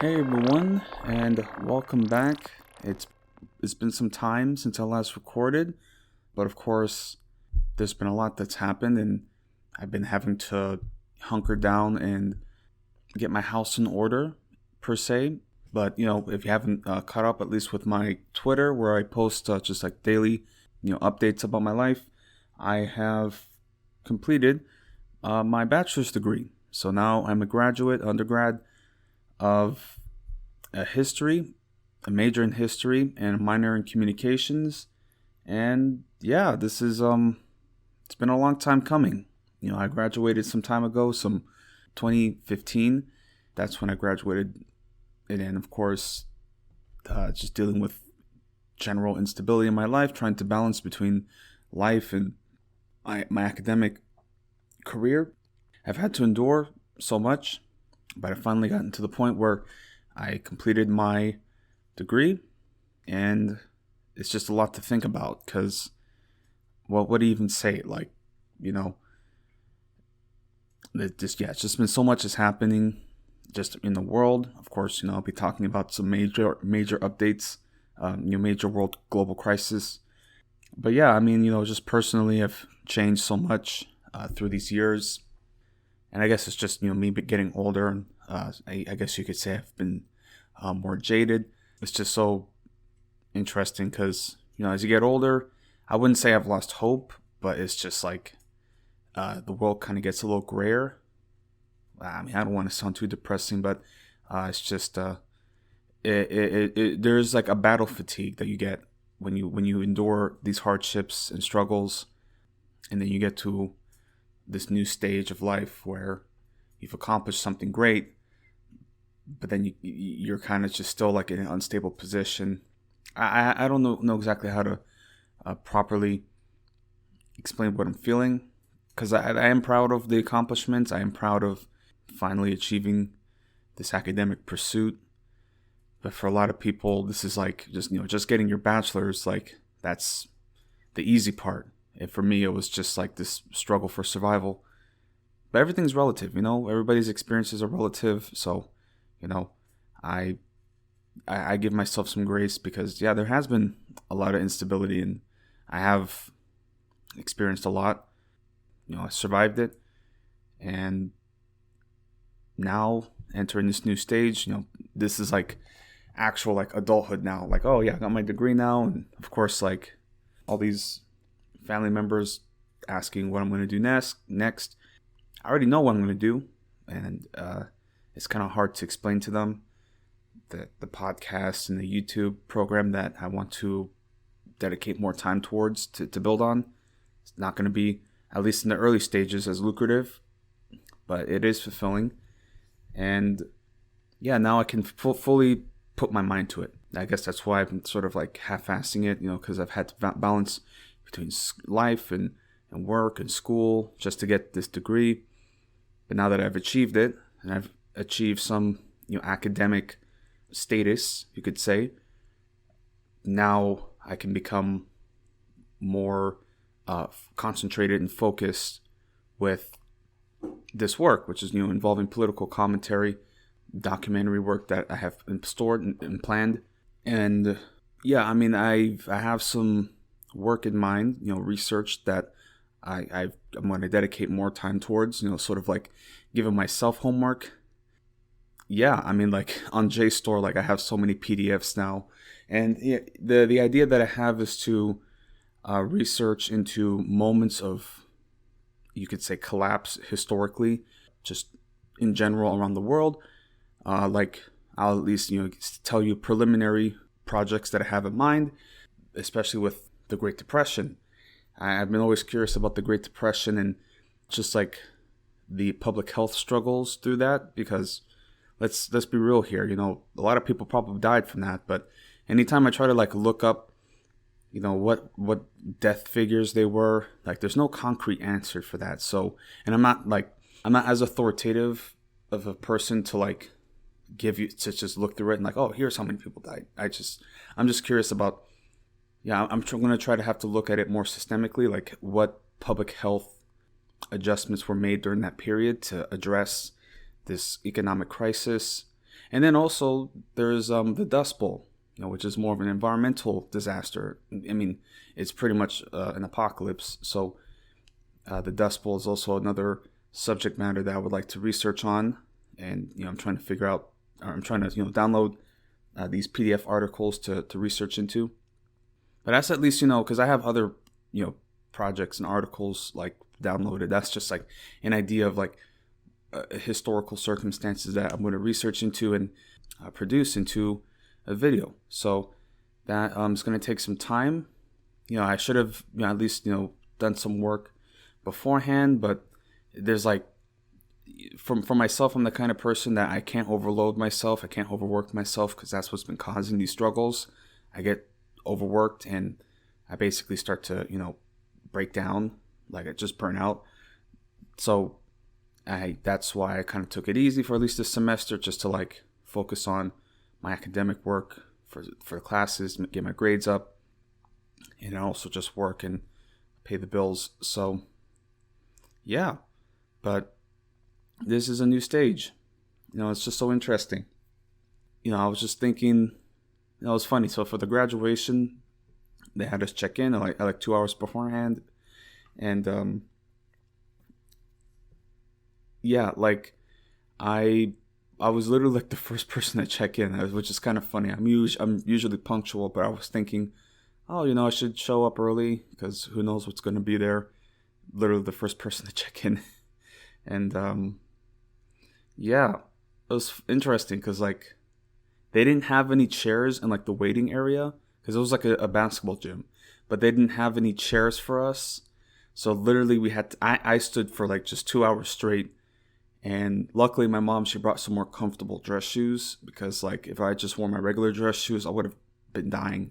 Hey everyone, and welcome back. It's been some time since I last recorded, but of course, there's been a lot that's happened, and I've been having to hunker down and get my house in order, per se. But if you haven't caught up, at least with my Twitter, where I post just like daily, updates about my life, I have completed my bachelor's degree. So now I'm a graduate, undergrad of a major in history and a minor in communications. And yeah, this is it's been a long time coming. I graduated some time ago, some 2015. That's when I graduated. And then of course, just dealing with general instability in my life, trying to balance between life and my academic career. I've had to endure so much, but I finally gotten to the point where I completed my degree, and it's just a lot to think about because, well, what do you even say? It's just been so much is happening just in the world. Of course, I'll be talking about some major updates, major world global crisis. But yeah, just personally, I've changed so much through these years. And I guess it's just, me getting older. And I guess you could say I've been more jaded. It's just so interesting because, as you get older, I wouldn't say I've lost hope, but it's just like the world kind of gets a little grayer. I don't want to sound too depressing, but it's just there's like a battle fatigue that you get when you endure these hardships and struggles, and then you get to this new stage of life where you've accomplished something great, but then you're kind of just still like in an unstable position. I don't know exactly how to properly explain what I'm feeling, because I am proud of the accomplishments. I am proud of finally achieving this academic pursuit. But for a lot of people, this is like just getting your bachelor's, like that's the easy part. And for me, it was just like this struggle for survival. But everything's relative, everybody's experiences are relative. So, I give myself some grace because, yeah, there has been a lot of instability and I have experienced a lot. I survived it. And now entering this new stage, this is like actual like adulthood now. Like, oh yeah, I got my degree now. And of course, like all these family members asking what I'm going to do next. I already know what I'm going to do, and it's kind of hard to explain to them that the podcast and the YouTube program that I want to dedicate more time towards to build on. It's not going to be, at least in the early stages, as lucrative, but it is fulfilling. And yeah, now I can fully put my mind to it. I guess that's why I've been sort of like half-assing it, because I've had to balance between life and work and school just to get this degree. But now that I've achieved it and I've achieved some academic status, you could say, now I can become more concentrated and focused with this work, which is involving political commentary, documentary work that I have stored and planned. And yeah, I have some work in mind, research that I'm going to dedicate more time towards, sort of like giving myself homework. Yeah, like on JSTOR, like I have so many PDFs now. And yeah, the idea that I have is to research into moments of, you could say, collapse historically, just in general around the world. Like I'll at least, tell you preliminary projects that I have in mind, especially with the Great Depression. I've been always curious about the Great Depression and just like the public health struggles through that, because let's be real here. A lot of people probably died from that, but anytime I try to like look up, what death figures they were, like there's no concrete answer for that. So, and I'm not as authoritative of a person to like give you to just look through it and like, oh, here's how many people died. I'm just curious about. Yeah, I'm going to try to have to look at it more systemically, like what public health adjustments were made during that period to address this economic crisis. And then also there's the Dust Bowl, which is more of an environmental disaster. I mean, it's pretty much an apocalypse. So the Dust Bowl is also another subject matter that I would like to research on. And, I'm trying to figure out, or I'm trying to, download these PDF articles to research into. But that's at least, because I have other, projects and articles like downloaded. That's just like an idea of like historical circumstances that I'm going to research into and produce into a video. So that is going to take some time. I should have at least done some work beforehand, but there's like for myself, I'm the kind of person that I can't overload myself. I can't overwork myself because that's what's been causing these struggles. I get overworked and I basically start to break down, like I just burn out. So that's why I kind of took it easy for at least this semester, just to like focus on my academic work for the classes, get my grades up, and also just work and pay the bills. So yeah, but this is a new stage. It's just so interesting. I was just thinking, it was funny. So for the graduation, they had us check in like 2 hours beforehand, and yeah, like I was literally like the first person to check in, which is kind of funny. I'm usually punctual, but I was thinking, oh, I should show up early because who knows what's going to be there. Literally the first person to check in, and yeah, it was interesting because like they didn't have any chairs in like the waiting area because it was like a basketball gym, but they didn't have any chairs for us. So literally we had to, I stood for like just 2 hours straight. And luckily my mom, she brought some more comfortable dress shoes because like if I just wore my regular dress shoes, I would have been dying.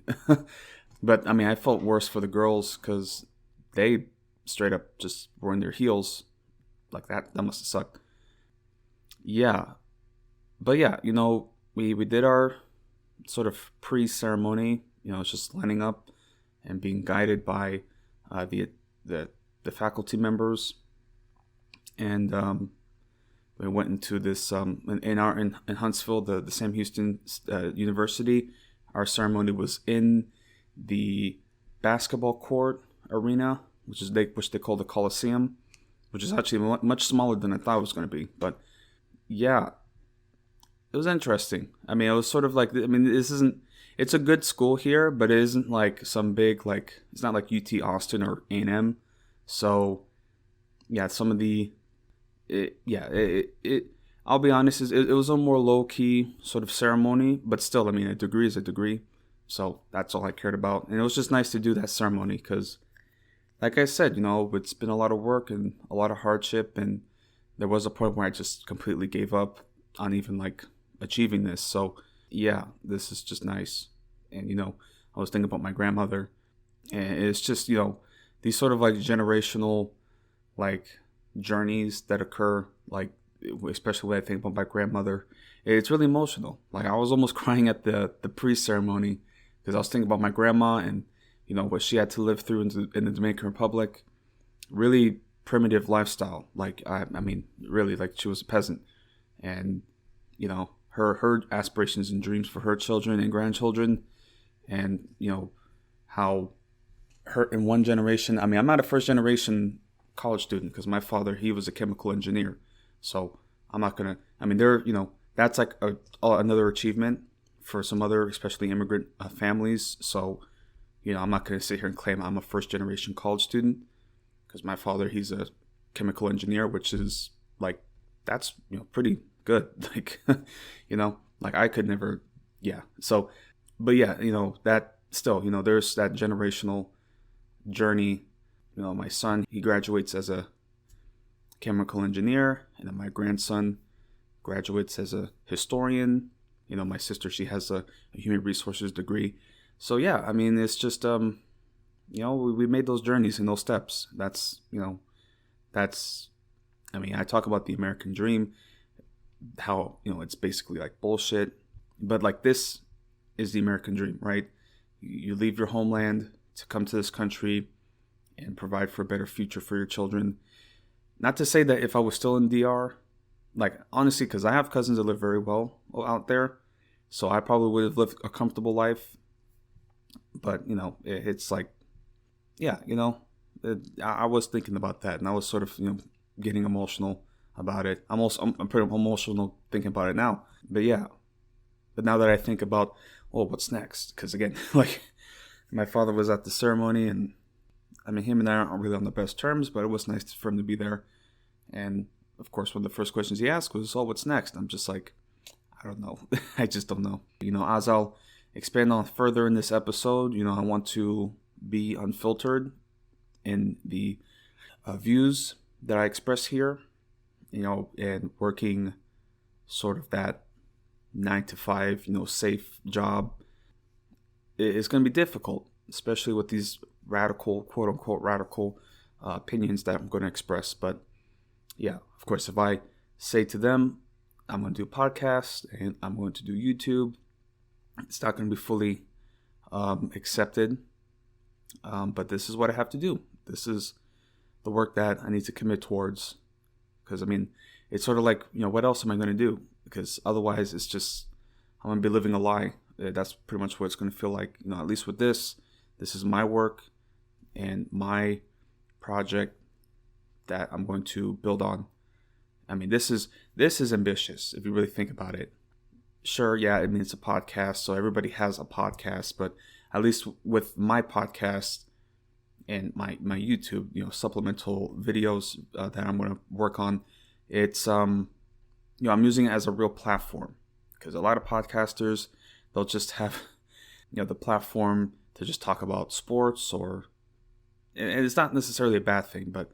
But I mean, I felt worse for the girls because they straight up just were in their heels like that. That must have sucked. Yeah. But yeah, we did our sort of pre-ceremony, it's just lining up and being guided by the faculty members. And we went into this in Huntsville, the Sam Houston University. Our ceremony was in the basketball court arena, which they call the Coliseum, which is actually much smaller than I thought it was going to be. But yeah, it was interesting. I mean, it was sort of like, it's a good school here, but it isn't like some big, like, it's not like UT Austin or A&M. So yeah, some of the, I'll be honest, it was a more low-key sort of ceremony, but still, I mean, a degree is a degree. So that's all I cared about. And it was just nice to do that ceremony because, like I said, it's been a lot of work and a lot of hardship. And there was a point where I just completely gave up on even like achieving this. So yeah, this is just nice. And, I was thinking about my grandmother, and it's just, these sort of like generational, like, journeys that occur, like especially when I think about my grandmother, it's really emotional. Like I was almost crying at the pre-ceremony because I was thinking about my grandma and what she had to live through in the Dominican Republic. Really primitive lifestyle. Like I mean, really, like she was a peasant, and her aspirations and dreams for her children and grandchildren, and how her in one generation. I mean, I'm not a first generation college student because my father, he was a chemical engineer, so I'm not gonna, that's like another achievement for some other, especially immigrant families. So I'm not gonna sit here and claim I'm a first generation college student because my father, he's a chemical engineer, which is like, that's pretty good. Like like I could never, yeah. So but yeah, that still, there's that generational journey. My son, he graduates as a chemical engineer, and then my grandson graduates as a historian. My sister, she has a human resources degree. So yeah, I mean, it's just, we made those journeys and those steps. That's, I talk about the American dream, how, it's basically like bullshit, but like this is the American dream, right? You leave your homeland to come to this country and provide for a better future for your children. Not to say that if I was still in DR, like honestly, because I have cousins that live very well out there. So I probably would have lived a comfortable life. But, it's like, yeah, I was thinking about that, and I was sort of, getting emotional about it. I'm pretty emotional thinking about it now. But yeah, but now that I think about, what's next? Because again, like, my father was at the ceremony, and I mean, him and I aren't really on the best terms, but it was nice for him to be there. And of course, one of the first questions he asked was, what's next? I'm just like, I don't know. I just don't know. As I'll expand on further in this episode, I want to be unfiltered in the views that I express here, and working sort of that 9-to-5, safe job is going to be difficult, especially with these radical, quote unquote, radical opinions that I'm going to express. But yeah, of course, if I say to them, I'm going to do a podcast and I'm going to do YouTube, it's not going to be fully accepted. But this is what I have to do. This is the work that I need to commit towards. Because, I mean, it's sort of like, what else am I going to do? Because otherwise it's just, I'm going to be living a lie. That's pretty much what it's going to feel like. At least with this is my work and my project that I'm going to build on. I mean, this is ambitious if you really think about it. Sure, yeah, I mean, it's a podcast, so everybody has a podcast, but at least with my podcast and my YouTube, supplemental videos that I'm going to work on, it's I'm using it as a real platform, because a lot of podcasters, they'll just have the platform to just talk about sports, and it's not necessarily a bad thing, but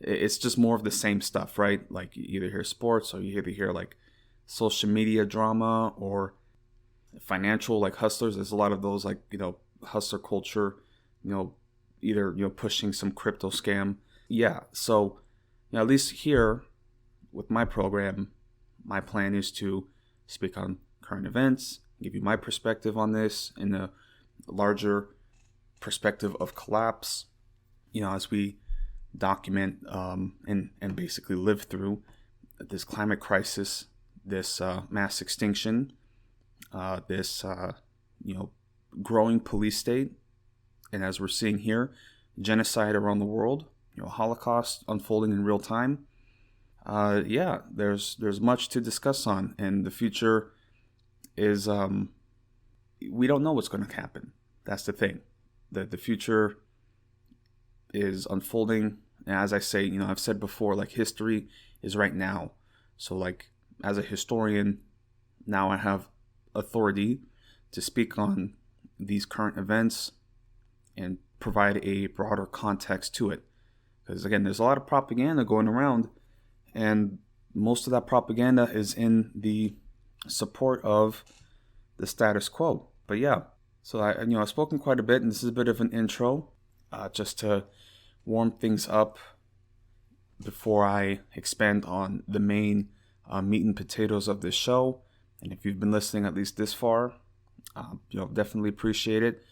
it's just more of the same stuff, right? Like, you either hear sports or you either hear like social media drama or financial, like hustlers. There's a lot of those, like, hustler culture, either, pushing some crypto scam. Yeah. So, at least here with my program, my plan is to speak on current events, give you my perspective on this in a larger perspective of Collapse, as we document and basically live through this climate crisis, this mass extinction, this growing police state, and as we're seeing here, genocide around the world, Holocaust unfolding in real time. There's much to discuss on, and the future is we don't know what's going to happen. That's the thing. The future is unfolding, and as I say, I've said before, like, history is right now. So, like, as a historian, now I have authority to speak on these current events and provide a broader context to it. Because again, there's a lot of propaganda going around, and most of that propaganda is in the support of the status quo. But yeah, so I've spoken quite a bit, and this is a bit of an intro, just to warm things up before I expand on the main meat and potatoes of this show. And if you've been listening at least this far, definitely appreciate it.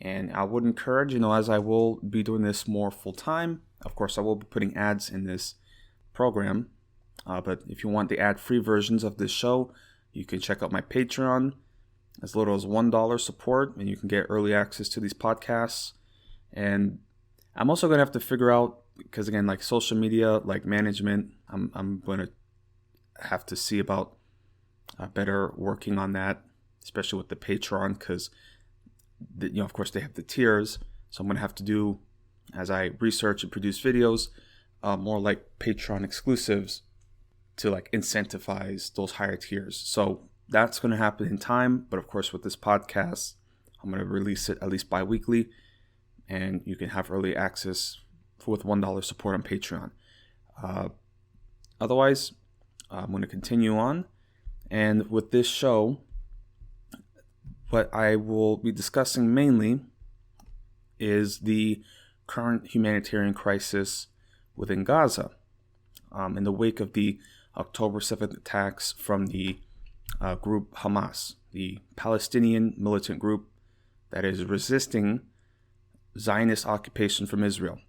And I would encourage, as I will be doing this more full time, of course, I will be putting ads in this program. But if you want the ad-free versions of this show, you can check out my Patreon. As little as $1 support, and you can get early access to these podcasts. And I'm also going to have to figure out, because again, like social media, like management, I'm going to have to see about better working on that, especially with the Patreon, because of course they have the tiers. So I'm going to have to do, as I research and produce videos, more like Patreon exclusives to like incentivize those higher tiers. So that's going to happen in time. But of course, with this podcast, I'm going to release it at least bi-weekly, and you can have early access with $1 support on Patreon. Otherwise, I'm going to continue on. And with this show, what I will be discussing mainly is the current humanitarian crisis within Gaza, in the wake of the October 7th attacks from the group Hamas, the Palestinian militant group that is resisting Zionist occupation from Israel.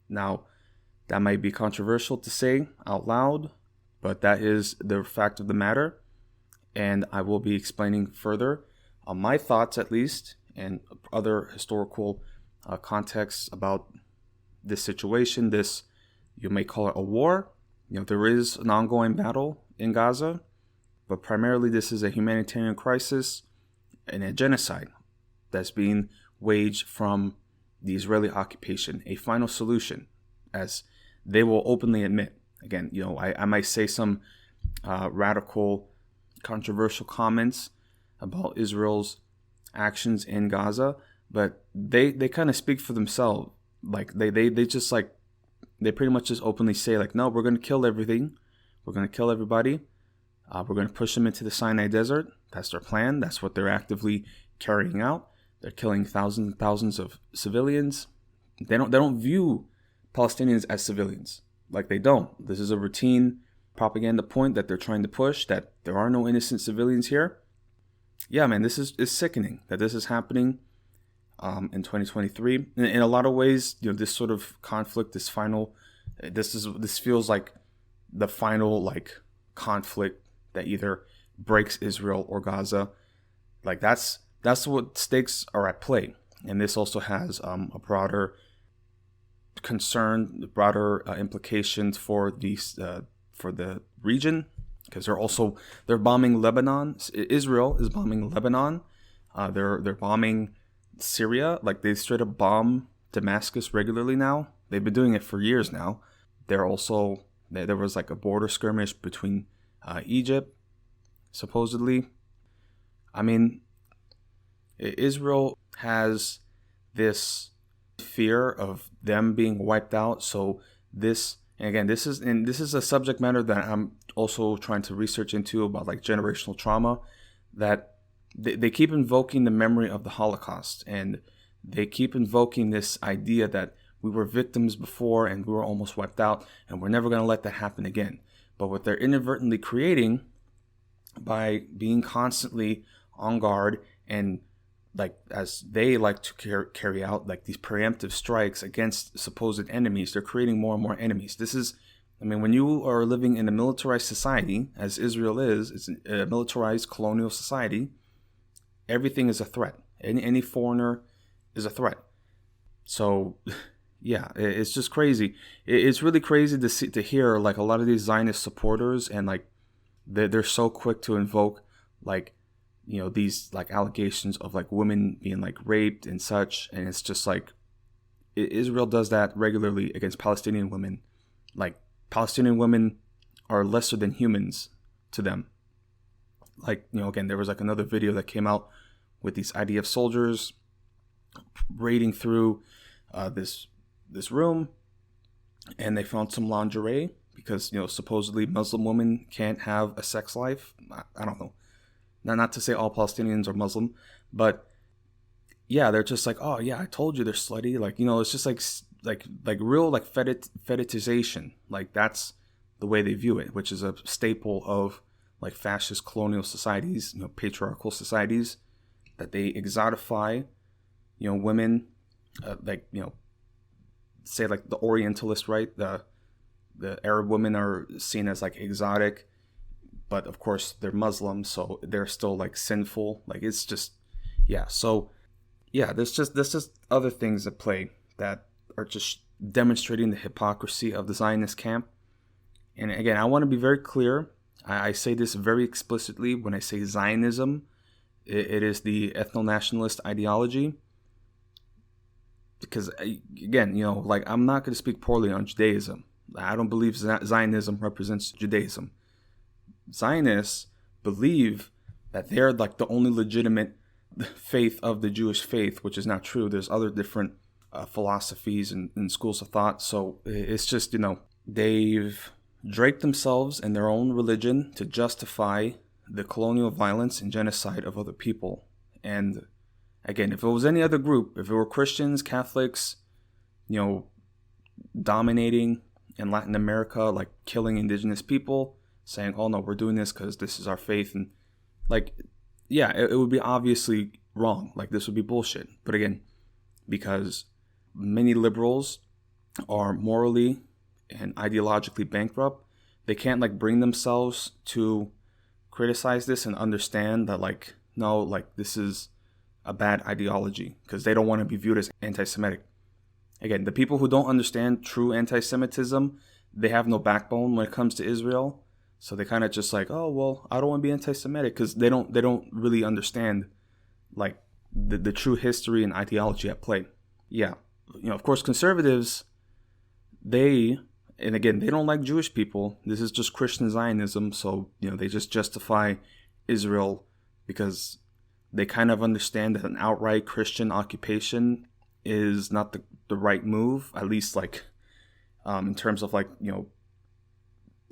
Now, that might be controversial to say out loud, but that is the fact of the matter. and I will be explaining further my thoughts, at least, and other historical contexts about this situation. This, you may call it a war. There is an ongoing battle in Gaza, but primarily this is a humanitarian crisis and a genocide that's being waged from the Israeli occupation. A final solution, as they will openly admit. Again, I might say some radical, controversial comments about Israel's actions in Gaza, but they kind of speak for themselves. Like they pretty much just openly say, like, no, we're going to kill everything. We're going to kill everybody. We're going to push them into the Sinai Desert. That's their plan. That's what they're actively carrying out. They're killing thousands and thousands of civilians. They don't view Palestinians as civilians. Like, they don't. This is a routine propaganda point that they're trying to push, that there are no innocent civilians here. Yeah, man, this is sickening that this is happening in 2023. In a lot of ways, this sort of conflict, this feels like the final, like, conflict that either breaks Israel or Gaza. Like, that's what stakes are at play. And this also has a broader concern, broader implications for the region, because they're bombing Lebanon. Israel is bombing Lebanon. They're bombing Syria. Like, they straight up bomb Damascus regularly now. They've been doing it for years now. There was like a border skirmish between Egypt, supposedly. I mean, Israel has this fear of them being wiped out. So this is a subject matter that I'm also trying to research into, about like generational trauma, that they keep invoking the memory of the Holocaust, and they keep invoking this idea that we were victims before and we were almost wiped out, and we're never going to let that happen again. But what they're inadvertently creating by being constantly on guard, and like, as they like to carry out like these preemptive strikes against supposed enemies, they're creating more and more enemies. When you are living in a militarized society, as Israel is, it's a militarized colonial society, everything is a threat. Any foreigner is a threat. So, yeah, it's just crazy. It's really crazy to hear like a lot of these Zionist supporters, and like they're so quick to invoke like, these like allegations of like women being like raped and such. And it's just like, Israel does that regularly against Palestinian women. Like, Palestinian women are lesser than humans to them. Like, again, there was like another video that came out with these IDF soldiers raiding through this room, and they found some lingerie because, supposedly Muslim women can't have a sex life. I don't know. Not to say all Palestinians are Muslim, but yeah, they're just like, oh yeah, I told you they're slutty. Like, it's just like real like fetishization. Like, that's the way they view it, which is a staple of like fascist colonial societies, patriarchal societies, that they exotify, women, say like the Orientalist, right? The Arab women are seen as like exotic, but of course they're Muslim, so they're still like sinful. Like, it's just, yeah. So yeah, there's just other things at play that are just demonstrating the hypocrisy of the Zionist camp. And again, I want to be very clear. I say this very explicitly. When I say Zionism, it is the ethno-nationalist ideology. Because, again, like, I'm not going to speak poorly on Judaism. I don't believe Zionism represents Judaism. Zionists believe that they're like the only legitimate faith of the Jewish faith, which is not true. There's other different philosophies and schools of thought. So it's just, they've draped themselves in their own religion to justify the colonial violence and genocide of other people. And again, if it was any other group, if it were Christians, Catholics, dominating in Latin America, like killing indigenous people, saying, oh no, we're doing this because this is our faith, and like, yeah, it would be obviously wrong. Like, this would be bullshit. But again, because many liberals are morally and ideologically bankrupt, they can't like bring themselves to criticize this and understand that, like, no, like, this is a bad ideology, because they don't want to be viewed as anti-Semitic. Again, the people who don't understand true anti-Semitism, they have no backbone when it comes to Israel. So they kind of just like, oh, well, I don't want to be anti-Semitic, because they don't really understand, like, the true history and ideology at play. Yeah. Of course, conservatives, and again, they don't like Jewish people. This is just Christian Zionism. So, they just justify Israel because they kind of understand that an outright Christian occupation is not the right move, at least, like, in terms of, like,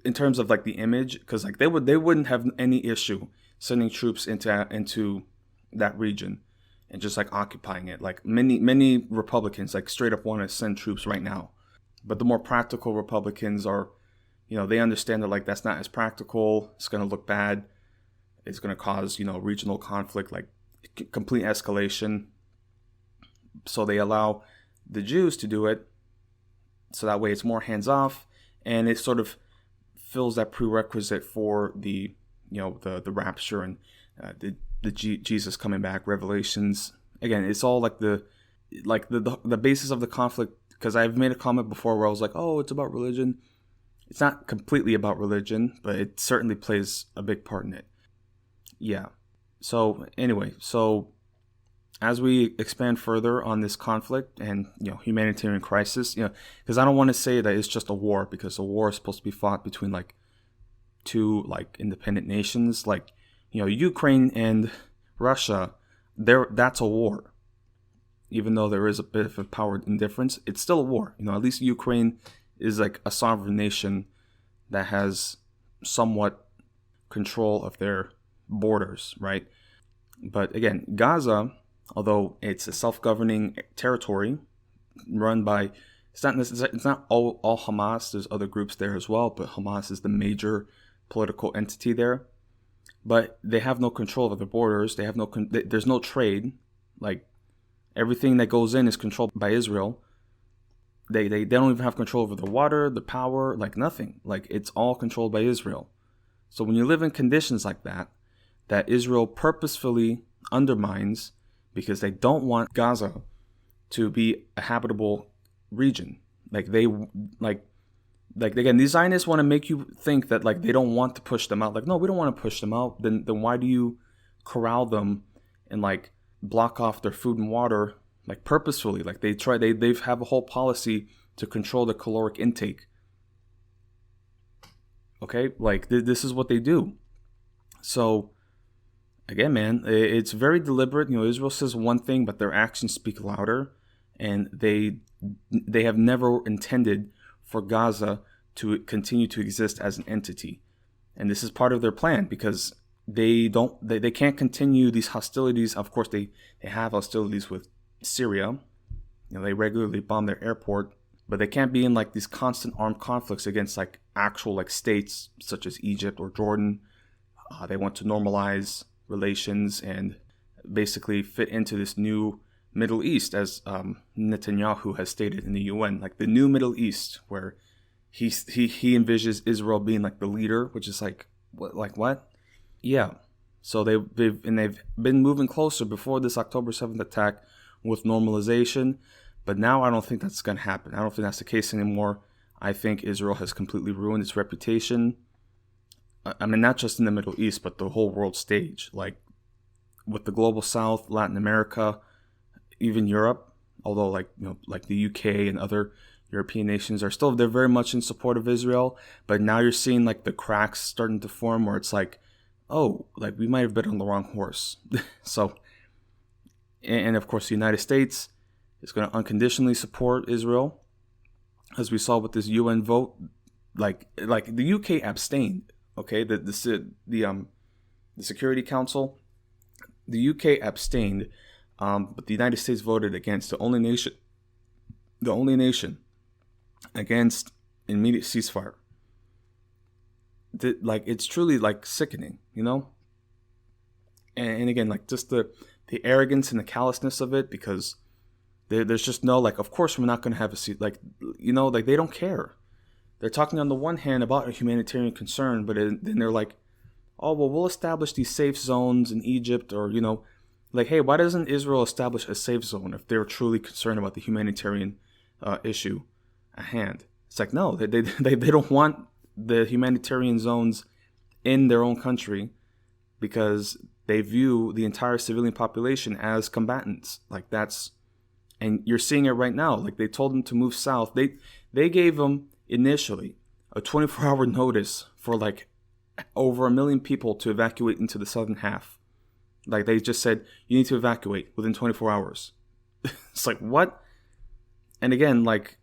in terms of, like, the image, because, like, they wouldn't have any issue sending troops into that region and just, like, occupying it. Like, many Republicans, like, straight up want to send troops right now. But the more practical Republicans are, they understand that, like, that's not as practical. It's going to look bad. It's going to cause, regional conflict, like complete escalation. So they allow the Jews to do it. So that way it's more hands off, and it sort of fills that prerequisite for the rapture and the Jesus coming back, Revelations. Again, it's all like the basis of the conflict. Because I've made a comment before where I was like, oh, it's about religion. It's not completely about religion, but it certainly plays a big part in it. Yeah. So anyway, as we expand further on this conflict and, humanitarian crisis, because I don't want to say that it's just a war, because a war is supposed to be fought between, like, two, like, independent nations. Like, Ukraine and Russia, that's a war. Even though there is a bit of a power indifference, it's still a war. At least Ukraine is, like, a sovereign nation that has somewhat control of their borders, right? But again, Gaza, although it's a self-governing territory run by, it's not all Hamas. There's other groups there as well, but Hamas is the major political entity there. But they have no control over the borders. They have there's no trade. Like, everything that goes in is controlled by Israel. They don't even have control over the water, the power, like nothing. Like, it's all controlled by Israel. So when you live in conditions like that Israel purposefully undermines because they don't want Gaza to be a habitable region. Again, these Zionists want to make you think that, like, they don't want to push them out. Like, no, we don't want to push them out. Then why do you corral them and, like, block off their food and water, like, purposefully? Like, they have a whole policy to control the caloric intake. Okay, like, this is what they do. So again, man, it's very deliberate. Israel says one thing, but their actions speak louder, and they have never intended for Gaza to continue to exist as an entity. And this is part of their plan, because they can't continue these hostilities. Of course, they have hostilities with Syria. They regularly bomb their airport, but they can't be in, like, these constant armed conflicts against, like, actual, like, states such as Egypt or Jordan. They want to normalize relations and basically fit into this new Middle East, as Netanyahu has stated in the UN, like the new Middle East, where he envisions Israel being, like, the leader, which is like what? Yeah. So they've been moving closer before this October 7th attack with normalization, but now I don't think that's going to happen. I don't think that's the case anymore. I think Israel has completely ruined its reputation. I mean, not just in the Middle East, but the whole world stage, like with the global South, Latin America, even Europe. Although, like, like the UK and other European nations they're very much in support of Israel, but now you're seeing, like, the cracks starting to form where it's like, oh, like, we might have been on the wrong horse. So, and of course, the United States is going to unconditionally support Israel, as we saw with this UN vote. Like the UK abstained. Okay, the Security Council, the UK abstained, but the United States voted against. The only nation against immediate ceasefire. Like, it's truly, like, sickening, And again, like, just the arrogance and the callousness of it, because there's just no, like, of course we're not going to have a seat, like, like, they don't care. They're talking on the one hand about a humanitarian concern, but then they're like, oh, well, we'll establish these safe zones in Egypt, or, like, hey, why doesn't Israel establish a safe zone if they're truly concerned about the humanitarian issue at hand? It's like, no, they don't want the humanitarian zones in their own country because they view the entire civilian population as combatants. Like, that's, and you're seeing it right now. Like, they told them to move south. They gave them initially a 24-hour notice for like over 1 million people to evacuate into the southern half. Like, they just said, you need to evacuate within 24 hours. It's like, what? And again, like,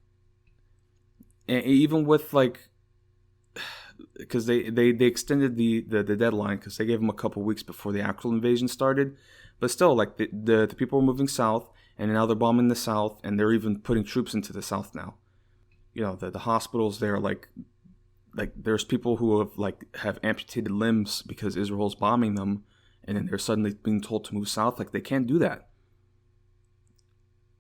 even with like, because they extended the deadline because they gave them a couple weeks before the actual invasion started. But still, like, the people were moving south, and now they're bombing the south, and they're even putting troops into the south now. The hospitals there, like there's people who have amputated limbs because Israel's bombing them, and then they're suddenly being told to move south. Like, they can't do that.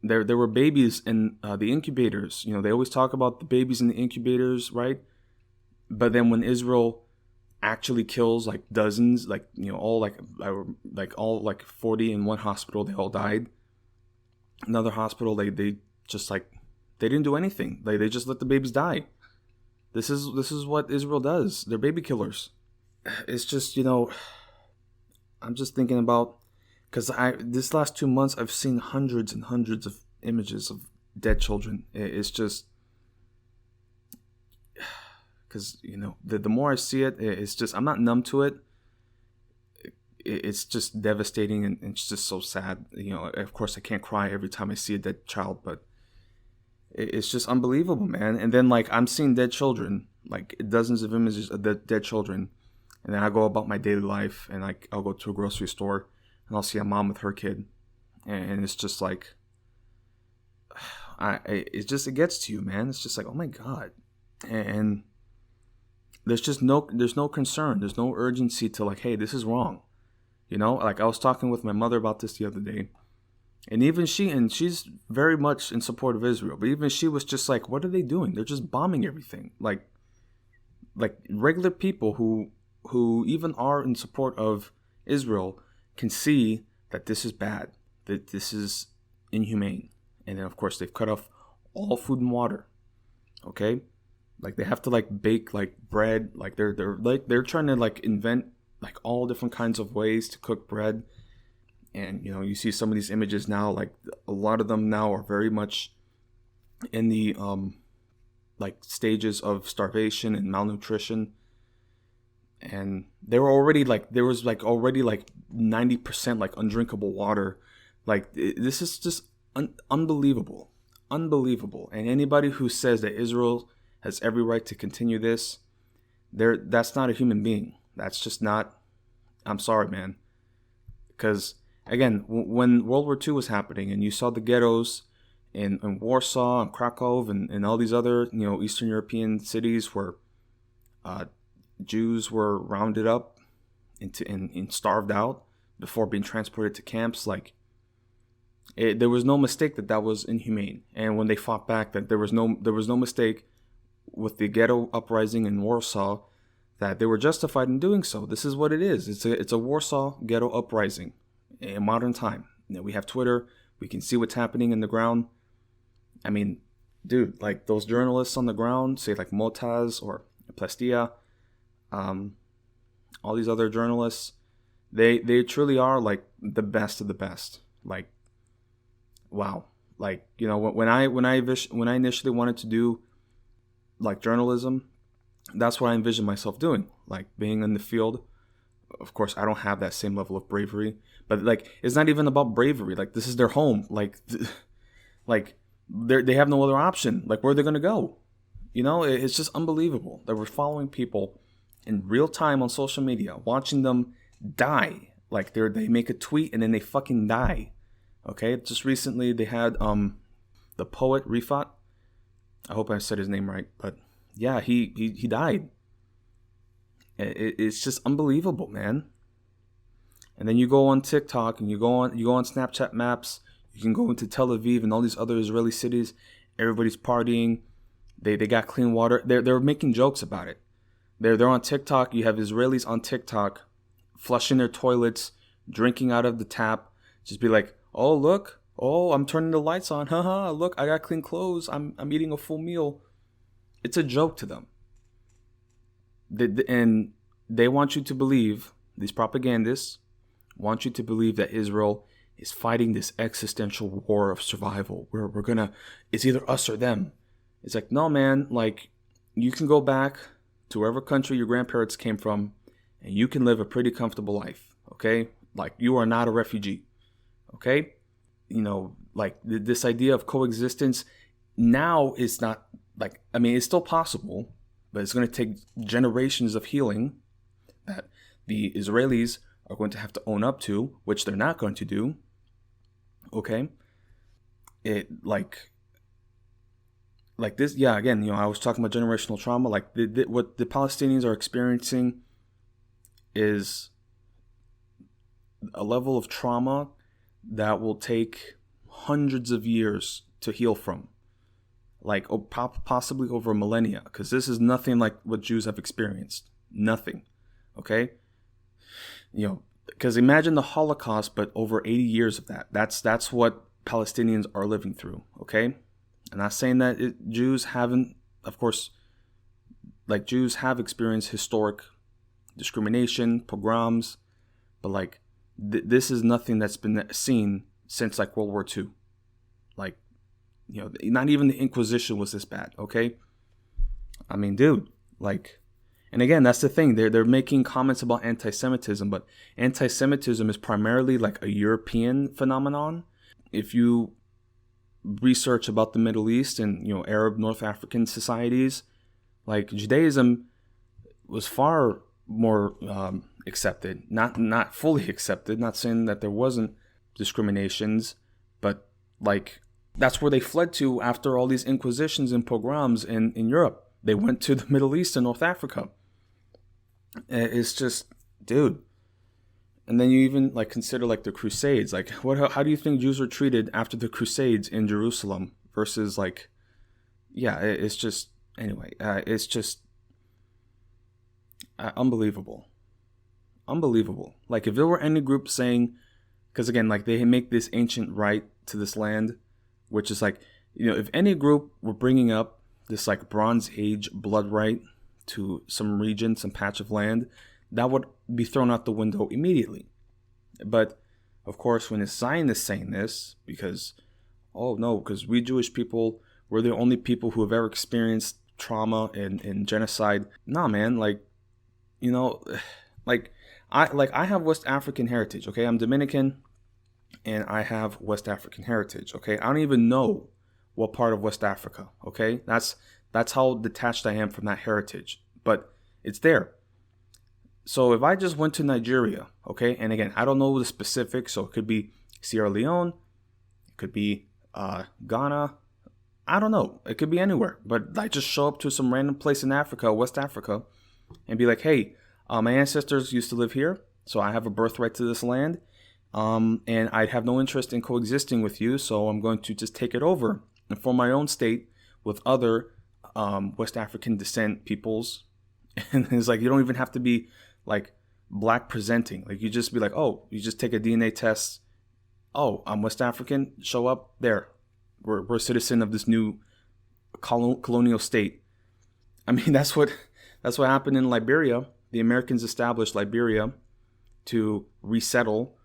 There were babies in the incubators. They always talk about the babies in the incubators, right? But then when Israel actually kills like dozens, all 40 in one hospital, they all died. Another hospital, they just they didn't do anything. They just let the babies die. This is what Israel does. They're baby killers. It's just, I'm just thinking about, because this last 2 months I've seen hundreds and hundreds of images of dead children. It's just, because the more I see it, it's just, I'm not numb to it. It's just devastating, and it's just so sad. Of course I can't cry every time I see a dead child, but it's just unbelievable, man. And then I'm seeing dead children, like dozens of images of dead children, and then I go about my daily life, and I'll go to a grocery store, and I'll see a mom with her kid, and it's just like, it gets to you, man. It's just like, oh my God. And there's no concern, there's no urgency to hey, this is wrong. I was talking with my mother about this the other day, and even she's very much in support of Israel, but even she was just like, what are they doing? They're just bombing everything. Like regular people who even are in support of Israel can see that this is bad, that this is inhumane. And then of course they've cut off all food and water. Okay? They have to bake bread. They're trying to invent all different kinds of ways to cook bread. And you see some of these images now, a lot of them now are very much in the stages of starvation and malnutrition. And they were already there was already 90% undrinkable water. This is just unbelievable. And anybody who says that Israel has every right to continue this, that's not a human being. That's just not. I'm sorry, man. Because again, when World War II was happening, and you saw the ghettos in Warsaw and Krakow and all these other Eastern European cities where Jews were rounded up and starved out before being transported to camps, there was no mistake that was inhumane. And when they fought back, that there was no mistake with the ghetto uprising in Warsaw, that they were justified in doing so. This is what it is. It's a Warsaw ghetto uprising in modern time. We have Twitter. We can see what's happening in the ground. I mean, dude, those journalists on the ground, say Motaz or Plestia, all these other journalists, they truly are the best of the best. Wow. When I initially wanted to do journalism, that's what I envisioned myself doing, being in the field. Of course, I don't have that same level of bravery, but it's not even about bravery. This is their home. They have no other option. Where are they going to go? It's just unbelievable that we're following people in real time on social media, watching them die. They make a tweet and then they fucking die. Okay, just recently they had the poet Rifat. I hope I said his name right, but yeah, he died. It's just unbelievable, man. And then you go on TikTok and you go on Snapchat Maps. You can go into Tel Aviv and all these other Israeli cities. Everybody's partying. They got clean water. They're making jokes about it. They're on TikTok. You have Israelis on TikTok flushing their toilets, drinking out of the tap. Just be like, oh, look. Oh, I'm turning the lights on. Haha, look, I got clean clothes. I'm eating a full meal. It's a joke to them. And they want you to believe, these propagandists want you to believe that Israel is fighting this existential war of survival where it's either us or them. It's like, no, man, like, you can go back to wherever country your grandparents came from and you can live a pretty comfortable life, okay? Like, you are not a refugee, okay? You know, like, this idea of coexistence now is not, like, I mean, it's still possible, but it's going to take generations of healing that the Israelis are going to have to own up to, which they're not going to do, okay? It, like this, yeah, again, you know, I was talking about generational trauma. Like, what the Palestinians are experiencing is a level of trauma that will take hundreds of years to heal from. Like, possibly over millennia, because this is nothing like what Jews have experienced. Nothing, okay? You know, because imagine the Holocaust, but over 80 years of that. That's what Palestinians are living through, okay? I'm not saying that Jews haven't, of course, like, Jews have experienced historic discrimination, pogroms, but, like, this is nothing that's been seen since, like, World War II. Like, you know, not even the Inquisition was this bad, okay? I mean, dude, like, and again, that's the thing. They're making comments about anti-Semitism, but anti-Semitism is primarily, like, a European phenomenon. If you research about the Middle East and, you know, Arab North African societies, like, Judaism was far more accepted, not fully accepted. Not saying that there wasn't discriminations, but, like, that's where they fled to after all these inquisitions and pogroms in Europe. They went to the Middle East and North Africa. It's just, dude. And then you even, like, consider, like, the Crusades. Like, how do you think Jews were treated after the Crusades in Jerusalem versus, like, yeah, it's just, anyway, it's just unbelievable. Unbelievable. Like, if there were any group saying, because again, like, they make this ancient right to this land, which is like, you know, if any group were bringing up this, like, Bronze Age blood right to some region, some patch of land, that would be thrown out the window immediately. But, of course, when the Zionists saying this, because, oh no, because we Jewish people, we're the only people who have ever experienced trauma and genocide. Nah, man, like, you know, I have West African heritage, okay? I'm Dominican, and I have West African heritage, okay? I don't even know what part of West Africa, okay? That's how detached I am from that heritage, but it's there. So if I just went to Nigeria, okay, and again, I don't know the specifics, so it could be Sierra Leone, it could be Ghana, I don't know, it could be anywhere, but I just show up to some random place in Africa, West Africa, and be like, hey, my ancestors used to live here, so I have a birthright to this land, and I have no interest in coexisting with you, so I'm going to just take it over and form my own state with other West African descent peoples. And it's like, you don't even have to be, like, black presenting. Like, you just be like, oh, you just take a DNA test. Oh, I'm West African. Show up there. We're a citizen of this new colonial state. I mean, that's what happened in Liberia. The Americans established Liberia to resettle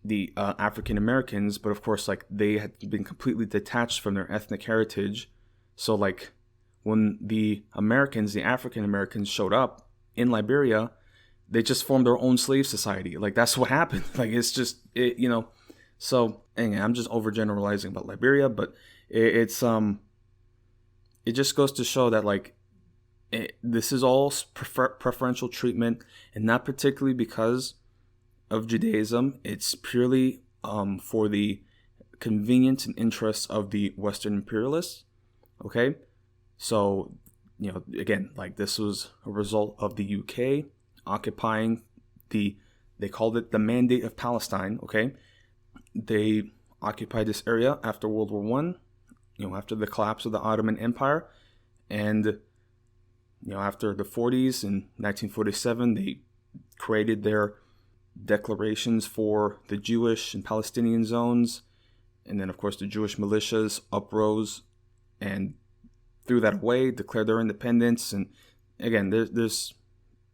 the African Americans, but of course, like, they had been completely detached from their ethnic heritage. So, like, when the Americans, the African Americans, showed up in Liberia, they just formed their own slave society. Like, that's what happened. Like, it's just, you know. So, anyway, I'm just overgeneralizing about Liberia, but it just goes to show that, like, this is all preferential treatment, and not particularly because of Judaism. It's purely for the convenience and interests of the Western imperialists. Okay, so, you know, again, like, this was a result of the UK occupying they called it the Mandate of Palestine. Okay, they occupied this area after World War I, you know, after the collapse of the Ottoman Empire, and After the 40s in 1947, they created their declarations for the Jewish and Palestinian zones. And then, of course, the Jewish militias uprose and threw that away, declared their independence. And again, there's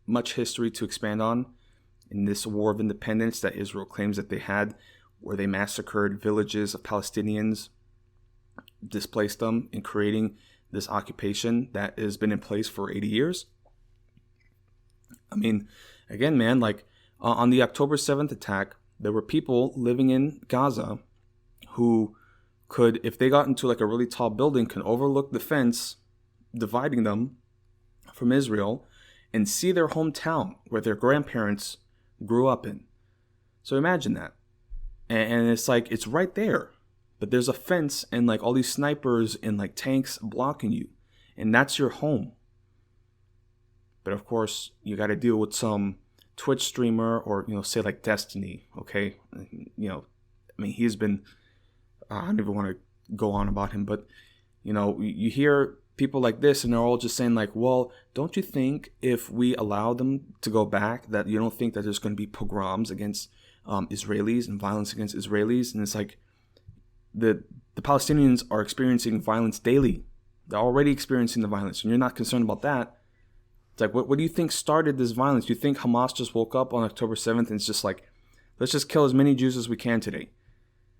much history to expand on in this war of independence that Israel claims that they had, where they massacred villages of Palestinians, displaced them, in creating this occupation that has been in place for 80 years. I mean, again, man, like on the October 7th attack, there were people living in Gaza who could, if they got into like a really tall building, could overlook the fence dividing them from Israel and see their hometown where their grandparents grew up in. So imagine that. And it's like, it's right there. But there's a fence and like all these snipers and like tanks blocking you. And that's your home. But of course, you got to deal with some Twitch streamer or, say like Destiny, okay? He's been, I don't even want to go on about him, but, you hear people like this and they're all just saying like, well, don't you think if we allow them to go back that you don't think that there's going to be pogroms against Israelis and violence against Israelis? And it's like the Palestinians are experiencing violence daily. They're already experiencing the violence and you're not concerned about that. It's like, what do you think started this violence? Do you think Hamas just woke up on October 7th and it's just like, let's just kill as many Jews as we can today?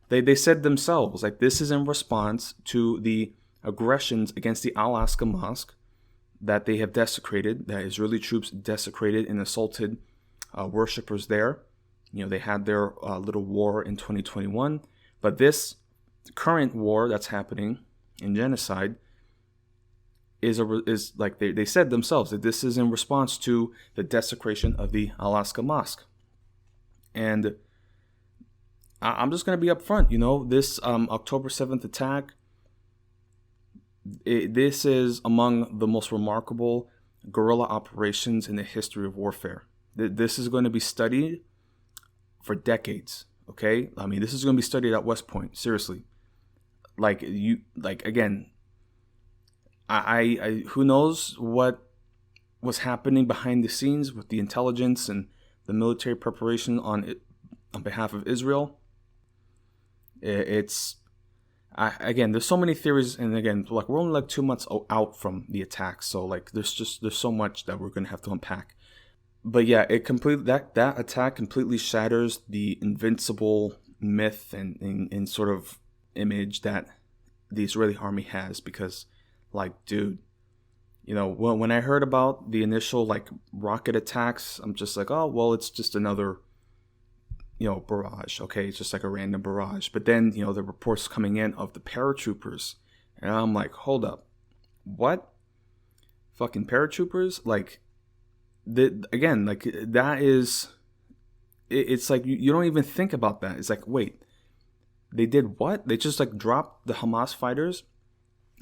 They said themselves, like, this is in response to the aggressions against the Al-Aqsa Mosque that they have desecrated, that Israeli troops desecrated and assaulted worshippers there. They had their little war in 2021. But this current war that's happening in genocide is like they said themselves that this is in response to the desecration of the Al-Aqsa Mosque. And I'm just going to be upfront, this October 7th attack, this is among the most remarkable guerrilla operations in the history of warfare. This is going to be studied for decades, okay? This is going to be studied at West Point, seriously. Again, I who knows what was happening behind the scenes with the intelligence and the military preparation on behalf of Israel. There's so many theories, and again, like we're only like 2 months out from the attack, so like there's so much that we're gonna have to unpack. But yeah, that attack completely shatters the invincible myth and sort of image that the Israeli army has, because like, dude, when I heard about the initial like rocket attacks, I'm just like, oh well, it's just another barrage. Okay, it's just like a random barrage. But then, the reports coming in of the paratroopers. And I'm like, hold up. What? Fucking paratroopers? Like, that is... It's like, you don't even think about that. It's like, wait. They did what? They just, like, dropped the Hamas fighters?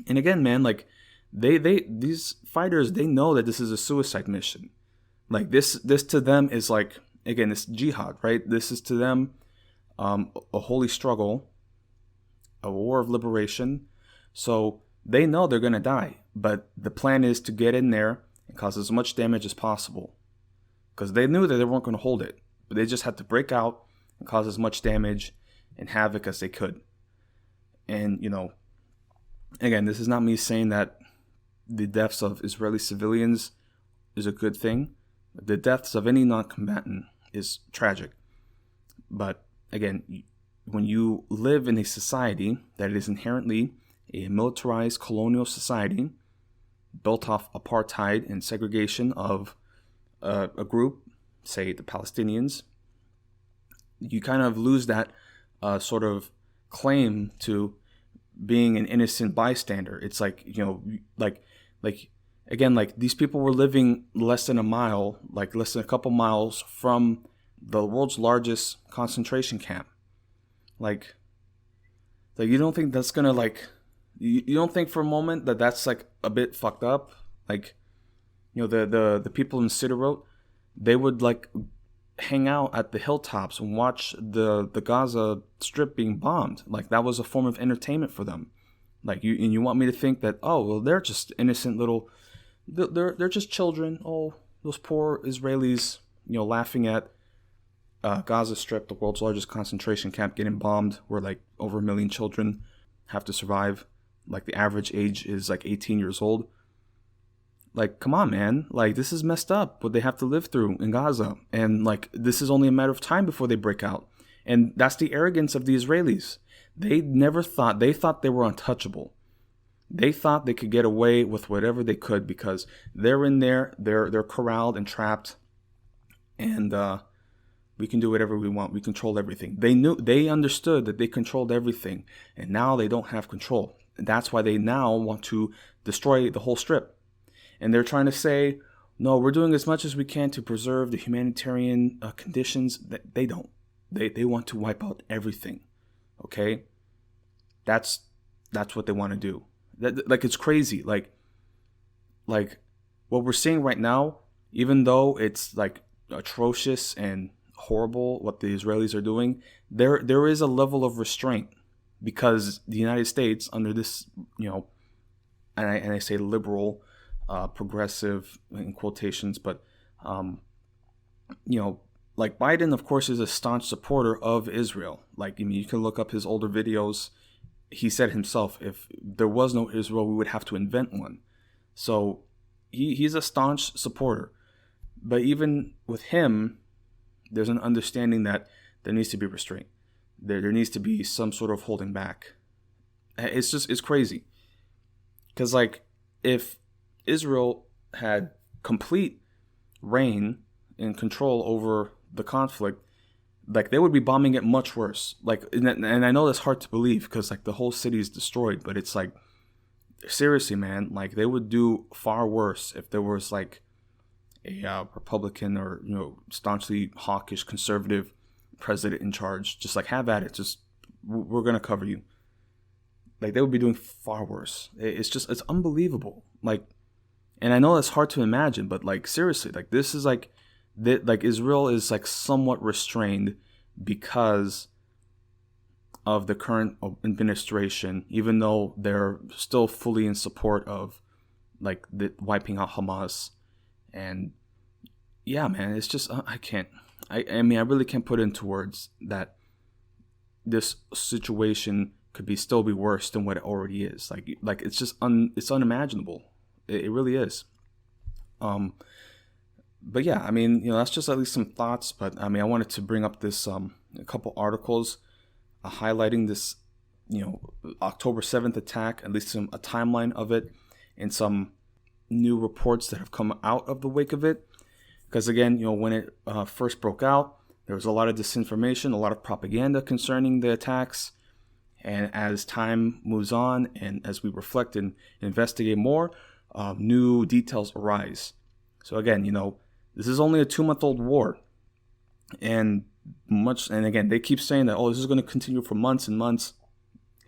And again, man, like, these fighters, they know that this is a suicide mission. Like, this to them is like... Again, it's jihad, right? This is to them a holy struggle, a war of liberation. So they know they're going to die. But the plan is to get in there and cause as much damage as possible. Because they knew that they weren't going to hold it. But they just had to break out and cause as much damage and havoc as they could. And, again, this is not me saying that the deaths of Israeli civilians is a good thing. The deaths of any non-combatant is tragic. But again, when you live in a society that is inherently a militarized colonial society built off apartheid and segregation of a group, say the Palestinians, you kind of lose that sort of claim to being an innocent bystander. It's like, again, like these people were living less than a couple miles from the world's largest concentration camp. Like you don't think that's gonna you don't think for a moment that that's like a bit fucked up? Like, the people in Siderot, they would like hang out at the hilltops and watch the Gaza Strip being bombed. Like that was a form of entertainment for them. Like you want me to think that, oh well, they're just innocent little they're just children. Oh, those poor Israelis, laughing at Gaza Strip, the world's largest concentration camp, getting bombed, where like over 1 million children have to survive. Like the average age is like 18 years old. Like, come on, man. Like, this is messed up what they have to live through in Gaza. And like, this is only a matter of time before they break out. And that's the arrogance of the Israelis. They thought they were untouchable. They thought they could get away with whatever they could because they're in there, they're corralled and trapped, and we can do whatever we want. We control everything. They understood that they controlled everything, and now they don't have control. And that's why they now want to destroy the whole strip. And they're trying to say, no, we're doing as much as we can to preserve the humanitarian conditions. They don't. They want to wipe out everything. Okay, that's what they want to do. Like, it's crazy. Like what we're seeing right now, even though it's like atrocious and horrible what the Israelis are doing, there is a level of restraint because the United States, under this, and I say liberal, progressive in quotations, but like Biden, of course, is a staunch supporter of Israel. Like, I mean, you can look up his older videos. He said himself, if there was no Israel, we would have to invent one. So he's a staunch supporter. But even with him, there's an understanding that there needs to be restraint. There needs to be some sort of holding back. It's crazy. Because, like, if Israel had complete reign and control over the conflict, like, they would be bombing it much worse. Like, and I know that's hard to believe because like the whole city is destroyed, but it's like, seriously, man, like they would do far worse if there was like a Republican or staunchly hawkish conservative president in charge. Just like, have at it. Just, we're gonna cover you. Like, they would be doing far worse. It's unbelievable. Like, and I know that's hard to imagine, but like, seriously, like, this is like. Like, Israel is like somewhat restrained because of the current administration, even though they're still fully in support of like the wiping out Hamas. And yeah, man, it's just I can't. I mean, I really can't put into words that this situation could still be worse than what it already is. Like it's just it's unimaginable. It really is. But yeah, I mean, that's just at least some thoughts. But I mean, I wanted to bring up this a couple articles highlighting this, October 7th attack, at least a timeline of it, and some new reports that have come out of the wake of it. Because again, when it first broke out, there was a lot of disinformation, a lot of propaganda concerning the attacks. And as time moves on, and as we reflect and investigate more, new details arise. So again, this is only a 2-month-old war, and again, they keep saying that, this is going to continue for months and months,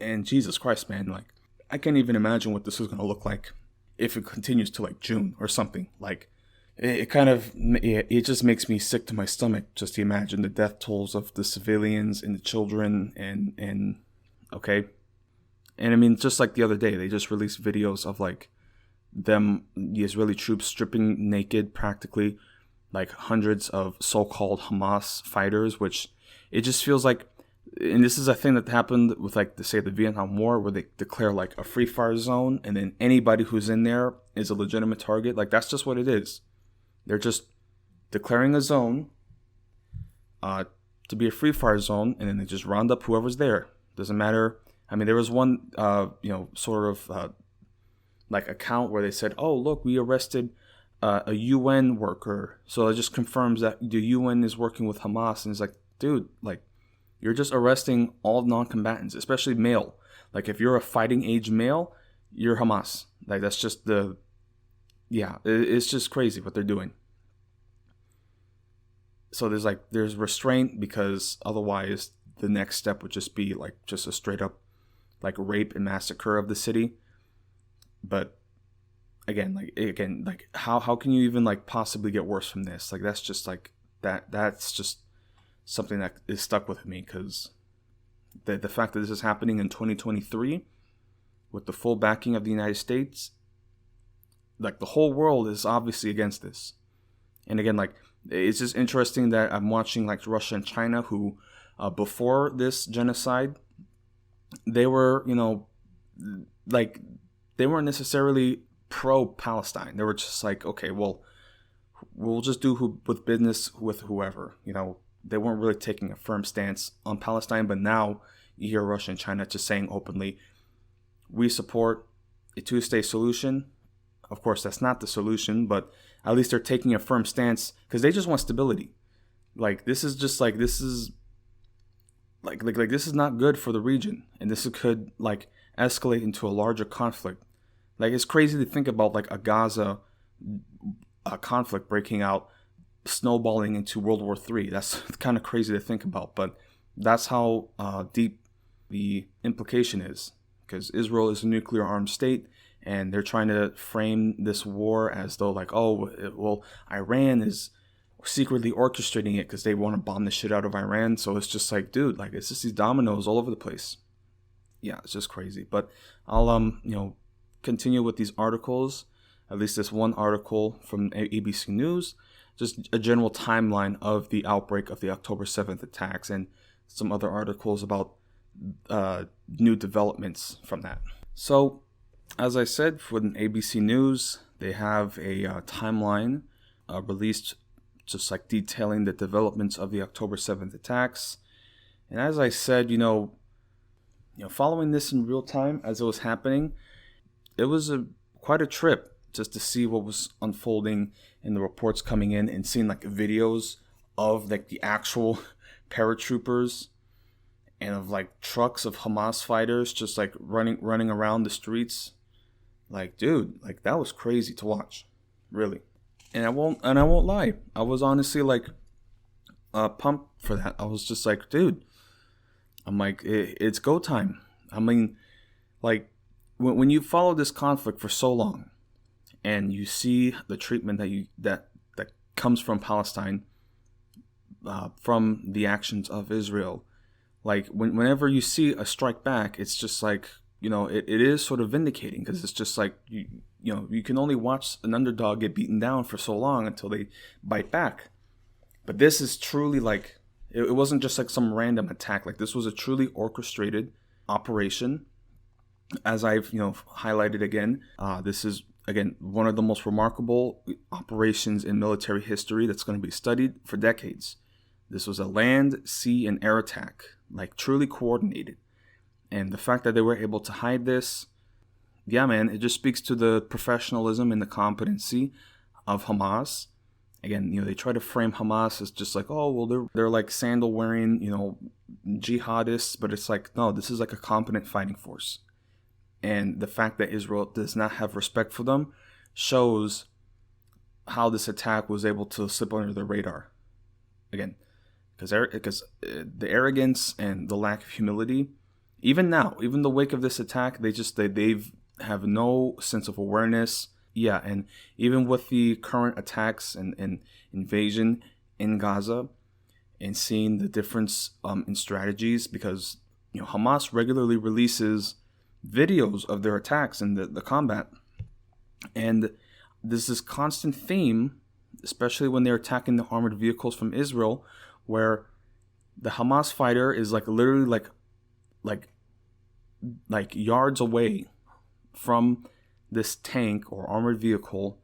and Jesus Christ, man, like, I can't even imagine what this is going to look like if it continues to like June or something. Like, it just makes me sick to my stomach just to imagine the death tolls of the civilians and the children, and okay, and I mean, just like the other day, they just released videos of like the Israeli troops stripping naked practically like hundreds of so-called Hamas fighters, which it just feels like, and this is a thing that happened with like the Vietnam War, where they declare like a free fire zone, and then anybody who's in there is a legitimate target. Like, that's just what it is. They're just declaring a zone to be a free fire zone, and then they just round up whoever's there. Doesn't matter. I mean, there was one sort of like account where they said, oh, look, we arrested a UN worker. So it just confirms that the UN is working with Hamas. And it's like, dude, like, you're just arresting all non-combatants, especially male. Like, if you're a fighting age male, you're Hamas. Like, that's just it's just crazy what they're doing. So there's restraint, because otherwise the next step would just be like just a straight up like rape and massacre of the city. But again, how can you even like possibly get worse from this? Like, that's just like that's just something that is stuck with me, because the fact that this is happening in 2023 with the full backing of the United States, like the whole world is obviously against this. And again, like, it's just interesting that I'm watching like Russia and China, who before this genocide, they were, like, they weren't necessarily pro-Palestine. They were just like, okay, well, we'll just do with business with whoever. They weren't really taking a firm stance on Palestine. But now you hear Russia and China just saying openly, we support a two-state solution. Of course, that's not the solution, but at least they're taking a firm stance because they just want stability. Like, this is not good for the region, and this could like escalate into a larger conflict. Like, it's crazy to think about like a Gaza conflict breaking out, snowballing into World War III. That's kind of crazy to think about, but that's how deep the implication is, because Israel is a nuclear armed state, and they're trying to frame this war as though like, oh, well, Iran is secretly orchestrating it because they want to bomb the shit out of Iran. So it's just like, dude, like, it's just these dominoes all over the place. Yeah, it's just crazy. But I'll continue with these articles. At least this one article from ABC News, just a general timeline of the outbreak of the October 7th attacks, and some other articles about new developments from that. So, as I said, for the ABC News, they have a timeline released, just like detailing the developments of the October 7th attacks. And as I said, following this in real time as it was happening, it was quite a trip just to see what was unfolding and the reports coming in, and seeing like videos of like the actual paratroopers and of like trucks of Hamas fighters just like running around the streets. Like, dude, like, that was crazy to watch, really. And I won't lie, I was honestly like pumped for that. I was just like, dude, I'm like, it's go time. I mean, like, when you follow this conflict for so long, and you see the treatment that comes from Palestine, from the actions of Israel, like, whenever you see a strike back, it's just like, it is sort of vindicating, because it's just like, you can only watch an underdog get beaten down for so long until they bite back. But this is truly like, it wasn't just like some random attack. Like, this was a truly orchestrated operation. As I've highlighted again, this is, again, one of the most remarkable operations in military history that's going to be studied for decades. This was a land, sea, and air attack, like, truly coordinated. And the fact that they were able to hide this, yeah, man, it just speaks to the professionalism and the competency of Hamas. Again, they try to frame Hamas as just like, oh, well, they're like sandal wearing, jihadists, but it's like, no, this is like a competent fighting force. And the fact that Israel does not have respect for them shows how this attack was able to slip under the radar. Again, because the arrogance and the lack of humility, even now, even in the wake of this attack, they have no sense of awareness. Yeah, and even with the current attacks and invasion in Gaza, and seeing the difference in strategies, because Hamas regularly releases videos of their attacks and the combat, and there's this constant theme, especially when they're attacking the armored vehicles from Israel, where the Hamas fighter is like literally like yards away from this tank or armored vehicle,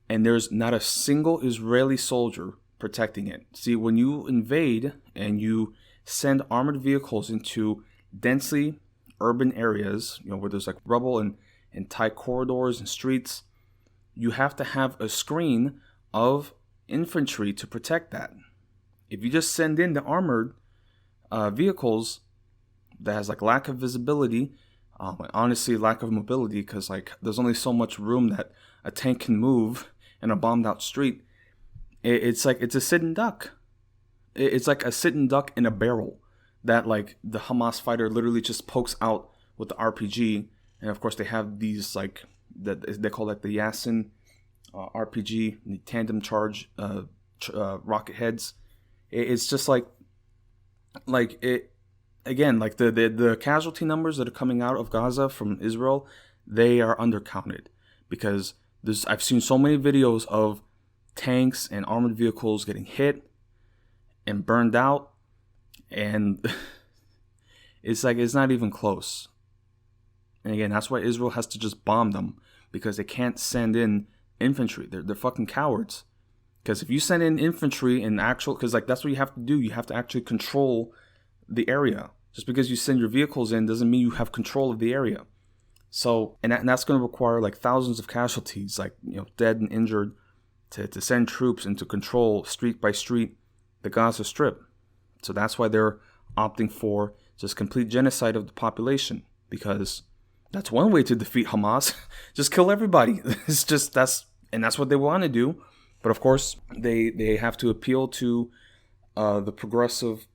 and there's not a single Israeli soldier protecting it. See, when you invade and you send armored vehicles into densely urban areas, where there's like rubble and tight corridors and streets, you have to have a screen of infantry to protect that. If you just send in the armored vehicles that has like lack of visibility, honestly lack of mobility, because like there's only so much room that a tank can move in a bombed out street, it's a sit and duck. It's like a sit and duck in a barrel that like the Hamas fighter literally just pokes out with the RPG. And of course they have these like that they call like the Yasin RPG, the tandem charge rocket heads. It's just like it again, like the casualty numbers that are coming out of Gaza from Israel, they are undercounted, because I've seen so many videos of tanks and armored vehicles getting hit and burned out, and it's like it's not even close. And again, that's why Israel has to just bomb them, because they can't send in infantry. They're fucking cowards. Because if you send in infantry and because like that's what you have to do. You have to actually control the area. Just because you send your vehicles in doesn't mean you have control of the area. So, and that's going to require like thousands of casualties, like, dead and injured, to send troops and to control street by street the Gaza Strip. So that's why they're opting for just complete genocide of the population, because that's one way to defeat Hamas. Just kill everybody. That's what they want to do. But of course, they have to appeal to the progressive,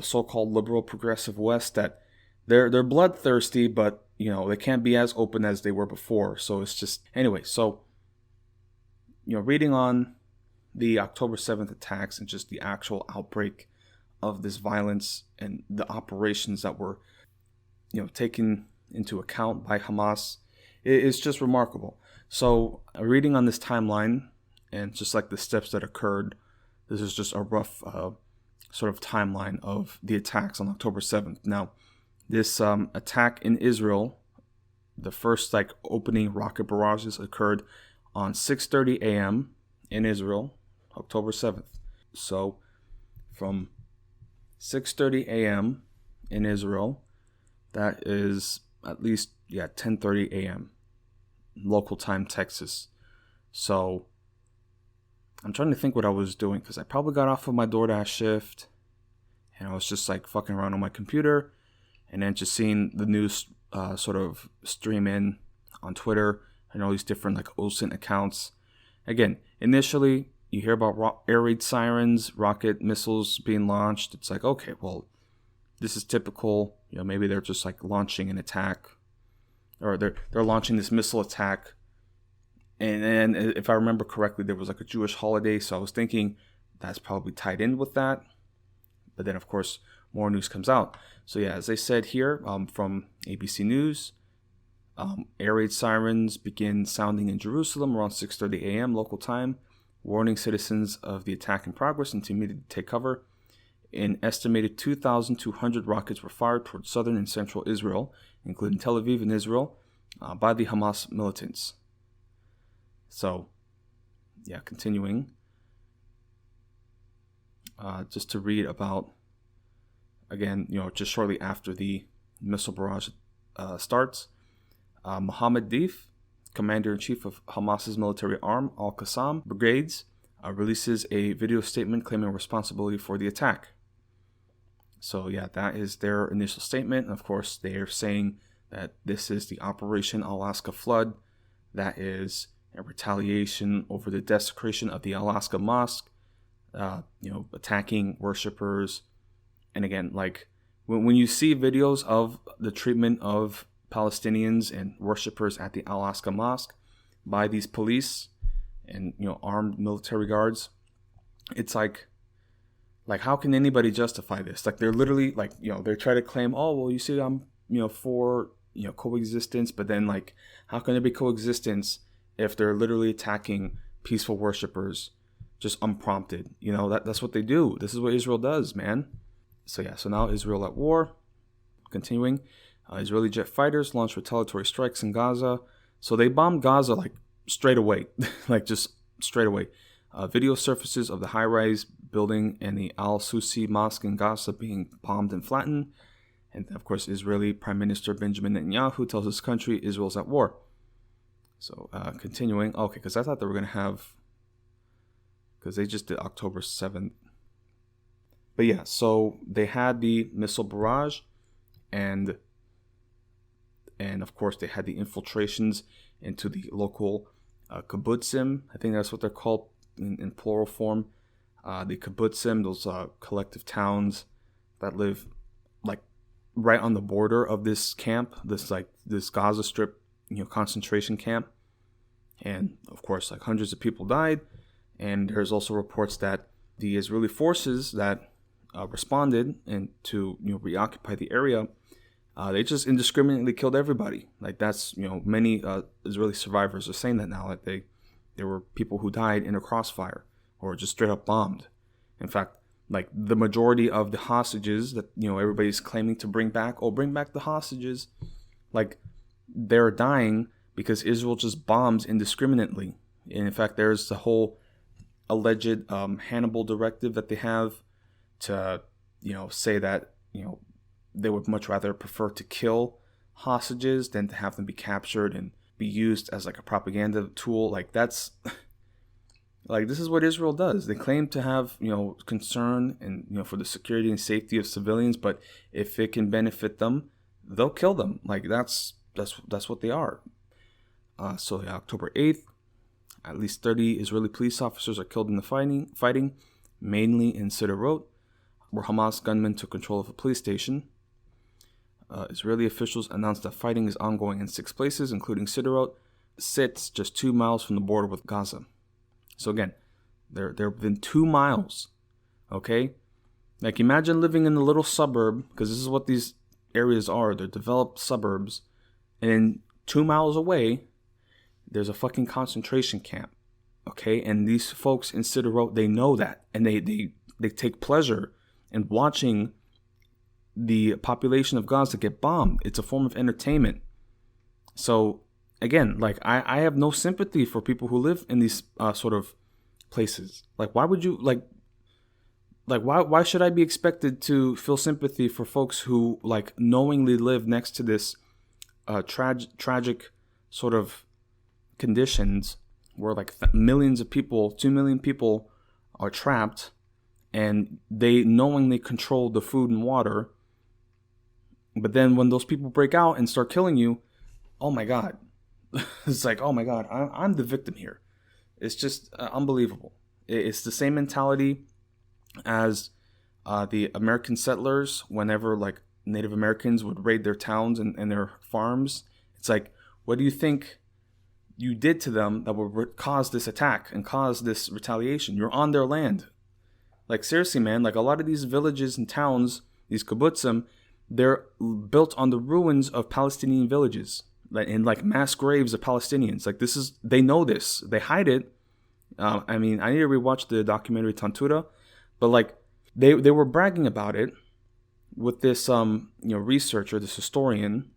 so-called liberal progressive West, that they're bloodthirsty, but they can't be as open as they were before. So it's just, anyway. So reading on the October 7th attacks and just the actual outbreak of this violence and the operations that were taken into account by Hamas, it's just remarkable. So reading on this timeline and just like the steps that occurred, this is just a rough sort of timeline of the attacks on October 7th. Now, this attack in Israel, the first opening rocket barrages occurred on 6:30 a.m. in Israel, October 7th. So from 6:30 a.m. in Israel, that is at least 10:30 a.m. local time, Texas. So I'm trying to think what I was doing, because I probably got off of my DoorDash shift and I was just fucking around on my computer, and then just seeing the news sort of stream in on Twitter and all these different OSINT accounts. Again, initially you hear about air raid sirens, rocket missiles being launched. It's like, okay, well, this is typical. Maybe they're just launching an attack, or they're launching this missile attack. And then, if I remember correctly, there was a Jewish holiday, so I was thinking that's probably tied in with that. But then, of course, more news comes out. So yeah, as I said here, from ABC News, air raid sirens begin sounding in Jerusalem around 6:30 a.m. local time, warning citizens of the attack in progress and to immediately take cover. An estimated 2,200 rockets were fired towards southern and central Israel, including Tel Aviv and Israel, by the Hamas militants. So, yeah, continuing. Just to read about, again, just shortly after the missile barrage starts, Mohammed Deif, commander-in-chief of Hamas's military arm, Al-Qassam Brigades, releases a video statement claiming responsibility for the attack. So, yeah, that is their initial statement. Of course, they are saying that this is the Operation Alaska Flood. That is a retaliation over the desecration of the Alaska Mosque, attacking worshippers. And again, when you see videos of the treatment of Palestinians and worshippers at the Alaska Mosque by these police and armed military guards, it's like how can anybody justify this? They're literally they try to claim, oh well, you see, I'm for coexistence, but then how can there be coexistence if they're literally attacking peaceful worshippers just unprompted? That's what they do. This is what Israel does, man. So yeah, so now Israel at war. Continuing, Israeli jet fighters launched retaliatory strikes in Gaza. So they bombed Gaza straight away, just straight away. Video surfaces of the high-rise building and the Al-Susi Mosque in Gaza being bombed and flattened. And of course, Israeli Prime Minister Benjamin Netanyahu tells his country Israel's at war. So continuing, okay, because I thought they were going to have, because they just did October 7th. But yeah, so they had the missile barrage, and of course they had the infiltrations into the local kibbutzim. I think that's what they're called in plural form. The kibbutzim, those collective towns that live right on the border of this camp, this Gaza Strip, concentration camp. And of course, hundreds of people died. And there's also reports that the Israeli forces that responded and to reoccupy the area, they just indiscriminately killed everybody. That's many Israeli survivors are saying that now, that they There were people who died in a crossfire or just straight up bombed. In fact, like the majority of the hostages that, everybody's claiming to bring back, bring back the hostages, like they're dying because Israel just bombs indiscriminately. And in fact, there's the whole alleged Hannibal directive that they have to, say that, they would much rather prefer to kill hostages than to have them be captured and be used as like a propaganda tool. Like that's like, this is what Israel does. They claim to have, concern and, for the security and safety of civilians, but if it can benefit them, they'll kill them. Like that's what they are. So October 8th, at least 30 Israeli police officers are killed in the fighting, mainly in Sderot, where Hamas gunmen took control of a police station. Israeli officials announced that fighting is ongoing in 6 places, including Sderot, sits just 2 miles from the border with Gaza. So again, they're within 2 miles, okay? Like imagine living in a little suburb, because this is what these areas are. They're developed suburbs, and then 2 miles away, there's a fucking concentration camp, okay? And these folks in Sderot, they know that, and they take pleasure in watching the population of Gaza get bombed. It's a form of entertainment. So again, like I have no sympathy for people who live in these sort of places. Like why would you like why should I be expected to feel sympathy for folks who like knowingly live next to this tragic sort of conditions where like millions of people, 2 million people are trapped, and they knowingly control the food and water. But then when those people break out and start killing you, oh my God. It's like, oh my God, I'm the victim here. It's just unbelievable. It's the same mentality as the American settlers whenever like Native Americans would raid their towns and their farms. It's like, what do you think you did to them that would cause this attack and cause this retaliation? You're on their land. Like seriously, man, like a lot of these villages and towns, these kibbutzim, they're built on the ruins of Palestinian villages and like mass graves of Palestinians. Like this is, they know this, they hide it. I mean, I need to rewatch the documentary Tantura, but like they were bragging about it with this researcher, this historian,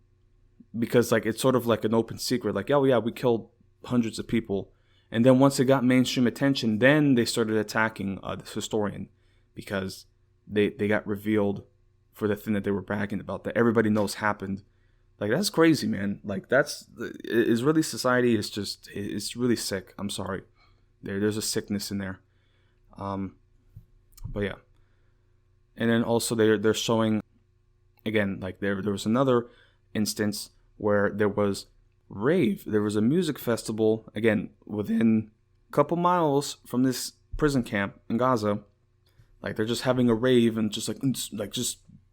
because like it's sort of like an open secret. Like, oh yeah, we killed hundreds of people. And then once it got mainstream attention, then they started attacking this historian because they got revealed for the thing that they were bragging about that everybody knows happened. Like that's crazy, man. Like Israeli society is just, it's really sick. I'm sorry. There's a sickness in there. But yeah. And then also they're showing, again, like there was another instance where there was rave. There was a music festival, again, within a couple miles from this prison camp in Gaza. Like they're just having a rave and just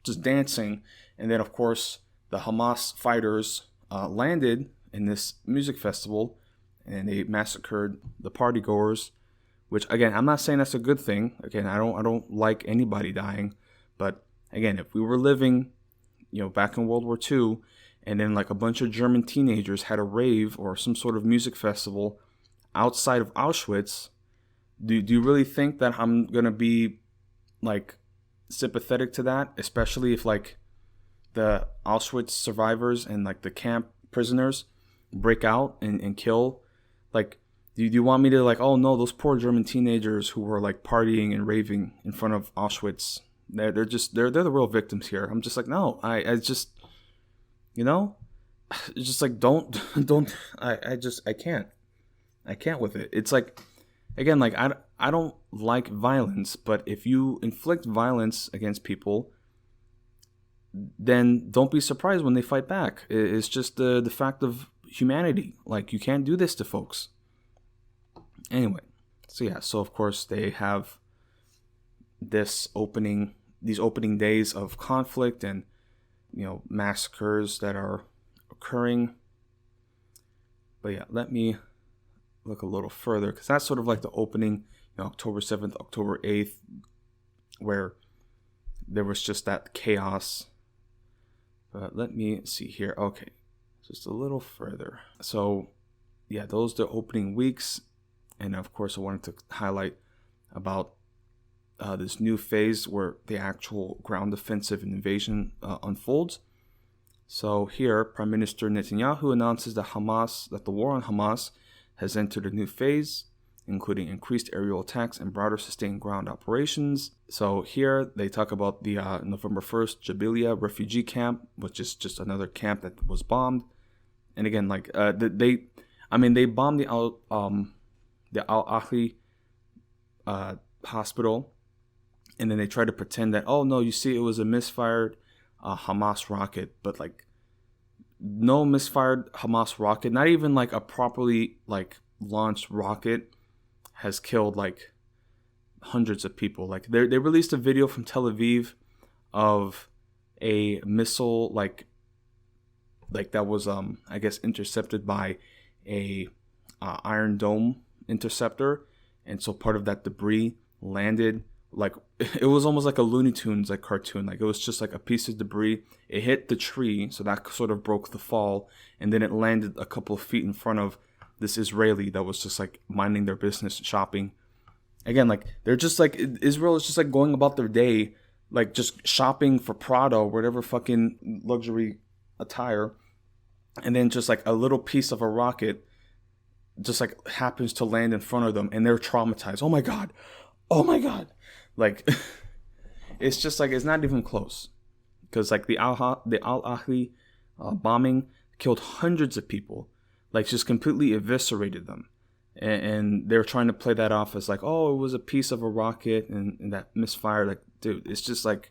just dancing. And then of course the Hamas fighters landed in this music festival and they massacred the partygoers, which again, I'm not saying that's a good thing. Again, I don't like anybody dying, but again, if we were living, back in World War II, and then like a bunch of German teenagers had a rave or some sort of music festival outside of Auschwitz, do you really think that I'm gonna be like sympathetic to that? Especially if like the Auschwitz survivors and like the camp prisoners break out and kill. Like, do you want me to like, oh no, those poor German teenagers who were like partying and raving in front of Auschwitz, they're the real victims here. I'm just like, no, I just, it's just like don't I can't with it. It's like, again, like I don't like violence, but if you inflict violence against people, then don't be surprised when they fight back. It's just the fact of humanity. Like, you can't do this to folks. Anyway, so of course they have these opening days of conflict and massacres that are occurring. But yeah, let me look a little further, because that's sort of like the opening, October 7th, October 8th, where there was just that chaos. But let me see here. Okay, just a little further. So yeah, those are the opening weeks. And of course, I wanted to highlight about this new phase where the actual ground offensive and invasion unfolds. So here, Prime Minister Netanyahu announces that the war on Hamas has entered a new phase, including increased aerial attacks and broader sustained ground operations. So here they talk about the November 1st Jabalia refugee camp, which is just another camp that was bombed. And again, like they bombed the Al-Ahli hospital, and then they try to pretend that, oh no, you see, it was a misfired Hamas rocket, but like no misfired Hamas rocket, not even like a properly like launched rocket, has killed like hundreds of people. Like they released a video from Tel Aviv of a missile like that was I guess intercepted by a Iron Dome interceptor, and so part of that debris landed. Like it was almost like a Looney Tunes like cartoon. Like it was just like a piece of debris. It hit the tree, so that sort of broke the fall, and then it landed a couple of feet in front of this Israeli that was just like minding their business, shopping. Again, like they're just like, Israel is just like going about their day, like just shopping for Prada or whatever fucking luxury attire, and then just like a little piece of a rocket just like happens to land in front of them, and they're traumatized. Oh my god. Like, it's just like, it's not even close. Because like the Al-Ahli bombing killed hundreds of people, like just completely eviscerated them. And they're trying to play that off as like, oh, it was a piece of a rocket and that misfired. Like, dude, it's just like,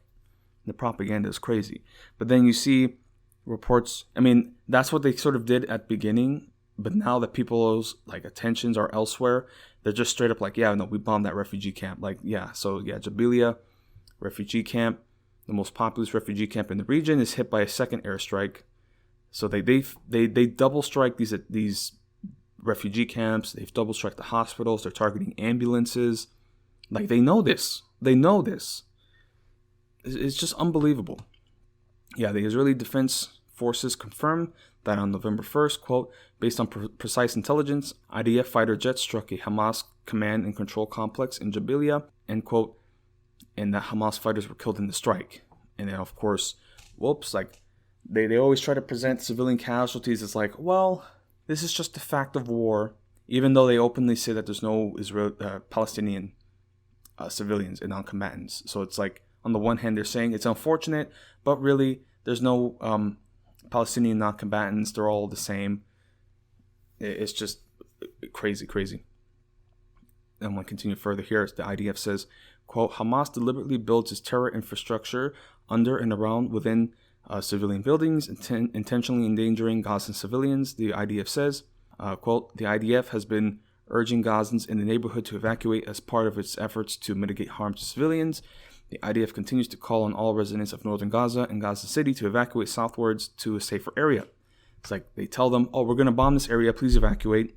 the propaganda is crazy. But then you see reports, I mean, that's what they sort of did at the beginning. But now that people's like attentions are elsewhere, they're just straight up like, yeah, no, we bombed that refugee camp. Like, yeah, so yeah, Jabalia refugee camp, the most populous refugee camp in the region, is hit by a second airstrike. So they double strike these refugee camps. They've double strike the hospitals. They're targeting ambulances. Like, they know this. It's just unbelievable. Yeah, the Israeli Defense Forces confirmed that on November 1st, quote, based on precise intelligence, IDF fighter jets struck a Hamas command and control complex in Jabalia, end quote, and that Hamas fighters were killed in the strike. And then, of course, whoops, like, they always try to present civilian casualties as like, well, this is just a fact of war, even though they openly say that there's no Palestinian civilians and non-combatants. So it's like, on the one hand, they're saying it's unfortunate, but really, there's no Palestinian non-combatants. They're all the same. It's just crazy. And I'm going to continue further here. The IDF says, quote, Hamas deliberately builds its terror infrastructure under and around within civilian buildings, intentionally endangering Gazan civilians. The IDF says, quote, the IDF has been urging Gazans in the neighborhood to evacuate as part of its efforts to mitigate harm to civilians. The IDF continues to call on all residents of northern Gaza and Gaza City to evacuate southwards to a safer area. It's like they tell them, oh, we're going to bomb this area, please evacuate.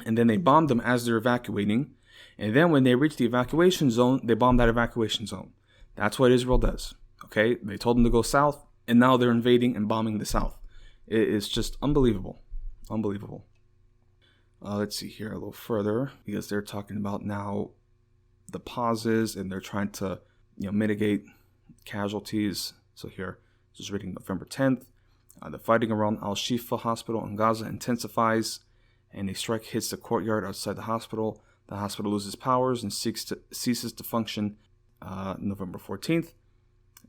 And then they bomb them as they're evacuating. And then when they reach the evacuation zone, they bomb that evacuation zone. That's what Israel does. Okay? They told them to go south, and now they're invading and bombing the south. It's just unbelievable. Let's see here a little further, because they're talking about now the pauses, and they're trying to mitigate casualties. So here, just reading November 10th, the fighting around Al-Shifa Hospital in Gaza intensifies, and a strike hits the courtyard outside the hospital. The hospital loses powers and ceases to function November 14th.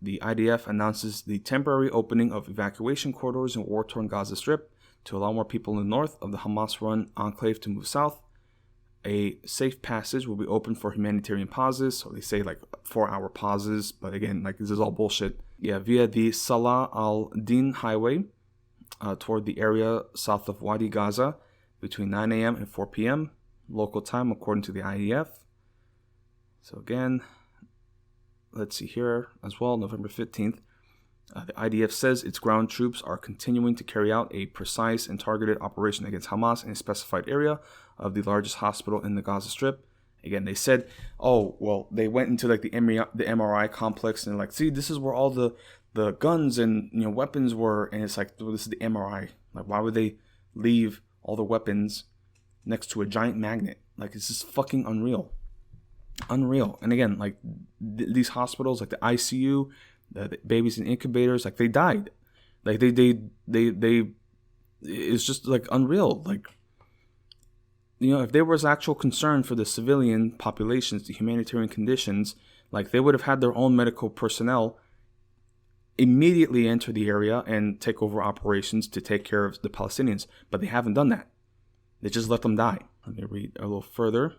The IDF announces the temporary opening of evacuation corridors in war-torn Gaza Strip to allow more people in the north of the Hamas-run enclave to move south. A safe passage will be open for humanitarian pauses. So they say like 4-hour pauses, but again, like this is all bullshit. Yeah, via the Salah al-Din highway toward the area south of Wadi Gaza between 9 a.m. and 4 p.m. local time, according to the IDF. So again, let's see here as well, November 15th. The IDF says its ground troops are continuing to carry out a precise and targeted operation against Hamas in a specified area of the largest hospital in the Gaza Strip. Again, they said, oh, well, they went into like the MRI complex and like, see, this is where all the guns and weapons were. And it's like, well, this is the MRI. Like, why would they leave all the weapons next to a giant magnet? Like, it's just fucking unreal. And again, like these hospitals, like the ICU, the babies in incubators, like they died. Like they it's just like unreal. Like, if there was actual concern for the civilian populations, the humanitarian conditions, like they would have had their own medical personnel immediately enter the area and take over operations to take care of the Palestinians. But they haven't done that. They just let them die. Let me read a little further.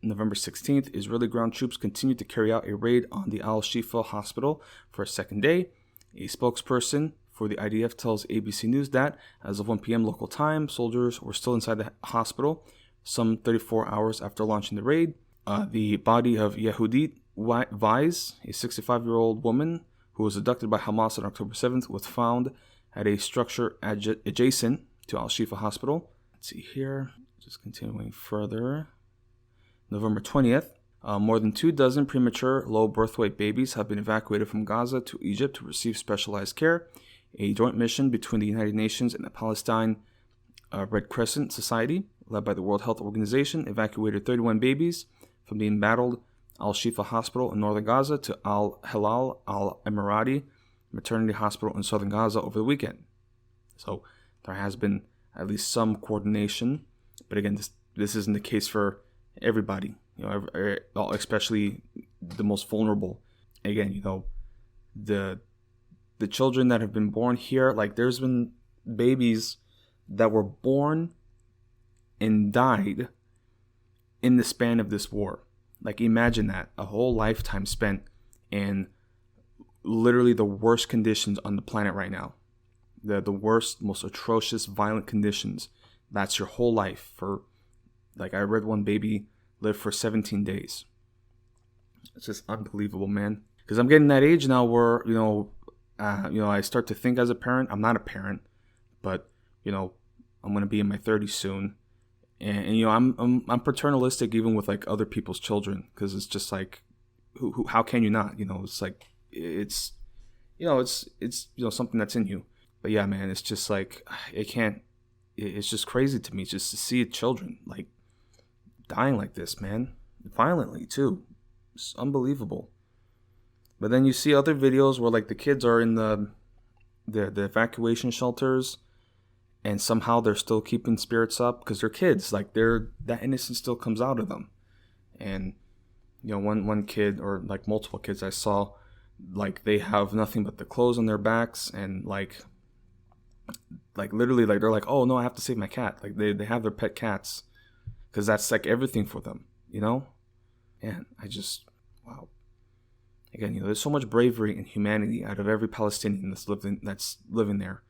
November 16th, Israeli ground troops continued to carry out a raid on the Al-Shifa hospital for a second day. A spokesperson for the IDF tells ABC News that, as of 1 p.m. local time, soldiers were still inside the hospital some 34 hours after launching the raid. The body of Yehudit Vaiz, a 65-year-old woman who was abducted by Hamas on October 7th, was found at a structure adjacent to Al-Shifa hospital. Let's see here. Just continuing further. November 20th, more than 24 premature low birth weight babies have been evacuated from Gaza to Egypt to receive specialized care. A joint mission between the United Nations and the Palestine Red Crescent Society, led by the World Health Organization, evacuated 31 babies from the embattled Al-Shifa Hospital in northern Gaza to Al-Hilal Al-Emirati Maternity Hospital in southern Gaza over the weekend. So there has been at least some coordination, but again, this isn't the case for everybody, especially the most vulnerable. Again, the children that have been born here, like there's been babies that were born and died in the span of this war. Like, imagine that, a whole lifetime spent in literally the worst conditions on the planet right now. The worst, most atrocious, violent conditions. That's your whole life. For, like, I read one baby lived for 17 days. It's just unbelievable, man. Because I'm getting that age now where, I start to think as a parent. I'm not a parent, but, I'm going to be in my 30s soon. And I'm paternalistic even with like other people's children, because it's just like, how can you not? It's like it's something that's in you. But yeah, man, it's just like it's just crazy to me just to see children like dying like this, man, violently too. It's unbelievable. But then you see other videos where like the kids are in the evacuation shelters, and somehow they're still keeping spirits up because they're kids. Like that innocence still comes out of them. And one kid, or like multiple kids I saw, like they have nothing but the clothes on their backs, and like literally like they're like, oh no, I have to save my cat. Like they have their pet cats because that's like everything for them. And I just, wow. Again, there's so much bravery and humanity out of every Palestinian that's living there,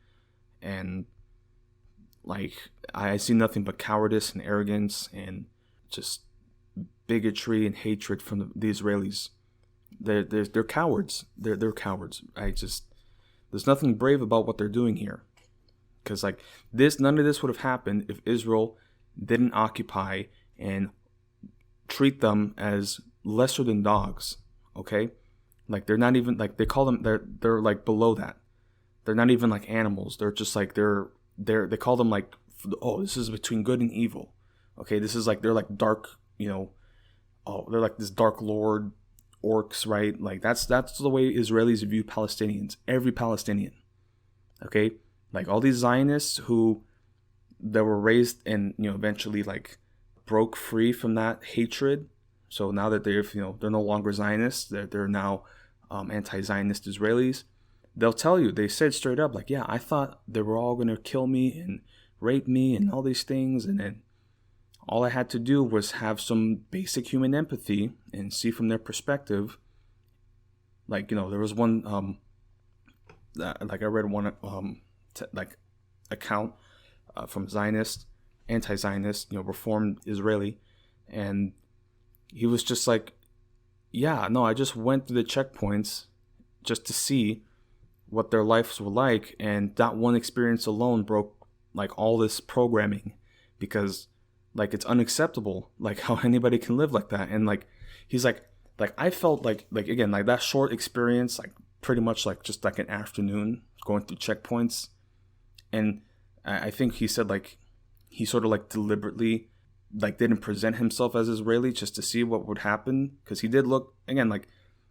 and like I see nothing but cowardice and arrogance and just bigotry and hatred from the Israelis. They're cowards. They're cowards. There's nothing brave about what they're doing here, because like none of this would have happened if Israel didn't occupy and treat them as lesser than dogs. Okay, like they're not even like, they call them, they're like below that. They're not even like animals. They're just like they call them like, oh, this is between good and evil. Okay, this is like, they're like dark, they're like this dark lord orcs, right? Like that's the way Israelis view Palestinians, every Palestinian. Okay, like all these Zionists that were raised and eventually like broke free from that hatred. So now that they're no longer Zionists, they're now anti-Zionist Israelis. They'll tell you, they said straight up, like, yeah, I thought they were all going to kill me and rape me and all these things. And then all I had to do was have some basic human empathy and see from their perspective. Like, there was one, like I read one, account from Zionist, anti-Zionist, reformed Israeli. And he was just like, yeah, no, I just went through the checkpoints just to see what their lives were like, and that one experience alone broke like all this programming, because like it's unacceptable like how anybody can live like that. And like he's like I felt like again, like that short experience, like pretty much like just like an afternoon going through checkpoints. And I think he said like he sort of like deliberately like didn't present himself as Israeli just to see what would happen, because he did look, again, like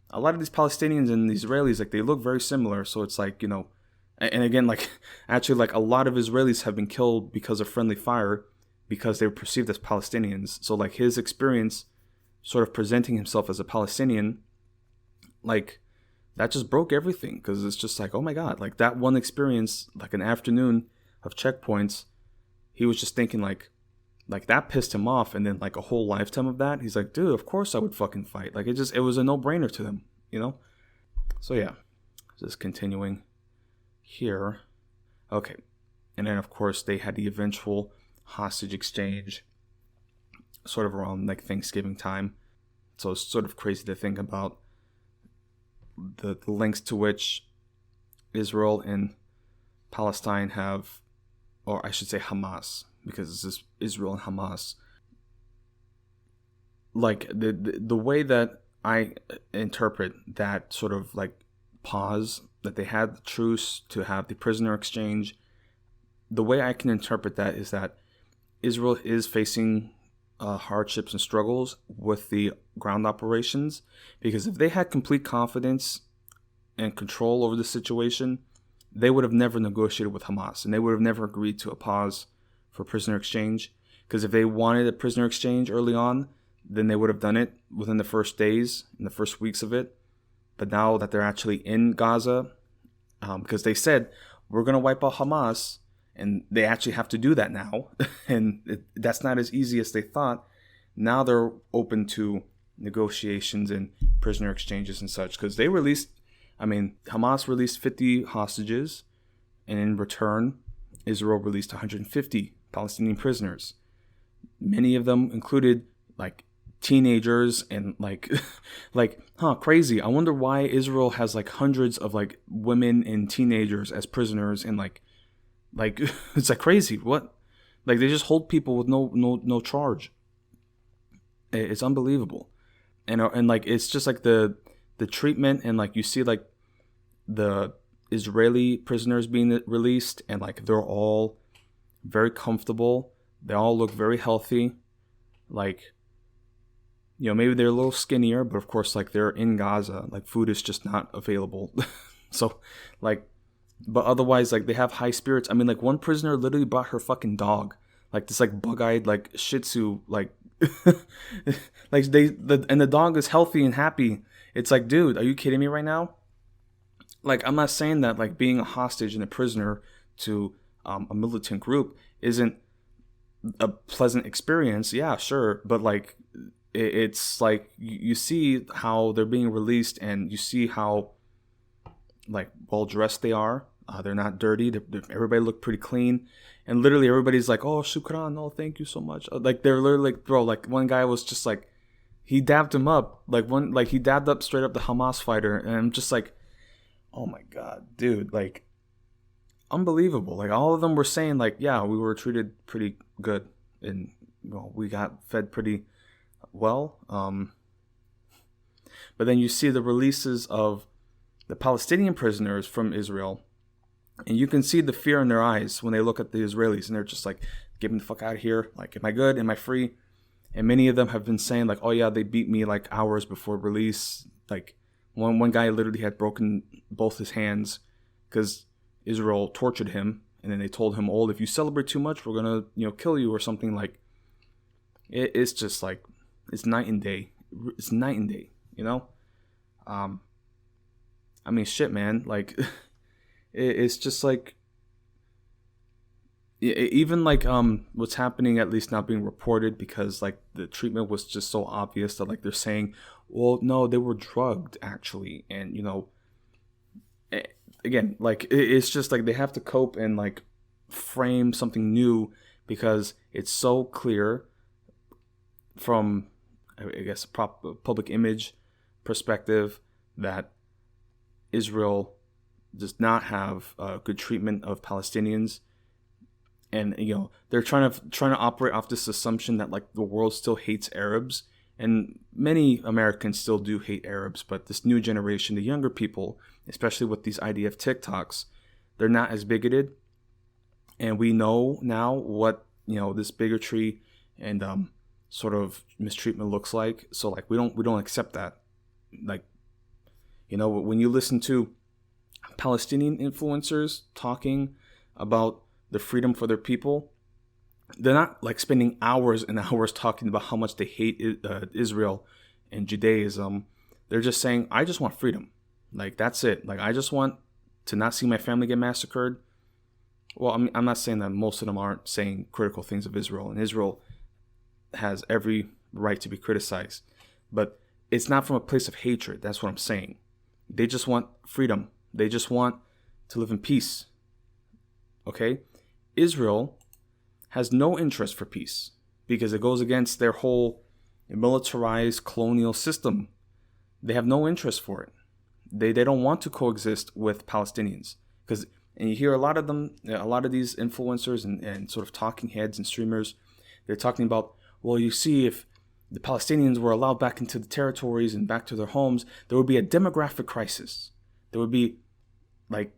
a lot of these Palestinians and the Israelis, like they look very similar. So it's like, and again, like actually, like a lot of Israelis have been killed because of friendly fire because they were perceived as Palestinians. So like his experience sort of presenting himself as a Palestinian, like that just broke everything, because it's just like, oh my God, like that one experience, like an afternoon of checkpoints, he was just thinking like that pissed him off. And then like a whole lifetime of that, he's like, dude, of course I would fucking fight. Like it was a no-brainer to them, So yeah, just continuing here. Okay. And then of course they had the eventual hostage exchange sort of around like Thanksgiving time. So it's sort of crazy to think about the lengths to which Israel and Palestine have, or I should say Hamas, because this is Israel and Hamas. Like the way that I interpret that sort of like pause that they had the truce to have the prisoner exchange, the way I can interpret that is that Israel is facing hardships and struggles with the ground operations, because if they had complete confidence and control over the situation, they would have never negotiated with Hamas, and they would have never agreed to a pause for prisoner exchange. Because if they wanted a prisoner exchange early on, then they would have done it within the first days and the first weeks of it. But now that they're actually in Gaza, because they said, we're going to wipe out Hamas, and they actually have to do that now. And that's not as easy as they thought. Now they're open to negotiations and prisoner exchanges and such, because they released, Hamas released 50 hostages, and in return, Israel released 150 Palestinian prisoners. Many of them included like teenagers and crazy. I wonder why Israel has like hundreds of like women and teenagers as prisoners, and like it's like crazy. What? Like they just hold people with no charge. It's unbelievable. And like it's just like the treatment, and like you see like the Israeli prisoners being released, and like they're all very comfortable. They all look very healthy. Like, maybe they're a little skinnier, but of course, like they're in Gaza. Like food is just not available. So, like, but otherwise, like they have high spirits. Like one prisoner literally brought her fucking dog, like this like bug-eyed like Shih Tzu, like, like and the dog is healthy and happy. It's like, dude, are you kidding me right now? Like, I'm not saying that like being a hostage and a prisoner to a militant group isn't a pleasant experience. Yeah, sure. But like, it's like you see how they're being released, and you see how like well dressed they are. They're not dirty. Everybody look pretty clean, and literally everybody's like, "Oh, shukran, oh, thank you so much." Like they're literally like, bro. Like one guy was just like, he dabbed him up. He dabbed up straight up the Hamas fighter, and I'm just like, oh my God, dude, like unbelievable. Like all of them were saying like, yeah, we were treated pretty good, and we got fed pretty well. But then you see the releases of the Palestinian prisoners from Israel, and you can see the fear in their eyes when they look at the Israelis, and they're just like, get me the fuck out of here. Like, am I good? Am I free? And many of them have been saying like, oh yeah, they beat me like hours before release. Like one guy literally had broken both his hands because Israel tortured him, and then they told him, oh, if you celebrate too much, we're gonna kill you or something. Like it's just like, it's night and day. It's night and day, shit, man. Like it's just like, even like what's happening, at least not being reported, because like the treatment was just so obvious that like they're saying, well, no, they were drugged actually. And again, like it's just like they have to cope and like frame something new, because it's so clear from, I guess, a public image perspective that Israel does not have good treatment of Palestinians. And they're trying to operate off this assumption that like the world still hates Arabs, and many Americans still do hate Arabs, but this new generation, the younger people, especially with these IDF TikToks, they're not as bigoted. And we know now what this bigotry and sort of mistreatment looks like. So like we don't accept that. Like, you know, when you listen to Palestinian influencers talking about the freedom for their people, they're not like spending hours and hours talking about how much they hate Israel and Judaism. They're just saying, I just want freedom. Like, that's it. Like, I just want to not see my family get massacred. Well, I'm not saying that most of them aren't saying critical things of Israel, and Israel has every right to be criticized. But it's not from a place of hatred. That's what I'm saying. They just want freedom. They just want to live in peace. Okay? Israel has no interest for peace because it goes against their whole militarized colonial system. They have no interest for it. They don't want to coexist with Palestinians. And you hear a lot of them, a lot of these influencers and sort of talking heads and streamers, they're talking about, well, you see, if the Palestinians were allowed back into the territories and back to their homes, there would be a demographic crisis. There would be like,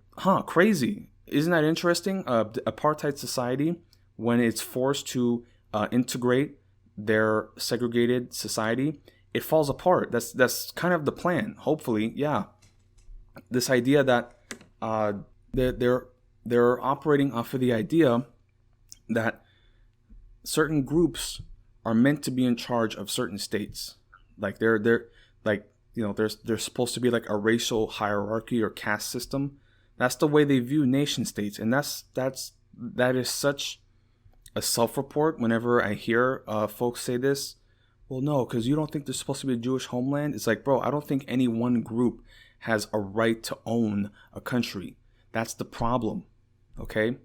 crazy. Isn't that interesting? Apartheid society, when it's forced to integrate their segregated society, it falls apart. That's kind of the plan. Hopefully, yeah. This idea that they're operating off of the idea that certain groups are meant to be in charge of certain states. Like they're like, you know, there's supposed to be like a racial hierarchy or caste system. That's the way they view nation states, and that is such a self-report. Whenever I hear folks say this, well, no, because you don't think there's supposed to be a Jewish homeland. It's like, bro, I don't think any one group has a right to own a country. That's the problem, okay?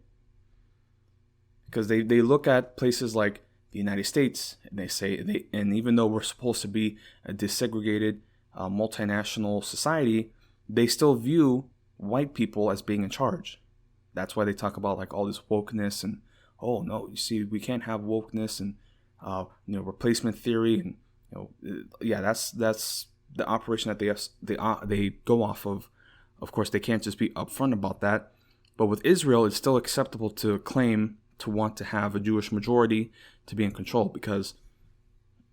Because they look at places like the United States, and they say, and even though we're supposed to be a desegregated multinational society, they still view white people as being in charge. That's why they talk about like all this wokeness and, oh no, you see, we can't have wokeness and replacement theory, and yeah, that's the operation that they go off of. Of course, they can't just be upfront about that. But with Israel, it's still acceptable to claim to want to have a Jewish majority to be in control because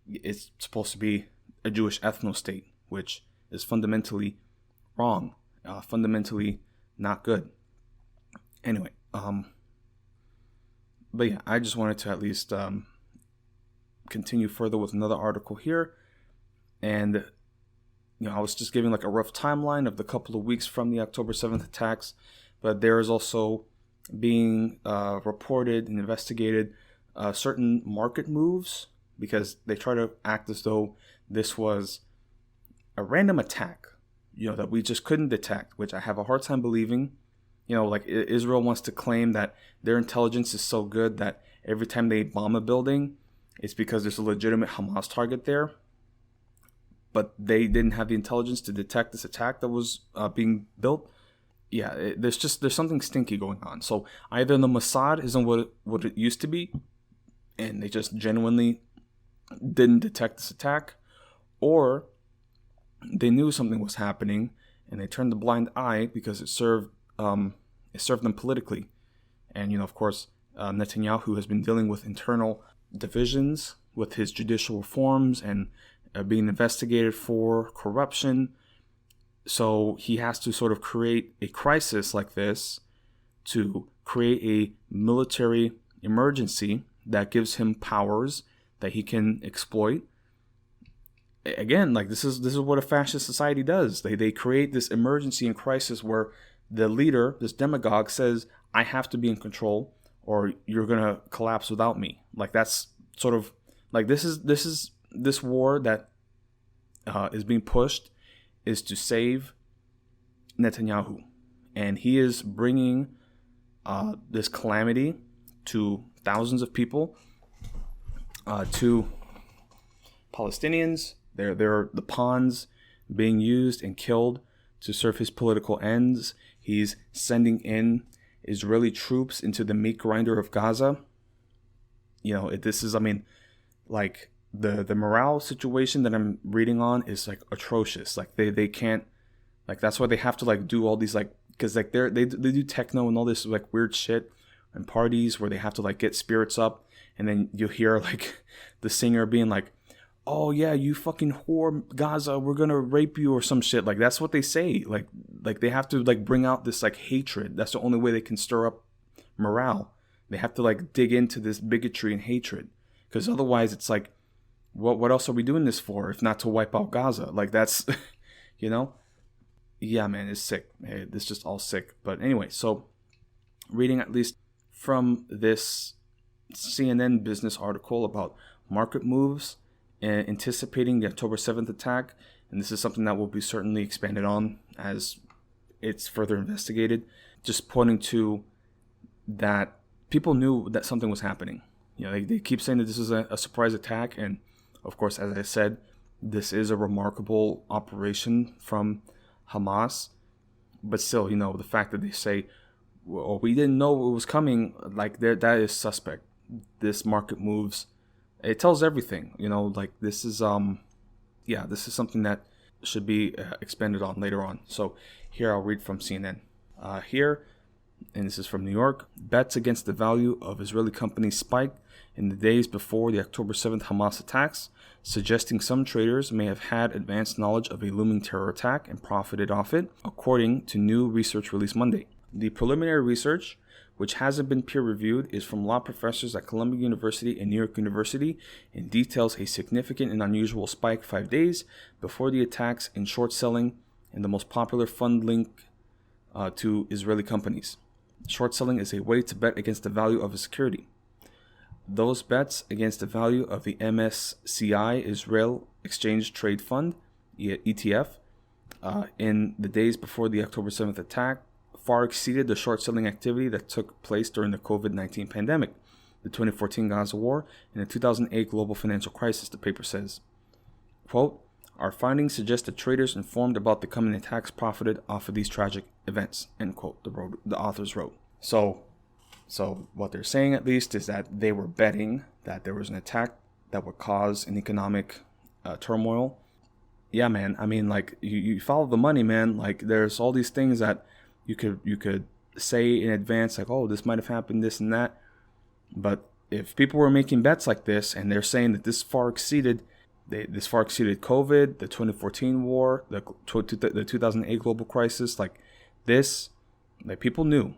it's supposed to be a Jewish ethno-state, which is fundamentally wrong, fundamentally not good. Anyway, but yeah, I just wanted to at least continue further with another article here. And I was just giving like a rough timeline of the couple of weeks from the October 7th attacks, but there is also being reported and investigated certain market moves, because they try to act as though this was a random attack, that we just couldn't detect, which I have a hard time believing. Like Israel wants to claim that their intelligence is so good that every time they bomb a building, it's because there's a legitimate Hamas target there. But they didn't have the intelligence to detect this attack that was being built. Yeah, there's something stinky going on. So either the Mossad isn't what it used to be, and they just genuinely didn't detect this attack, or they knew something was happening and they turned a blind eye because it served them politically. And of course, Netanyahu has been dealing with internal divisions with his judicial reforms and being investigated for corruption. So he has to sort of create a crisis like this to create a military emergency that gives him powers that he can exploit. Again, like this is what a fascist society does. They create this emergency and crisis where the leader, this demagogue, says, I have to be in control or you're going to collapse without me. Like that's sort of like this war that is being pushed is to save Netanyahu. And he is bringing this calamity to thousands of people, to Palestinians. They're the pawns being used and killed to serve his political ends. He's sending in Israeli troops into the meat grinder of Gaza. This is, like the morale situation that I'm reading on is like atrocious. Like they can't, like that's why they have to like do all these like, because like they do techno and all this like weird shit and parties where they have to like get spirits up And then you'll hear like the singer being like, oh yeah, you fucking whore, Gaza, we're gonna rape you or some shit. Like that's what they say. Like they have to like bring out this like hatred. That's the only way they can stir up morale. They have to like dig into this bigotry and hatred, because otherwise it's like, what else are we doing this for if not to wipe out Gaza? Like that's, you know, yeah, man, it's sick. It's just all sick. But anyway, so reading at least from this CNN business article about market moves and anticipating the October 7th attack, and this is something that will be certainly expanded on as it's further investigated, just pointing to that people knew that something was happening. You know, they keep saying that this is a surprise attack, and of course, as I said, this is a remarkable operation from Hamas, but still, you know, the fact that they say, well, we didn't know it was coming, like that is suspect. This market moves, it tells everything, you know, like this is this is something that should be expanded on later on. So here I'll read from CNN. Here, and this is from New York, bets against the value of Israeli companies spiked in the days before the October 7th Hamas attacks, suggesting some traders may have had advanced knowledge of a looming terror attack and profited off it, according to new research released Monday. The preliminary research, which hasn't been peer-reviewed, is from law professors at Columbia University and New York University and details a significant and unusual spike 5 days before the attacks in short selling and the most popular fund link to Israeli companies. Short selling is a way to bet against the value of a security. Those bets against the value of the MSCI Israel Exchange Trade Fund, ETF, in the days before the October 7th attack far exceeded the short selling activity that took place during the COVID-19 pandemic, the 2014 Gaza war, and the 2008 global financial crisis, the paper says. Quote, our findings suggest that traders informed about the coming attacks profited off of these tragic events, end quote, the authors wrote. So what they're saying at least is that they were betting that there was an attack that would cause an economic turmoil. Yeah, man. I mean, like you follow the money, man. Like there's all these things that you could say in advance, like, oh, this might have happened, this and that. But if people were making bets like this and they're saying that this far exceeded COVID, the 2014 war, the 2008 global crisis, like this, like people knew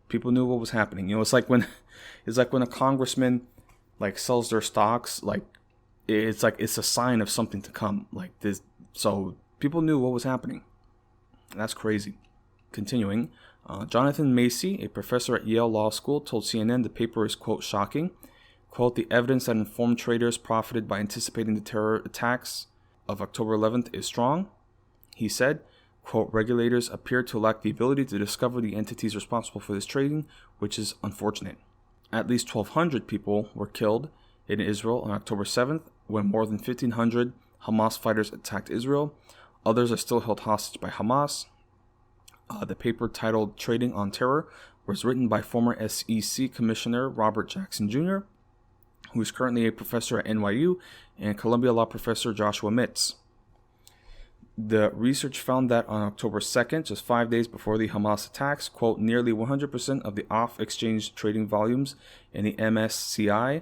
what was happening. You know, it's like when a congressman like sells their stocks, like it's a sign of something to come, like this. So people knew what was happening. That's crazy. Continuing, Jonathan Macy, a professor at Yale Law School, told CNN the paper is, quote, shocking. Quote, the evidence that informed traders profited by anticipating the terror attacks of October 11th is strong. He said, quote, regulators appear to lack the ability to discover the entities responsible for this trading, which is unfortunate. At least 1,200 people were killed in Israel on October 7th when more than 1,500 Hamas fighters attacked Israel. Others are still held hostage by Hamas. The paper, titled Trading on Terror, was written by former SEC Commissioner Robert Jackson Jr., who is currently a professor at NYU, and Columbia Law professor Joshua Mitz. The research found that on October 2nd, just 5 days before the Hamas attacks, quote, nearly 100% of the off-exchange trading volumes in the MSCI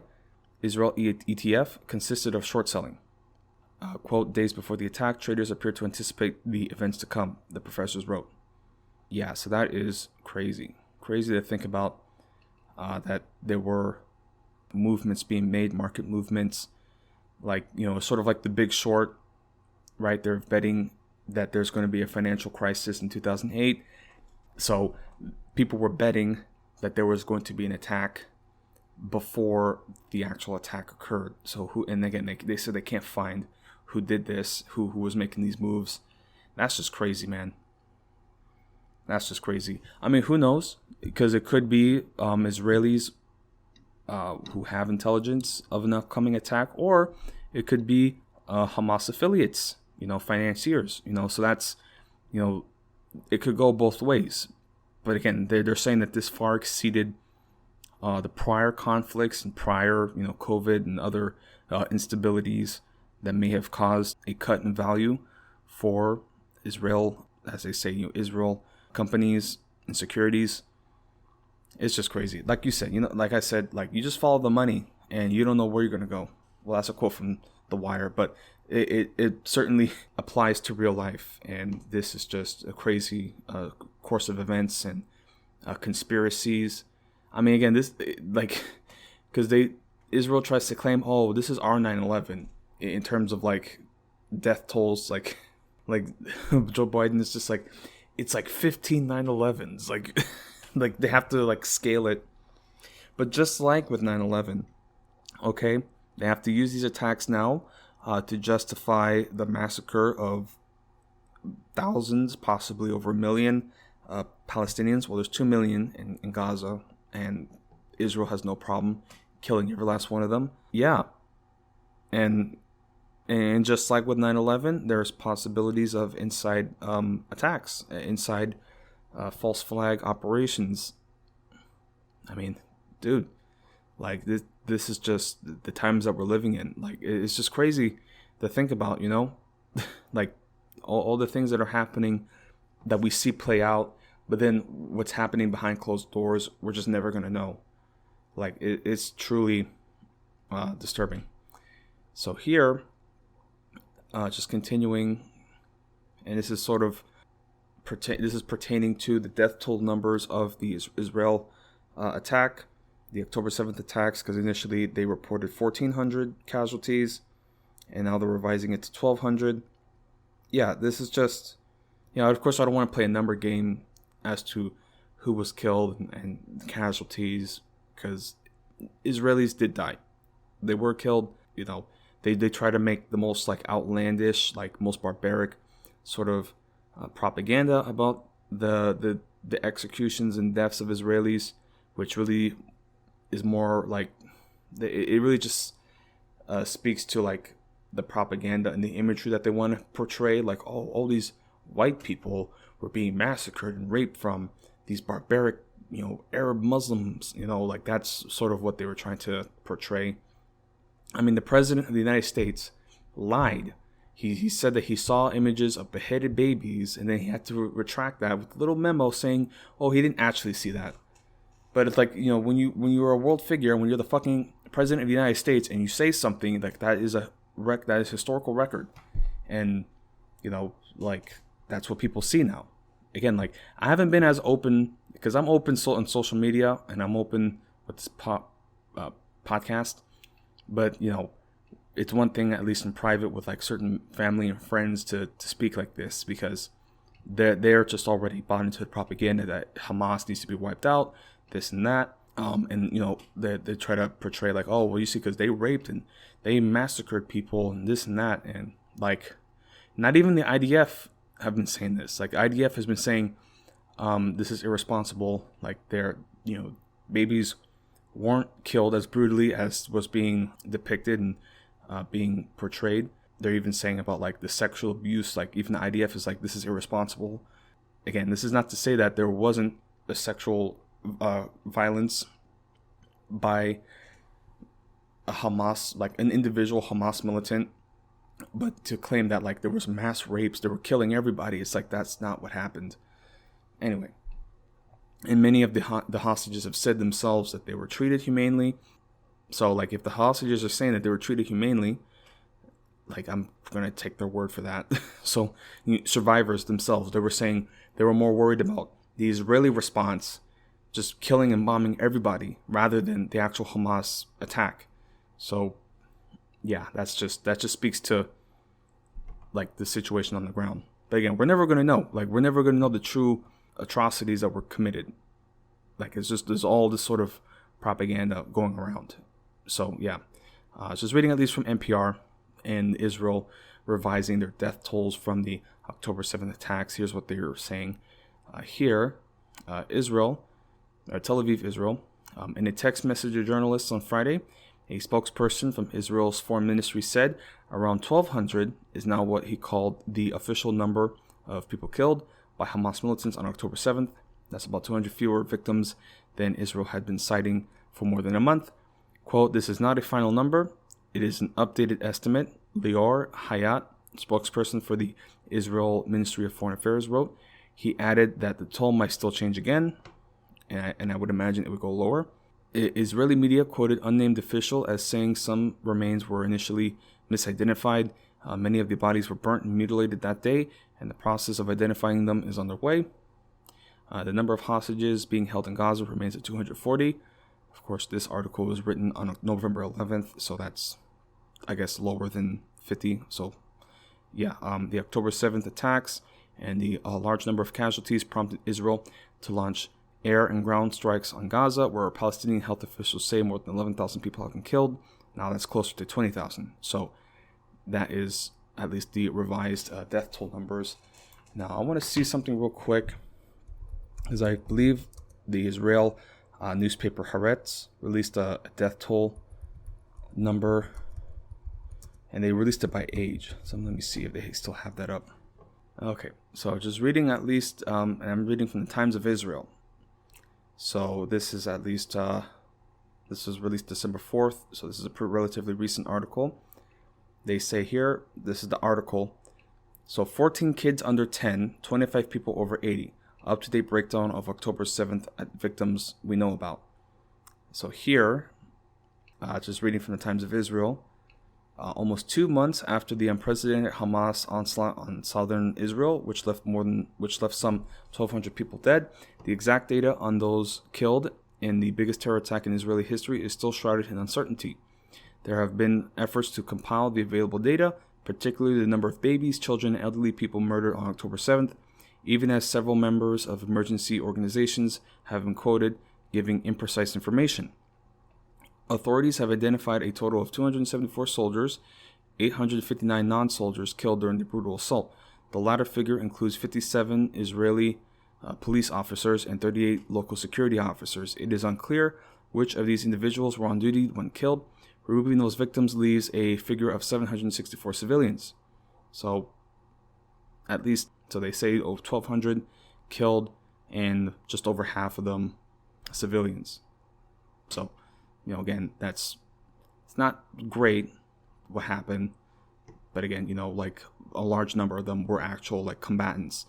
Israel ETF consisted of short selling. Quote, days before the attack, traders appeared to anticipate the events to come, the professors wrote. Yeah, so that is crazy. Crazy to think about that there were movements being made, market movements, like, you know, sort of like the Big Short, right? They're betting that there's going to be a financial crisis in 2008. So people were betting that there was going to be an attack before the actual attack occurred. So and again, they said they can't find who did this, who was making these moves. That's just crazy, man. That's just crazy. I mean, who knows? Because it could be Israelis who have intelligence of an upcoming attack, or it could be Hamas affiliates, you know, financiers, you know. So that's, you know, it could go both ways. But again, they're saying that this far exceeded the prior conflicts and prior, you know, COVID and other instabilities that may have caused a cut in value for Israel, as they say, you know, Israel companies and securities. It's just crazy. Like you said, you know, like I said, like you just follow the money. and you don't know where you're going to go. Well, that's a quote from The Wire, but it certainly applies to real life. And this is just a crazy course of events and conspiracies. I mean, again, this, like, because Israel tries to claim, oh, this is our 9/11 in terms of like death tolls, like Joe Biden is just like, it's like 15 9/11s, like like they have to like scale it. But just like with 9/11, okay, they have to use these attacks now to justify the massacre of thousands, possibly over 1 million Palestinians. Well, there's 2 million in Gaza, and Israel has no problem killing every last one of them. Yeah. And just like with 9/11, there's possibilities of inside attacks, inside false flag operations. I mean, dude, like this is just the times that we're living in. Like, it's just crazy to think about, you know, like all the things that are happening that we see play out, but then what's happening behind closed doors, we're just never gonna know. Like, it's truly disturbing. So here, just continuing, and this is sort of pertaining to the death toll numbers of the Israel attack, the October 7th attacks, because initially they reported 1,400 casualties, and now they're revising it to 1,200. Yeah, this is just, you know, of course I don't want to play a number game as to who was killed and casualties, because Israelis did die. They were killed, you know. They try to make the most like outlandish, like most barbaric sort of propaganda about the executions and deaths of Israelis, which really is more like, it really just speaks to like the propaganda and the imagery that they want to portray. Like, oh, all these white people were being massacred and raped from these barbaric, you know, Arab Muslims, you know, like that's sort of what they were trying to portray. I mean, the president of the United States lied. He said that he saw images of beheaded babies, and then he had to retract that with a little memo saying, oh, he didn't actually see that. But it's like, you know, when you're a world figure, when you're the fucking president of the United States, and you say something like that is that is historical record, and you know, like that's what people see now. Again, like I haven't been as open, because I'm open on social media and I'm open with this podcast. But, you know, it's one thing, at least in private, with like certain family and friends to speak like this, because they're just already bought into the propaganda that Hamas needs to be wiped out, this and that. And, you know, they try to portray like, oh, well, you see, because they raped and they massacred people and this and that. And like, not even the IDF have been saying this. Like, IDF has been saying this is irresponsible. Like, they're, you know, babies weren't killed as brutally as was being depicted and being portrayed. They're even saying about like the sexual abuse, like even the IDF is like, this is irresponsible. Again, this is not to say that there wasn't a sexual violence by a Hamas, like an individual Hamas militant, but to claim that like there was mass rapes, they were killing everybody, it's like that's not what happened. Anyway. And many of the hostages have said themselves that they were treated humanely. So, like, if the hostages are saying that they were treated humanely, like, I'm going to take their word for that. So, survivors themselves, they were saying they were more worried about the Israeli response, just killing and bombing everybody, rather than the actual Hamas attack. So, yeah, that just speaks to, like, the situation on the ground. But again, we're never going to know. Like, we're never going to know the true atrocities that were committed. Like, it's just, there's all this sort of propaganda going around. So yeah, just reading at least from NPR, and Israel revising their death tolls from the October 7th attacks. Here's what they're saying here. Israel, Tel Aviv, Israel, in a text message to journalists on Friday, a spokesperson from Israel's foreign ministry said around 1,200 is now what he called the official number of people killed by Hamas militants on October 7th. That's about 200 fewer victims than Israel had been citing for more than a month. Quote, this is not a final number. It is an updated estimate. Lior Hayat, spokesperson for the Israel Ministry of Foreign Affairs, wrote. He added that the toll might still change again, and I would imagine it would go lower. Israeli media quoted unnamed official as saying some remains were initially misidentified. Many of the bodies were burnt and mutilated that day, and the process of identifying them is underway. The number of hostages being held in Gaza remains at 240. Of course, this article was written on November 11th, so that's, I guess, lower than 50. So, yeah, the October 7th attacks and the large number of casualties prompted Israel to launch air and ground strikes on Gaza, where Palestinian health officials say more than 11,000 people have been killed. Now that's closer to 20,000. So that is at least the revised death toll numbers. Now I want to see something real quick, because I believe the Israel newspaper Haaretz released a death toll number, and they released it by age. So let me see if they still have that up. Okay, so just reading at least, and I'm reading from the Times of Israel. So this is at least, this was released December 4th, so this is a relatively recent article. They say here, this is the article, so 14 kids under 10, 25 people over 80. Up-to-date breakdown of October 7th victims we know about. So here, just reading from the Times of Israel, almost 2 months after the unprecedented Hamas onslaught on southern Israel, which left some 1,200 people dead, the exact data on those killed in the biggest terror attack in Israeli history is still shrouded in uncertainty. There have been efforts to compile the available data, particularly the number of babies, children, and elderly people murdered on October 7th, even as several members of emergency organizations have been quoted giving imprecise information. Authorities have identified a total of 274 soldiers, 859 non-soldiers killed during the brutal assault. The latter figure includes 57 Israeli police officers and 38 local security officers. It is unclear which of these individuals were on duty when killed. Removing those victims leaves a figure of 764 civilians. So, at least, so they say 1,200 killed and just over half of them civilians. So, again, it's not great what happened, but again, like a large number of them were actual like combatants.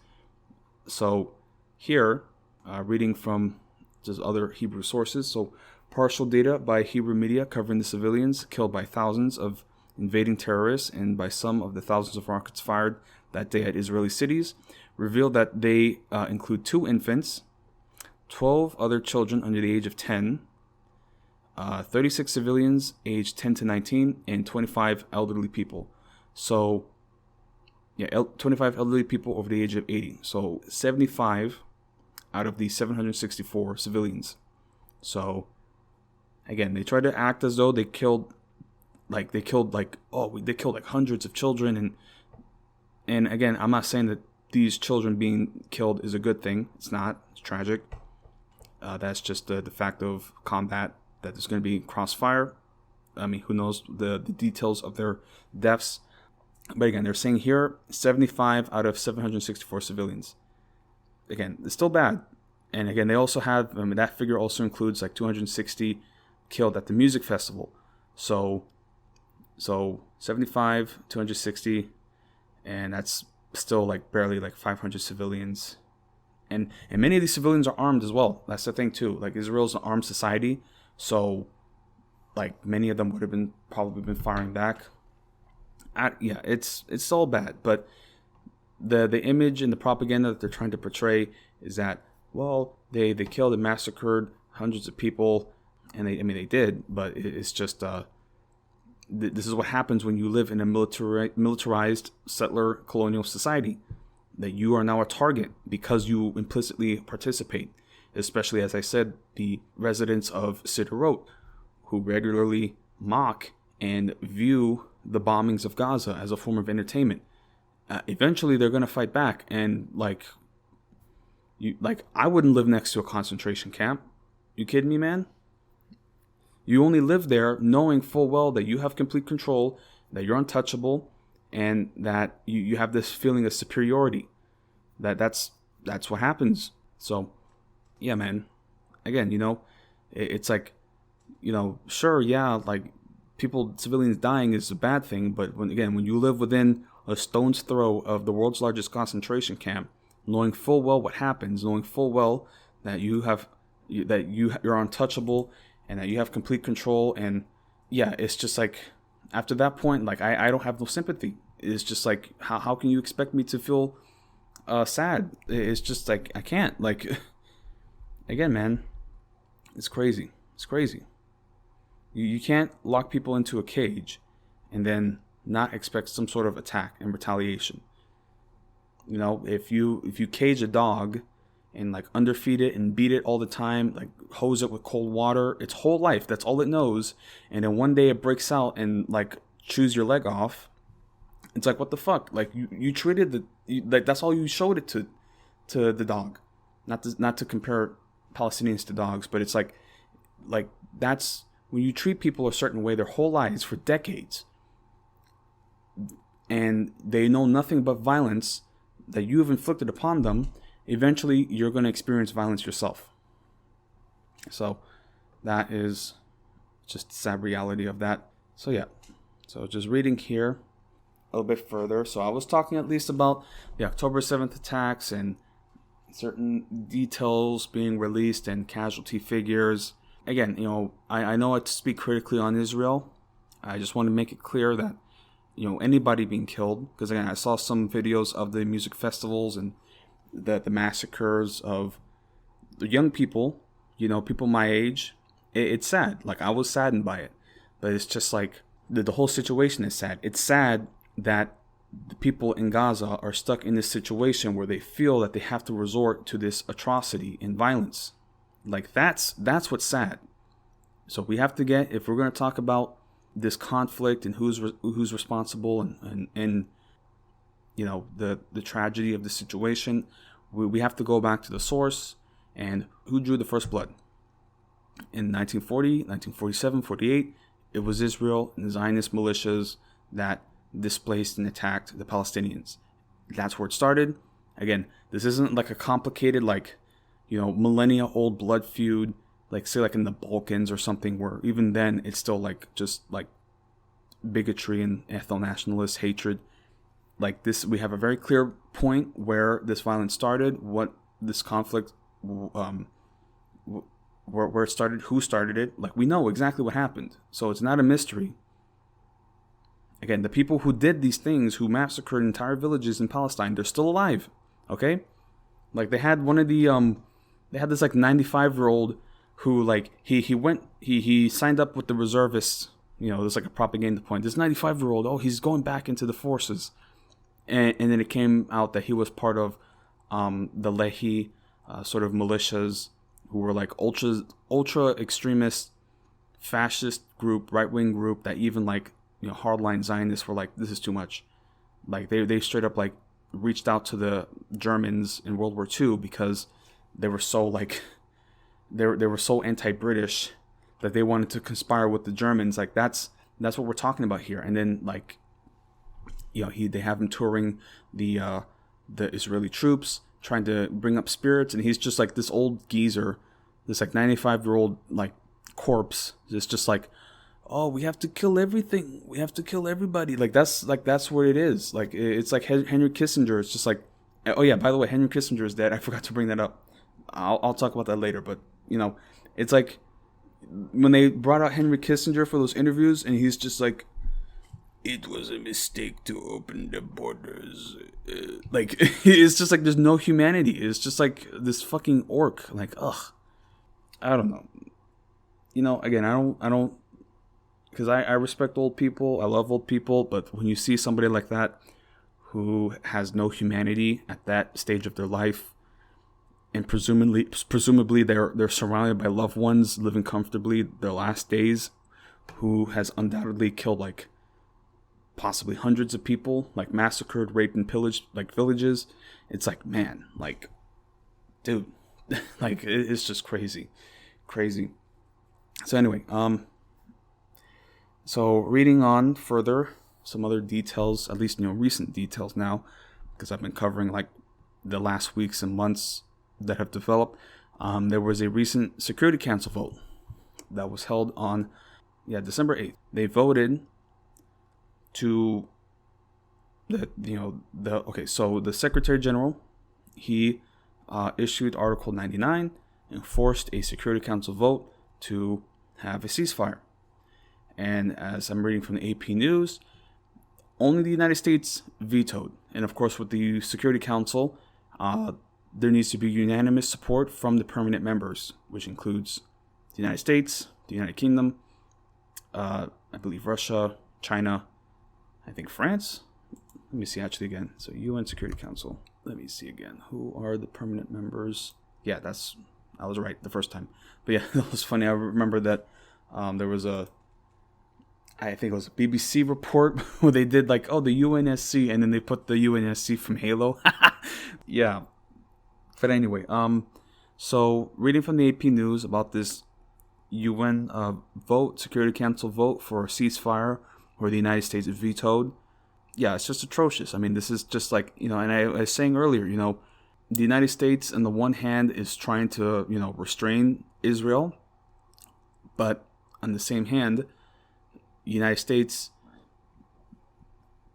So here, reading from just other Hebrew sources, so partial data by Hebrew media covering the civilians killed by thousands of invading terrorists and by some of the thousands of rockets fired that day at Israeli cities revealed that they include 2 infants, 12 other children under the age of 10, 36 civilians aged 10 to 19, and 25 elderly people. So, 25 elderly people over the age of 80. So, 75 out of the 764 civilians. So, again, they try to act as though they killed hundreds of children. And again, I'm not saying that these children being killed is a good thing. It's not. It's tragic. That's just the fact of combat, that there's going to be crossfire. I mean, who knows the details of their deaths. But again, they're saying here 75 out of 764 civilians. Again, it's still bad. And again, they also have, that figure also includes like 260 killed at the music festival. So 75, 260, and that's still like barely like 500 civilians. And many of these civilians are armed as well. That's the thing too. Like, Israel's an armed society, so like many of them would have probably been firing back. It's all bad. But the image and the propaganda that they're trying to portray is that, well, they killed and massacred hundreds of people, and they did. But it's just this is what happens when you live in a militarized settler colonial society. That you are now a target because you implicitly participate, especially, as I said, the residents of Sderot, who regularly mock and view the bombings of Gaza as a form of entertainment. Eventually, they're going to fight back, and I wouldn't live next to a concentration camp. You kidding me, man? You only live there knowing full well that you have complete control, that you're untouchable, and that you have this feeling of superiority. That's what happens. So, yeah, man. Again, it's like, sure, yeah, like civilians dying is a bad thing, but when you live within a stone's throw of the world's largest concentration camp, knowing full well what happens, knowing full well that you're untouchable, and that you have complete control. And yeah, it's just like, after that point, like, I don't have no sympathy. It's just like, how can you expect me to feel sad? It's just like, I can't. Like, again, man, it's crazy. It's crazy. You can't lock people into a cage and then not expect some sort of attack and retaliation. You know, if you cage a dog and like underfeed it and beat it all the time, like hose it with cold water, its whole life, that's all it knows, and then one day it breaks out and like chews your leg off, it's like, what the fuck? Like, you treated like, that's all you showed it to the dog. Not to compare Palestinians to dogs, but it's like that's when you treat people a certain way their whole lives for decades, and they know nothing but violence that you have inflicted upon them. Eventually, you're going to experience violence yourself. So that is just the sad reality of that. So yeah, so just reading here a little bit further. So I was talking at least about the October 7th attacks and certain details being released and casualty figures. Again, you know, I know I speak critically on Israel. I just want to make it clear that, you know, anybody being killed, because again, I saw some videos of the music festivals and the massacres of the young people, you know, people my age. It's sad. Like, I was saddened by it, but it's just like the whole situation is sad. It's sad that the people in Gaza are stuck in this situation where they feel that they have to resort to this atrocity and violence. Like, that's what's sad. So we have to get, if we're going to talk about this conflict and who's responsible and you know, the tragedy of the situation, we have to go back to the source and who drew the first blood. In 1940, 1947, 48, it was Israel and the Zionist militias that displaced and attacked the Palestinians. That's where it started. Again, this isn't like a complicated, like, you know, millennia-old blood feud, like, say, like in the Balkans or something, where even then it's still like just like bigotry and ethno-nationalist hatred. Like this, we have a very clear point where this violence started, what this conflict, where it started, who started it. Like, we know exactly what happened, so it's not a mystery. Again, the people who did these things, who massacred entire villages in Palestine, they're still alive. Okay, like they had one of the they had this like 95-year-old who, like, he signed up with the reservists. You know, there's like a propaganda point. This 95-year-old, oh, he's going back into the forces. And then it came out that he was part of the Lehi sort of militias, who were like ultra extremist, fascist group, right-wing group that even, like, you know, hardline Zionists were like, this is too much. Like, they straight up, like, reached out to the Germans in World War II because they were so, like, they were so anti-British that they wanted to conspire with the Germans. Like, that's what we're talking about here. And then, like, you know, they have him touring the Israeli troops, trying to bring up spirits, and he's just like this old geezer, this like 95-year-old like corpse, just like, oh, we have to kill everything, we have to kill everybody. Like that's what it is. Like, it's like Henry Kissinger. It's just like, oh yeah, by the way, Henry Kissinger is dead. I forgot to bring that up. I'll talk about that later. But, you know, it's like when they brought out Henry Kissinger for those interviews, and he's just like, it was a mistake to open the borders. Like, it's just like there's no humanity. It's just like this fucking orc. Like, ugh. I don't know. You know, again, I don't, because I respect old people. I love old people. But when you see somebody like that who has no humanity at that stage of their life, and presumably they're surrounded by loved ones living comfortably their last days, who has undoubtedly killed like possibly hundreds of people, like massacred, raped, and pillaged like villages. It's like, man, like, dude, like, it's just crazy. So anyway, so reading on further, some other details, at least, you know, recent details now, because I've been covering like the last weeks and months that have developed. There was a recent Security Council vote that was held on December 8th. They voted to so the Secretary General, he issued Article 99 and forced a Security Council vote to have a ceasefire. And as I'm reading from the AP News, only the United States vetoed. And of course, with the Security Council, there needs to be unanimous support from the permanent members, which includes the United States, the United Kingdom, I believe Russia, China, I think France. Let me see actually again. So UN Security Council. Let me see again. Who are the permanent members? Yeah, I was right the first time. But yeah, that was funny. I remember that there was I think it was a BBC report where they did like, oh, the UNSC, and then they put the UNSC from Halo. Yeah. But anyway, so reading from the AP News about this UN Security Council vote for a ceasefire where the United States vetoed. Yeah, it's just atrocious. I mean, this is just like, and I was saying earlier, the United States on the one hand is trying to, restrain Israel, but on the same hand, the United States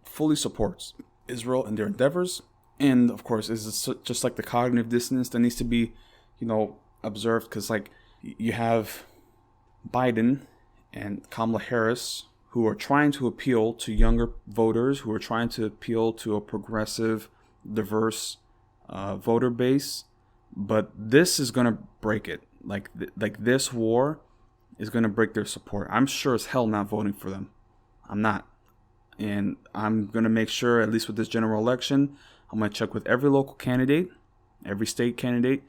fully supports Israel in their endeavors. And of course, it's just like the cognitive dissonance that needs to be, observed, because like you have Biden and Kamala Harris, who are trying to appeal to younger voters, who are trying to appeal to a progressive, diverse voter base. But this is going to break it. Like this war is going to break their support. I'm sure as hell not voting for them. I'm not. And I'm going to make sure, at least with this general election, I'm going to check with every local candidate, every state candidate,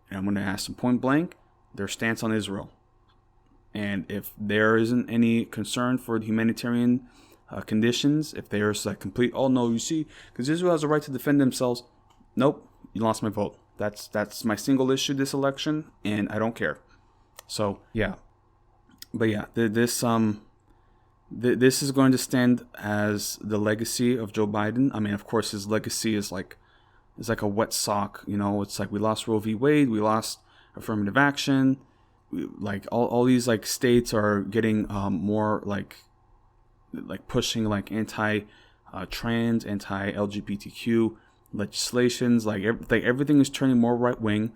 and I'm going to ask them point blank their stance on Israel. And if there isn't any concern for the humanitarian conditions, if there's like complete, oh no, you see, because Israel has a right to defend themselves. Nope, you lost my vote. That's my single issue this election, and I don't care. So yeah, but yeah, this is going to stand as the legacy of Joe Biden. I mean, of course, his legacy is like a wet sock. It's like we lost Roe v. Wade, we lost affirmative action. Like all these like states are getting more like pushing like anti-trans, anti-LGBTQ legislations. Like everything is turning more right wing.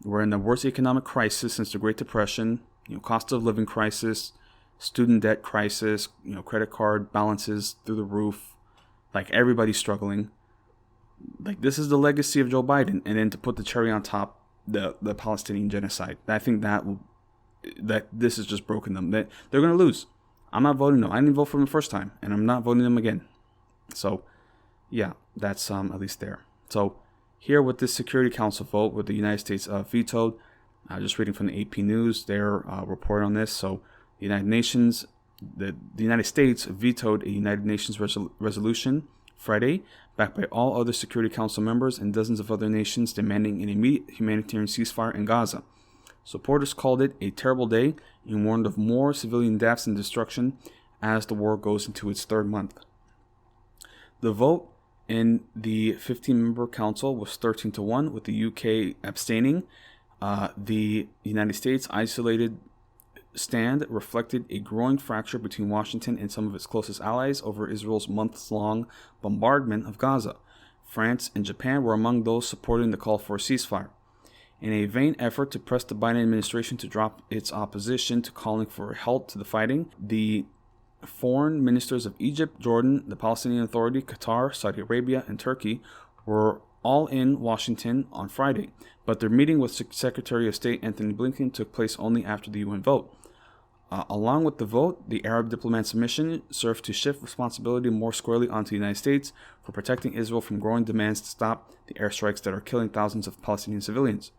We're in the worst economic crisis since the Great Depression. Cost of living crisis, student debt crisis. Credit card balances through the roof. Like everybody's struggling. Like this is the legacy of Joe Biden, and then to put the cherry on top, the Palestinian genocide. I think that this has just broken them. They're going to lose. I'm not voting them. I didn't vote for them the first time, and I'm not voting them again. So, yeah, that's at least there. So, here with this Security Council vote, with the United States vetoed, just reading from the AP News, their report on this. So, the United Nations, the United States vetoed a United Nations resolution Friday, backed by all other Security Council members and dozens of other nations, demanding an immediate humanitarian ceasefire in Gaza. Supporters called it a terrible day and warned of more civilian deaths and destruction as the war goes into its third month. The vote in the 15-member council was 13-1, with the UK abstaining. The United States' isolated stand reflected a growing fracture between Washington and some of its closest allies over Israel's months-long bombardment of Gaza. France and Japan were among those supporting the call for a ceasefire. In a vain effort to press the Biden administration to drop its opposition to calling for a halt to the fighting, the foreign ministers of Egypt, Jordan, the Palestinian Authority, Qatar, Saudi Arabia, and Turkey were all in Washington on Friday, but their meeting with Secretary of State Anthony Blinken took place only after the UN vote. Along with the vote, the Arab diplomat's mission served to shift responsibility more squarely onto the United States for protecting Israel from growing demands to stop the airstrikes that are killing thousands of Palestinian civilians.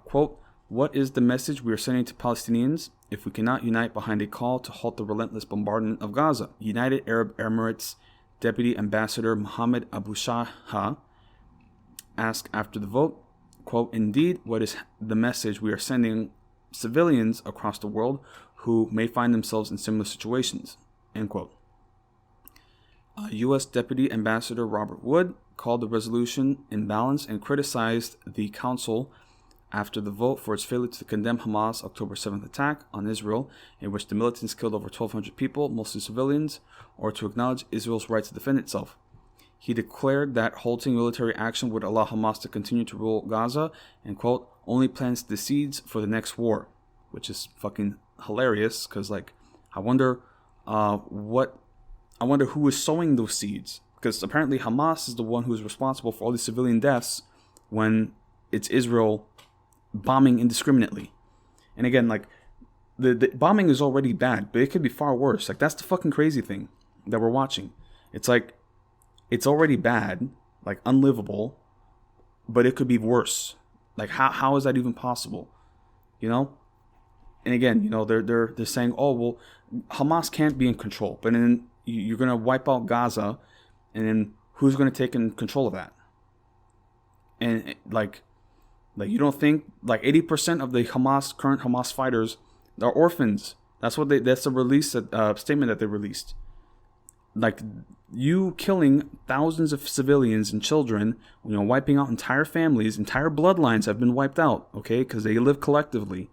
Quote, "What is the message we are sending to Palestinians if we cannot unite behind a call to halt the relentless bombardment of Gaza?" United Arab Emirates Deputy Ambassador Mohammed Abu Shaha asked after the vote, quote, "Indeed, what is the message we are sending civilians across the world who may find themselves in similar situations?" End quote. U.S. Deputy Ambassador Robert Wood called the resolution imbalanced and criticized the Council after the vote for its failure to condemn Hamas' October 7th attack on Israel, in which the militants killed over 1,200 people, mostly civilians, or to acknowledge Israel's right to defend itself. He declared that halting military action would allow Hamas to continue to rule Gaza and, quote, "only plants the seeds for the next war," which is fucking hilarious because, like, I wonder who is sowing those seeds, because apparently Hamas is the one who is responsible for all these civilian deaths when it's Israel bombing indiscriminately. And again, like, the bombing is already bad, but it could be far worse. Like, that's the fucking crazy thing that we're watching. It's like, it's already bad, like unlivable, but it could be worse. Like, how is that even possible? You know? And again, you know, they're saying, oh, well, Hamas can't be in control, but then you're going to wipe out Gaza, and then who's going to take in control of that? And like you don't think, like, 80% of the current Hamas fighters are orphans. That's the statement that they released. Like, you killing thousands of civilians and children, you know, wiping out entire families, entire bloodlines have been wiped out, okay? Because they live collectively,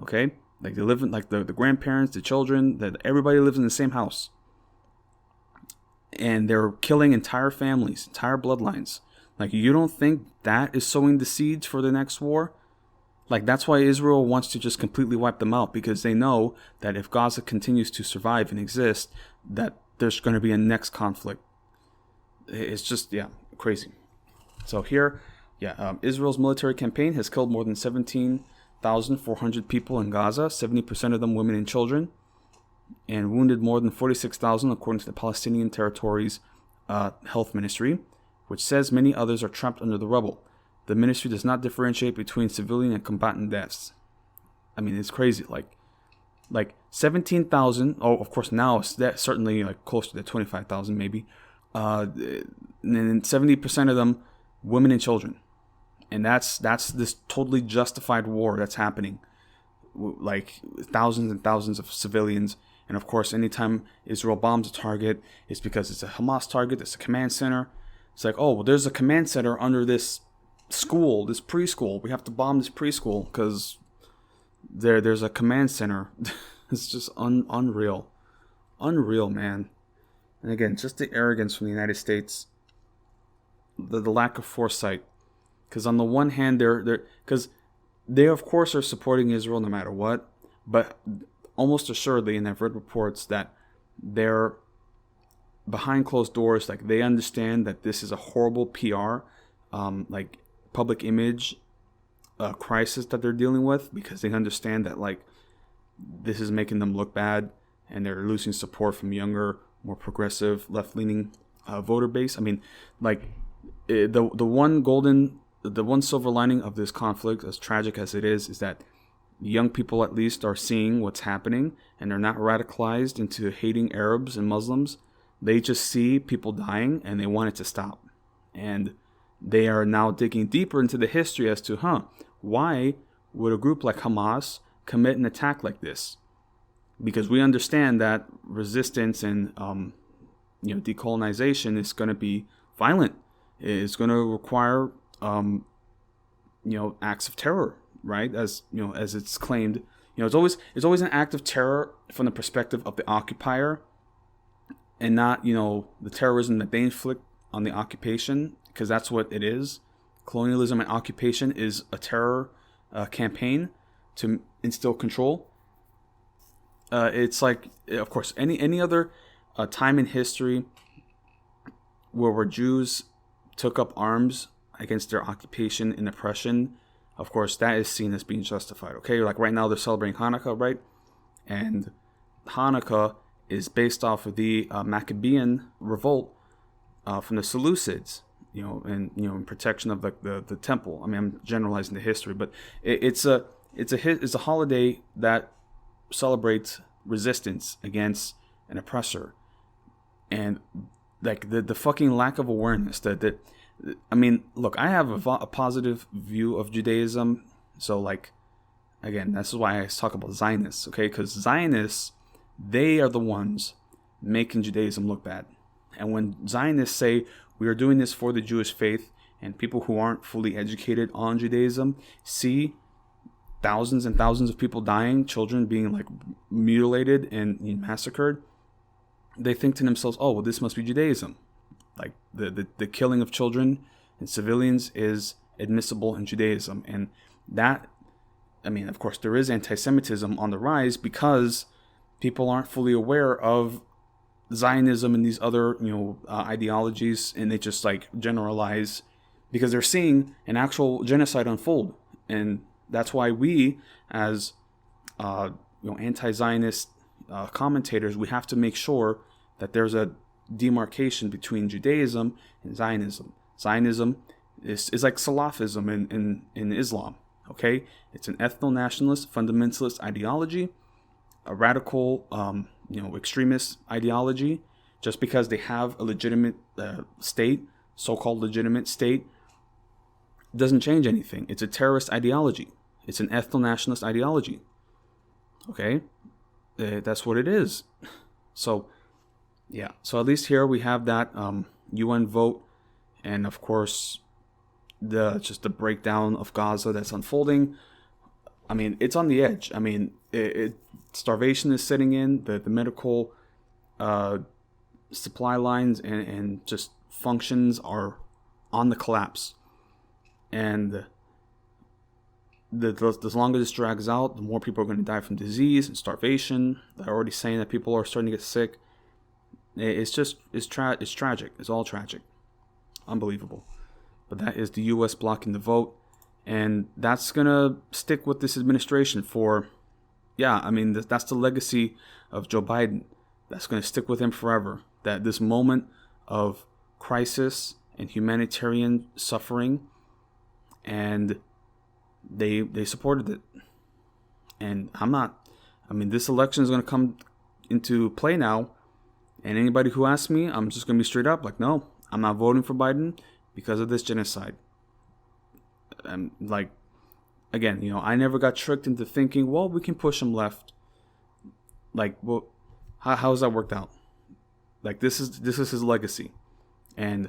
okay? Like, they live in, like, the grandparents, the children, that everybody lives in the same house. And they're killing entire families, entire bloodlines. Like, you don't think that is sowing the seeds for the next war? Like, that's why Israel wants to just completely wipe them out, because they know that if Gaza continues to survive and exist, that there's going to be a next conflict. It's just, crazy. So here, Israel's military campaign has killed more than 17,400 people in Gaza, 70% of them women and children, and wounded more than 46,000 according to the Palestinian Territories Health Ministry, which says many others are trapped under the rubble. The ministry does not differentiate between civilian and combatant deaths. I mean, it's crazy. Like 17,000. Oh, of course, now it's certainly like close to the 25,000 maybe. And then 70% of them women and children. And that's this totally justified war that's happening. Like, thousands and thousands of civilians. And of course, anytime Israel bombs a target, it's because it's a Hamas target, it's a command center. It's like, oh, well, there's a command center under this school, this preschool. We have to bomb this preschool because there's a command center. It's just unreal. Unreal, man. And again, just the arrogance from the United States, the lack of foresight. Because on the one hand, because they of course are supporting Israel no matter what, but almost assuredly, and I've read reports that they're behind closed doors, like, they understand that this is a horrible PR, like, public image crisis that they're dealing with, because they understand that, like, this is making them look bad, and they're losing support from younger, more progressive, left-leaning voter base. I mean, like, the one silver lining of this conflict, as tragic as it is that young people at least are seeing what's happening, and they're not radicalized into hating Arabs and Muslims. They just see people dying, and they want it to stop. And they are now digging deeper into the history as to, why would a group like Hamas commit an attack like this? Because we understand that resistance and decolonization is going to be violent. It's going to require acts of terror, right? As it's claimed, it's always an act of terror from the perspective of the occupier, and not the terrorism that they inflict on the occupation, because that's what it is. Colonialism and occupation is a terror campaign to instill control. It's like, of course, any other time in history where Jews took up arms against their occupation and oppression, of course, that is seen as being justified. Okay, like right now they're celebrating Hanukkah, right? And Hanukkah is based off of the Maccabean revolt from the Seleucids, in protection of the temple. I mean, I'm generalizing the history, but it's a holiday that celebrates resistance against an oppressor, and like the fucking lack of awareness that I mean, look, I have a positive view of Judaism, so like, again, this is why I talk about Zionists, okay? Because Zionists, they are the ones making Judaism look bad. And when Zionists say, we are doing this for the Jewish faith, and people who aren't fully educated on Judaism see thousands and thousands of people dying, children being like mutilated and massacred, they think to themselves, oh, well, this must be Judaism. Like the killing of children and civilians is admissible in Judaism. And that I mean, of course, there is anti-Semitism on the rise because people aren't fully aware of Zionism and these other, ideologies, and they just like generalize because they're seeing an actual genocide unfold. And that's why we, as anti-Zionist commentators, we have to make sure that there's a demarcation between Judaism and Zionism. Zionism is like Salafism in Islam. Okay, it's an ethno-nationalist, fundamentalist ideology, a radical, extremist ideology. Just because they have a legitimate state, so-called legitimate state, doesn't change anything. It's a terrorist ideology. It's an ethno-nationalist ideology. Okay, that's what it is. So, yeah. So at least here we have that UN vote, and of course, the breakdown of Gaza that's unfolding. I mean, it's on the edge. I mean, starvation is setting in. The medical supply lines and just functions are on the collapse. And the longer this drags out, the more people are going to die from disease and starvation. They're already saying that people are starting to get sick. It's tragic. It's all tragic. Unbelievable. But that is the U.S. blocking the vote. And that's going to stick with this administration for, that's the legacy of Joe Biden. That's going to stick with him forever. That this moment of crisis and humanitarian suffering, and they supported it. And this election is going to come into play now. And anybody who asks me, I'm just going to be straight up like, no, I'm not voting for Biden because of this genocide. And again, I never got tricked into thinking, well, we can push him left. How has that worked out? This is his legacy. And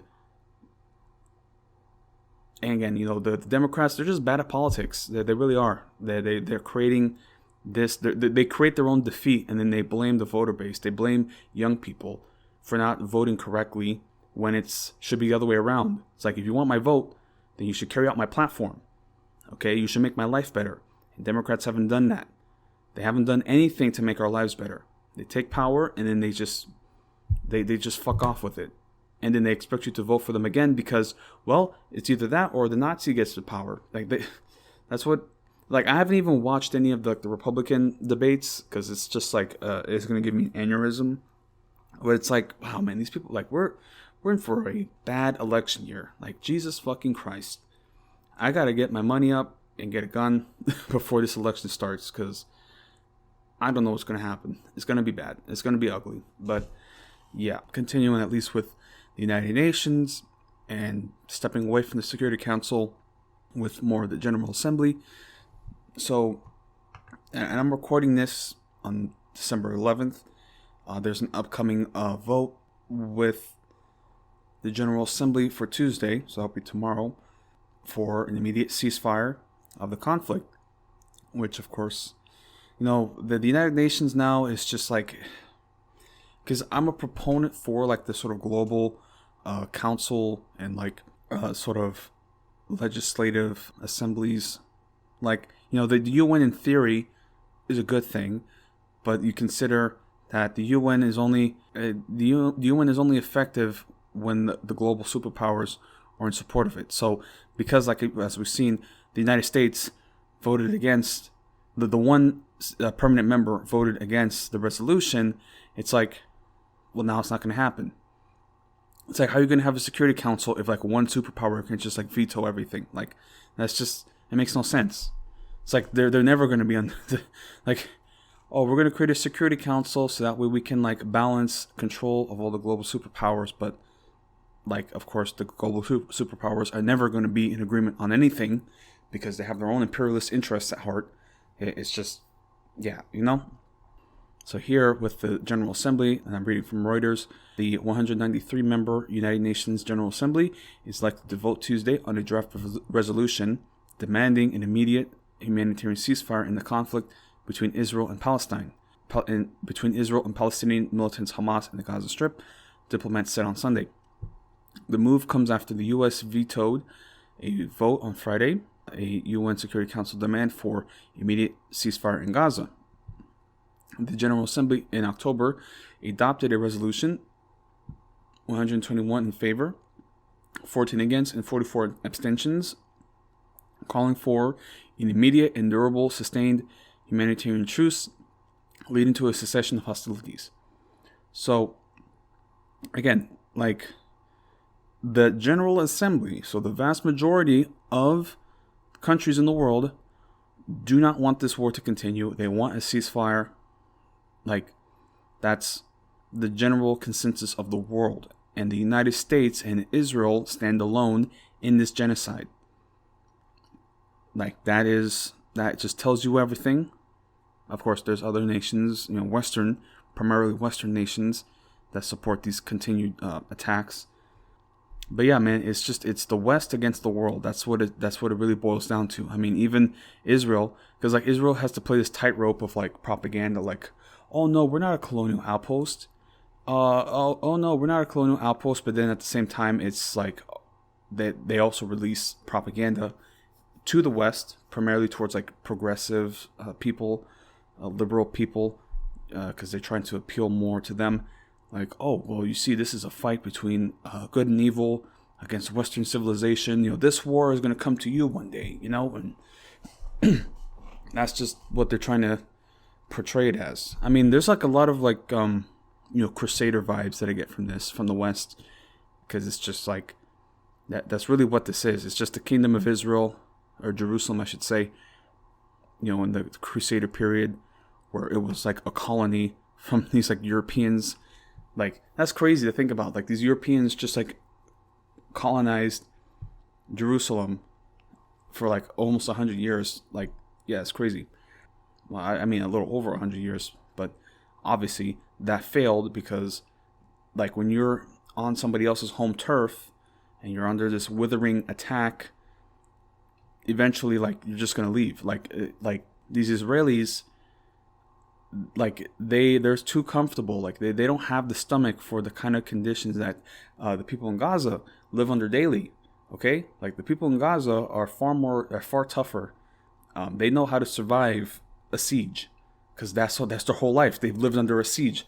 again, the Democrats, they're just bad at politics. They really are. They're creating this. They create their own defeat, and then they blame the voter base. They blame young people for not voting correctly when it should be the other way around. It's like, if you want my vote, then you should carry out my platform. Okay, you should make my life better. And Democrats haven't done that. They haven't done anything to make our lives better. They take power and then they just fuck off with it. And then they expect you to vote for them again because, well, it's either that or the Nazi gets the power. That's what. I haven't even watched any of the Republican debates because it's just it's gonna give me an aneurysm. But it's like, wow, man, these people, we're in for a bad election year. Jesus fucking Christ. I got to get my money up and get a gun before this election starts because I don't know what's going to happen. It's going to be bad. It's going to be ugly. But yeah, continuing at least with the United Nations and stepping away from the Security Council with more of the General Assembly. So, and I'm recording this on December 11th. There's an upcoming vote with the General Assembly for Tuesday, so that'll be tomorrow, for an immediate ceasefire of the conflict, which of course, the United Nations now is just because I'm a proponent for the sort of global council and sort of legislative assemblies. The UN in theory is a good thing, but you consider that the UN is only effective when the global superpowers are in support of it. So because as we've seen, the United States voted against the one permanent member voted against the resolution, it's well, now it's not going to happen. It's how are you going to have a Security Council if one superpower can just veto everything? That's just, it makes no sense. It's they're never going to be on oh, we're going to create a Security Council so that way we can balance control of all the global superpowers, but of course, the global superpowers are never going to be in agreement on anything because they have their own imperialist interests at heart. It's just, So here with the General Assembly, and I'm reading from Reuters, the 193-member United Nations General Assembly is likely to vote Tuesday on a draft resolution demanding an immediate humanitarian ceasefire in the conflict between Israel and Palestine. Between Israel and Palestinian militants Hamas in the Gaza Strip, diplomats said on Sunday. The move comes after the U.S. vetoed a vote on Friday a UN Security Council demand for immediate ceasefire in Gaza. The General Assembly in October adopted a resolution, 121 in favor, 14 against, and 44 abstentions, calling for an immediate and durable sustained humanitarian truce leading to a cessation of hostilities. So, again, like the General Assembly, so the vast majority of countries in the world do not want this war to continue. They want a ceasefire. Like, that's the general consensus of the world. And the United States and Israel stand alone in this genocide. Like, that just tells you everything. Of course, there's other nations, primarily Western nations that support these continued attacks. But yeah, man, it's the West against the world. That's what it really boils down to. I mean, even Israel, because like Israel has to play this tightrope of like propaganda, like, oh no, we're not a colonial outpost. Oh no, we're not a colonial outpost. But then at the same time, it's like they also release propaganda to the West, primarily towards like progressive people, liberal people, because they're trying to appeal more to them. Like, oh, well, you see, this is a fight between good and evil against Western civilization. This war is going to come to you one day, and that's just what they're trying to portray it as. I mean, there's like a lot of like, Crusader vibes that I get from this, from the West, because it's just like, that's really what this is. It's just the kingdom of Israel, or Jerusalem, I should say, in the Crusader period, where it was like a colony from these like Europeans. Like, that's crazy to think about. Like, these Europeans just like colonized Jerusalem for like almost 100 years. Like, yeah, it's crazy. Well, I mean, a little over 100 years, but obviously that failed because, like, when you're on somebody else's home turf and you're under this withering attack, eventually, like, you're just gonna leave. Like these Israelis, like they're too comfortable. Like they don't have the stomach for the kind of conditions that the people in Gaza live under daily. Okay, like the people in Gaza are far tougher. They know how to survive a siege because that's their whole life. They've lived under a siege.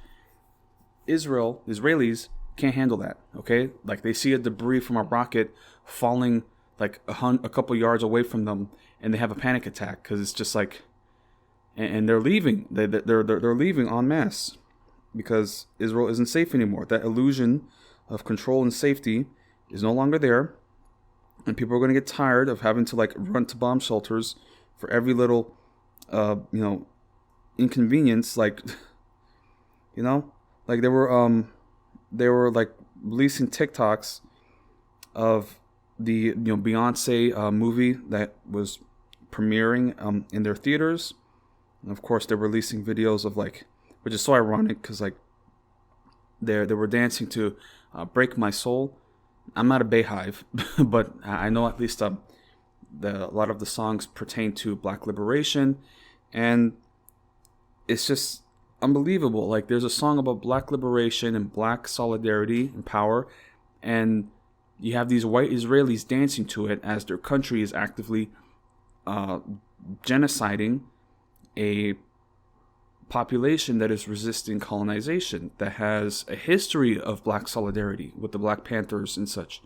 Israelis can't handle that. Okay, like they see a debris from a rocket falling like a couple yards away from them, and they have a panic attack because it's just like. And they're leaving. They're leaving en masse because Israel isn't safe anymore. That illusion of control and safety is no longer there, and people are going to get tired of having to like run to bomb shelters for every little, inconvenience. Like, like they were like releasing TikToks of the Beyonce movie that was premiering in their theaters. And of course, they're releasing videos of like, which is so ironic because like they were dancing to "Break My Soul." I'm not a Bayhive, but I know at least a lot of the songs pertain to Black liberation, and it's just unbelievable. Like there's a song about Black liberation and Black solidarity and power, and you have these white Israelis dancing to it as their country is actively genociding a population that is resisting colonization, that has a history of Black solidarity with the Black Panthers and such.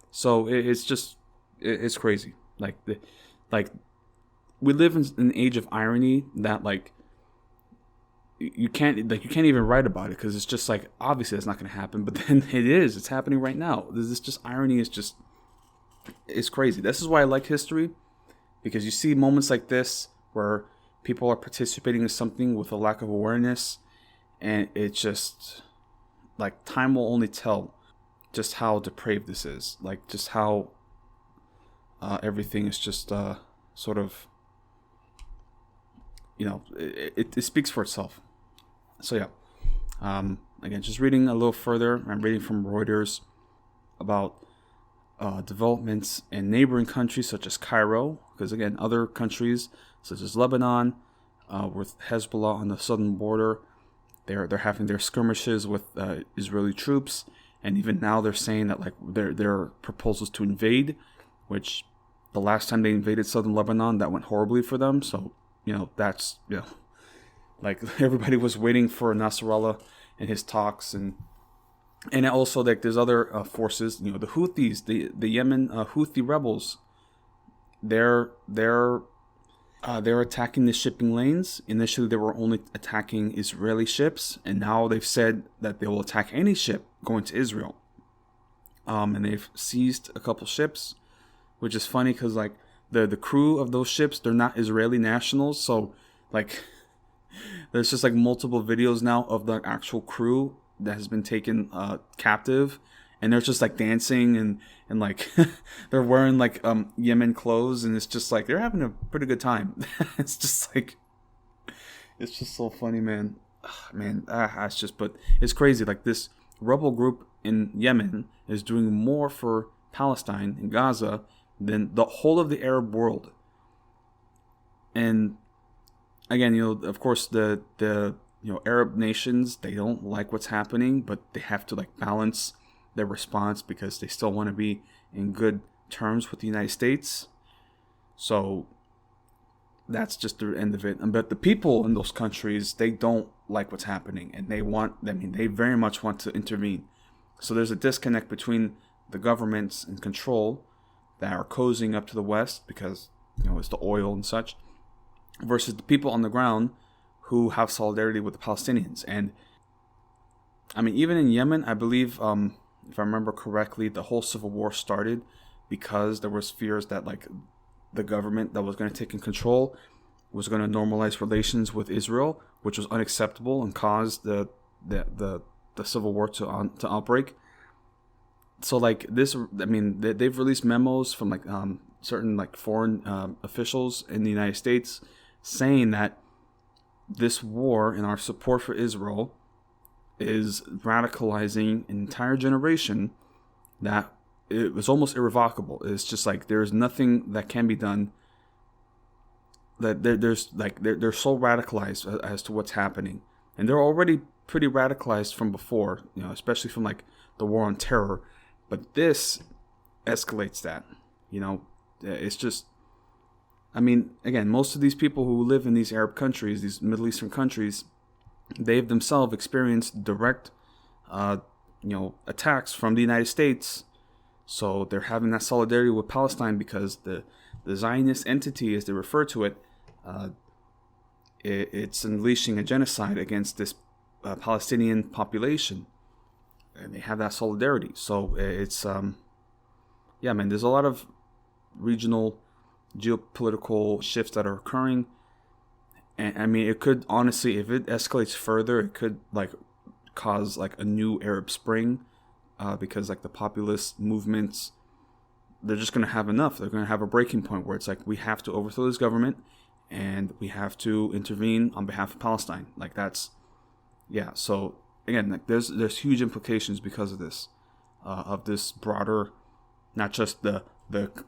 So it's crazy. Like we live in an age of irony that like you can't even write about it because it's just like obviously it's not going to happen, but then it's happening right now. This just irony it's crazy. This is why I like history, because you see moments like this where people are participating in something with a lack of awareness, and it just, like, time will only tell just how depraved this is. Like, just how everything is just sort of, it speaks for itself. So, yeah. Again, just reading a little further, I'm reading from Reuters about developments in neighboring countries such as Cairo, because, again, other countries such as Lebanon, with Hezbollah on the southern border, they're having their skirmishes with Israeli troops, and even now they're saying that like their proposals to invade, which the last time they invaded southern Lebanon, that went horribly for them. So, that's, like everybody was waiting for Nasrallah and his talks. And also, like, there's other forces, the Houthis, the Yemen Houthi rebels. They're attacking the shipping lanes. Initially, they were only attacking Israeli ships, and now they've said that they will attack any ship going to Israel. And they've seized a couple ships, which is funny because, like, the crew of those ships, they're not Israeli nationals. So, like, there's just like multiple videos now of the actual crew that has been taken captive, and they're just like dancing and like they're wearing like Yemen clothes, and it's just like they're having a pretty good time. It's just so funny, man. But it's crazy. Like, this rebel group in Yemen is doing more for Palestine and Gaza than the whole of the Arab world. And again, of course, the Arab nations, they don't like what's happening, but they have to like balance their response because they still want to be in good terms with the United States. So that's just the end of it. But the people in those countries, they don't like what's happening, and they very much want to intervene. So there's a disconnect between the governments in control that are cozying up to the West because, it's the oil and such, versus the people on the ground who have solidarity with the Palestinians. And I mean, even in Yemen, I believe, if I remember correctly, the whole civil war started because there was fears that like the government that was going to take in control was going to normalize relations with Israel, which was unacceptable and caused the civil war to outbreak. So like this, I mean, they've released memos from like certain like foreign officials in the United States saying that this war and our support for Israel is radicalizing an entire generation that it was almost irrevocable. It's just like there's nothing that can be done. That they're so radicalized as to what's happening, and they're already pretty radicalized from before, especially from like the war on terror. But this escalates that. It's just, I mean, again, most of these people who live in these Arab countries, these Middle Eastern countries, they've themselves experienced direct, attacks from the United States. So they're having that solidarity with Palestine because the Zionist entity, as they refer to it, it's unleashing a genocide against this Palestinian population. And they have that solidarity. So it's, there's a lot of regional geopolitical shifts that are occurring. And I mean, it could honestly, if it escalates further, it could like cause like a new Arab Spring, because like the populist movements, they're just going to have enough. They're going to have a breaking point where it's like, we have to overthrow this government and we have to intervene on behalf of Palestine. Like that's, so again, like there's huge implications because of this, of this broader, not just the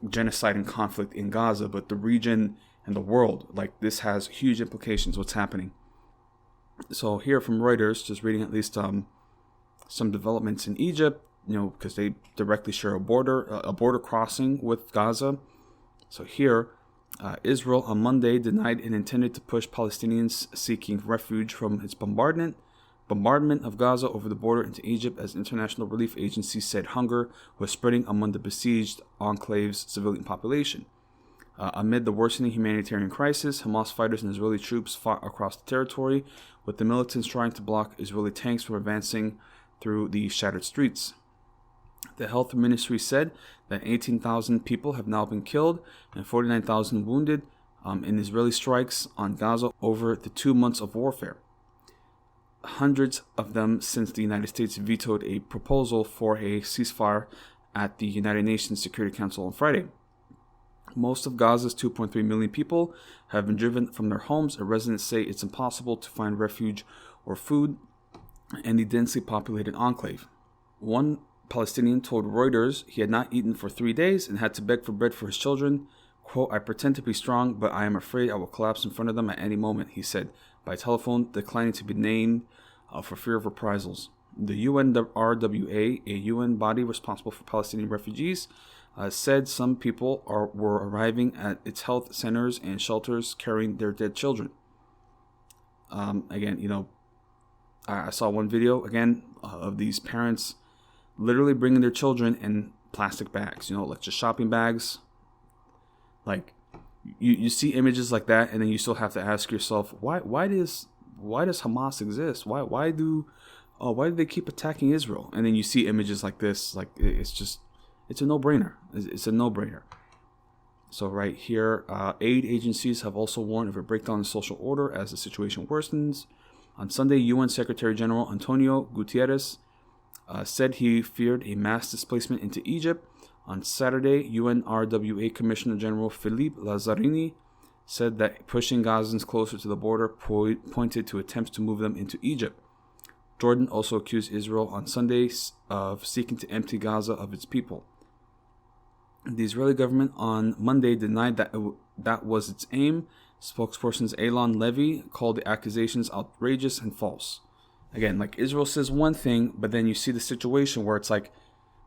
genocide and conflict in Gaza, but the region and the world. Like this has huge implications, what's happening. So here from Reuters, just reading at least some developments in Egypt, because they directly share a border crossing with Gaza. So here, Israel on Monday denied it intended to push Palestinians seeking refuge from its bombardment of Gaza over the border into Egypt, as international relief agencies said hunger was spreading among the besieged enclave's civilian population. Amid the worsening humanitarian crisis, Hamas fighters and Israeli troops fought across the territory, with the militants trying to block Israeli tanks from advancing through the shattered streets. The health ministry said that 18,000 people have now been killed and 49,000 wounded in Israeli strikes on Gaza over the 2 months of warfare. Hundreds of them since the United States vetoed a proposal for a ceasefire at the United Nations Security Council on Friday. Most of Gaza's 2.3 million people have been driven from their homes, and residents say it's impossible to find refuge or food in the densely populated enclave. One Palestinian told Reuters he had not eaten for 3 days and had to beg for bread for his children. Quote, "I pretend to be strong, but I am afraid I will collapse in front of them at any moment," he said by telephone, declining to be named for fear of reprisals. The UNRWA, a UN body responsible for Palestinian refugees, said some people were arriving at its health centers and shelters carrying their dead children. Again, I saw one video again of these parents literally bringing their children in plastic bags, like just shopping bags. Like you see images like that, and then you still have to ask yourself, why does Hamas exist? Why do they keep attacking Israel? And then you see images like this, like it's a no-brainer. It's a no-brainer. So right here, aid agencies have also warned of a breakdown in social order as the situation worsens. On Sunday, UN Secretary General Antonio Guterres said he feared a mass displacement into Egypt. On Saturday, UNRWA Commissioner General Philippe Lazzarini said that pushing Gazans closer to the border pointed to attempts to move them into Egypt. Jordan also accused Israel on Sunday of seeking to empty Gaza of its people. The Israeli government on Monday denied that that was its aim. Spokesperson Eylon Levy called the accusations outrageous and false. Again, like Israel says one thing, but then you see the situation where it's like,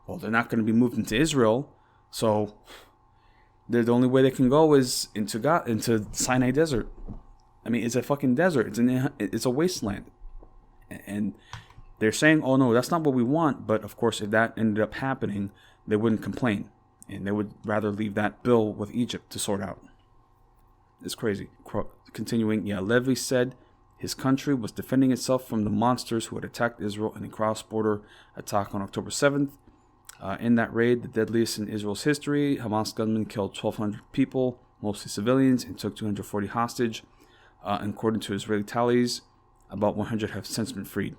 well, they're not going to be moved into Israel, so the only way they can go is into Sinai Desert. I mean, it's a fucking desert. It's a wasteland, and they're saying, "Oh no, that's not what we want." But of course, if that ended up happening, they wouldn't complain, and they would rather leave that bill with Egypt to sort out. It's crazy. Continuing, Levy said his country was defending itself from the monsters who had attacked Israel in a cross-border attack on October 7th. In that raid, the deadliest in Israel's history, Hamas gunmen killed 1,200 people, mostly civilians, and took 240 hostage. According to Israeli tallies, about 100 have since been freed.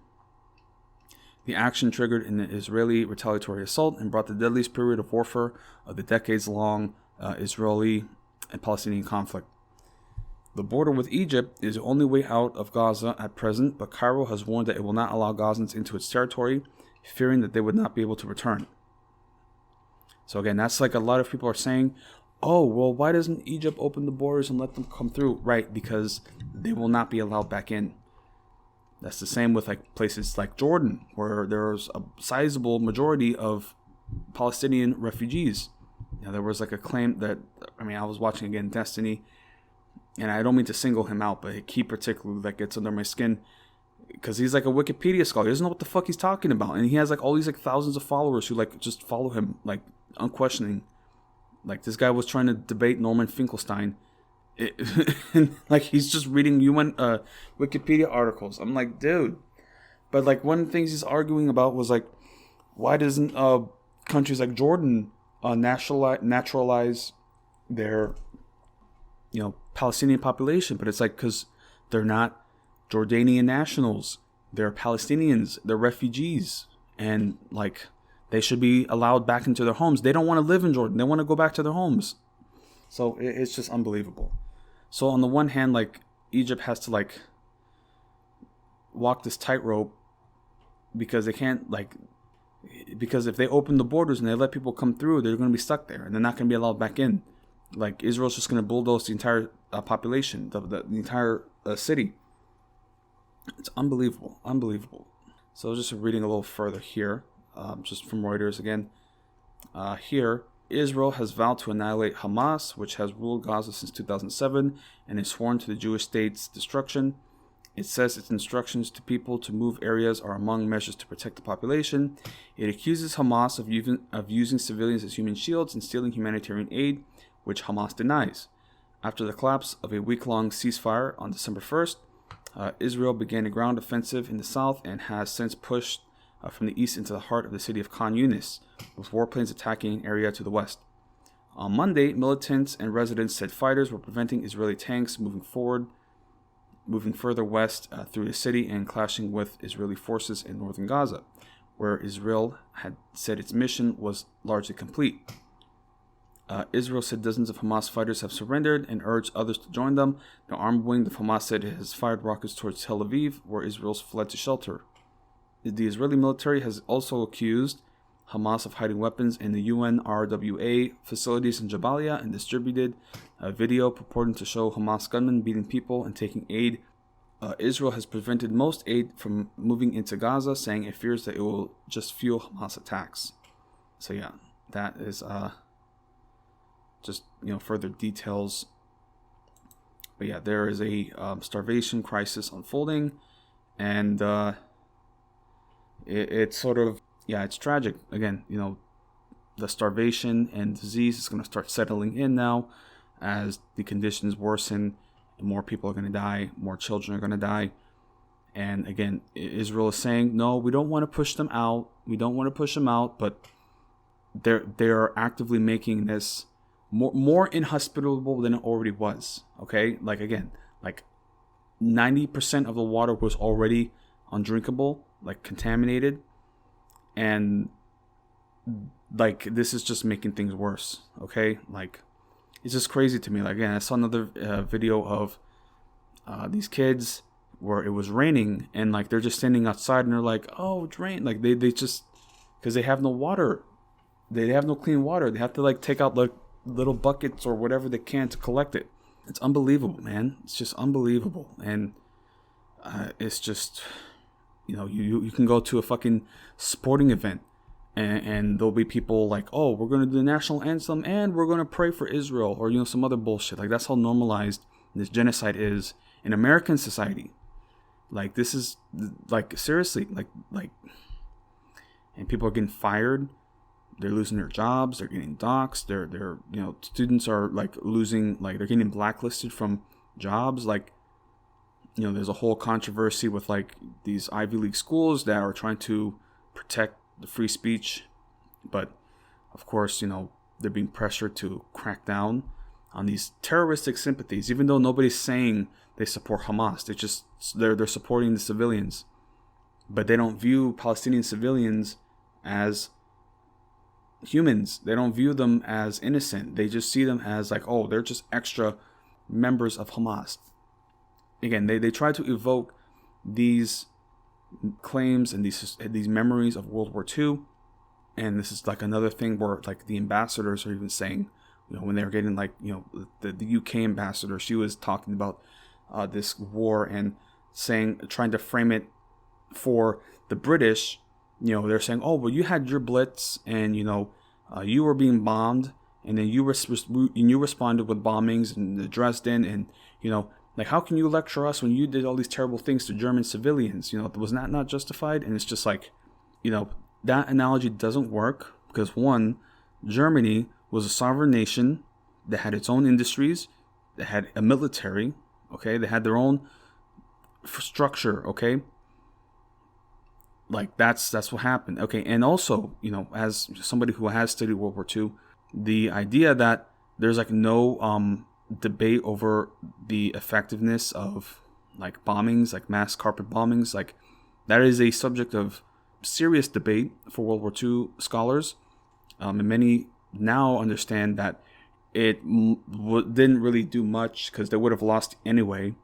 The action triggered an Israeli retaliatory assault and brought the deadliest period of warfare of the decades-long Israeli and Palestinian conflict. The border with Egypt is the only way out of Gaza at present, but Cairo has warned that it will not allow Gazans into its territory, fearing that they would not be able to return. So again, that's like a lot of people are saying, oh, well, why doesn't Egypt open the borders and let them come through? Right, because they will not be allowed back in. That's the same with like places like Jordan, where there's a sizable majority of Palestinian refugees. There was like a claim that, I was watching again Destiny, and I don't mean to single him out, but he particularly like gets under my skin because he's like a Wikipedia scholar. He doesn't know what the fuck he's talking about, and he has like all these like thousands of followers who like just follow him like unquestioning. Like this guy was trying to debate Norman Finkelstein, like he's just reading UN Wikipedia articles. I'm like, dude. But like one of the things he's arguing about was like, why doesn't countries like Jordan naturalize their Palestinian population? But it's like because they're not Jordanian nationals, they're Palestinians, they're refugees, and like they should be allowed back into their homes. They don't want to live in Jordan, they want to go back to their homes. So it's just unbelievable. So on the one hand, like Egypt has to like walk this tightrope because they can't because if they open the borders and they let people come through, they're going to be stuck there and they're not going to be allowed back in. Like Israel's just going to bulldoze the entire population, the entire city. It's unbelievable. So just reading a little further here, just from Reuters again. Here, Israel has vowed to annihilate Hamas, which has ruled Gaza since 2007 and is sworn to the Jewish state's destruction. It says its instructions to people to move areas are among measures to protect the population. It accuses Hamas of using civilians as human shields and stealing humanitarian aid, which Hamas denies. After the collapse of a week-long ceasefire on December 1st, Israel began a ground offensive in the south and has since pushed from the east into the heart of the city of Khan Yunis, with warplanes attacking an area to the west. On Monday, militants and residents said fighters were preventing Israeli tanks moving further west through the city and clashing with Israeli forces in northern Gaza, where Israel had said its mission was largely complete. Israel said dozens of Hamas fighters have surrendered and urged others to join them. The armed wing of Hamas said it has fired rockets towards Tel Aviv, where Israel's fled to shelter. The Israeli military has also accused Hamas of hiding weapons in the UNRWA facilities in Jabalia and distributed a video purporting to show Hamas gunmen beating people and taking aid. Israel has prevented most aid from moving into Gaza, saying it fears that it will just fuel Hamas attacks. So yeah, that is just further details. But yeah, there is a starvation crisis unfolding, and it's sort of, it's tragic. Again, the starvation and disease is going to start settling in now as the conditions worsen, and more people are going to die, more children are going to die. And again, Israel is saying, no, we don't want to push them out. We don't want to push them out, but they're actively making this more inhospitable than it already was. Okay, like again, like 90% of the water was already undrinkable, like contaminated, and like this is just making things worse. Okay, like it's just crazy to me. Like again, I saw another video of these kids where it was raining, and like they're just standing outside and they're like, oh, it's rain. Like they just, because they have no water, they have no clean water, they have to like take out like little buckets or whatever they can to collect it. It's unbelievable, man. It's just unbelievable. And it's just, you can go to a fucking sporting event and there'll be people like, oh, we're going to do the national anthem and we're going to pray for Israel, or some other bullshit. Like that's how normalized this genocide is in American society. Like this is like seriously, like, and people are getting fired. They're losing their jobs. They're getting doxxed. They're students are like losing, like they're getting blacklisted from jobs. Like, there's a whole controversy with like these Ivy League schools that are trying to protect the free speech, but of course, they're being pressured to crack down on these terroristic sympathies, even though nobody's saying they support Hamas. They're supporting the civilians, but they don't view Palestinian civilians as humans. They don't view them as innocent. They just see them as like, oh, they're just extra members of Hamas. Again, they try to evoke these claims and these memories of World War II, and this is like another thing where like the ambassadors are even saying, when they were getting like, the UK ambassador, she was talking about this war and trying to frame it for the British. They're saying, oh, well, you had your blitz and, you were being bombed, and then you responded with bombings in Dresden, and, like, how can you lecture us when you did all these terrible things to German civilians? Was that not justified? And it's just like, that analogy doesn't work because, one, Germany was a sovereign nation that had its own industries, that had a military, okay? They had their own structure, okay? Like, that's what happened, okay? And also, as somebody who has studied World War II, the idea that there's, like, no debate over the effectiveness of, like, bombings, like mass carpet bombings, like, that is a subject of serious debate for World War II scholars. And many now understand that it didn't really do much because they would have lost anyway.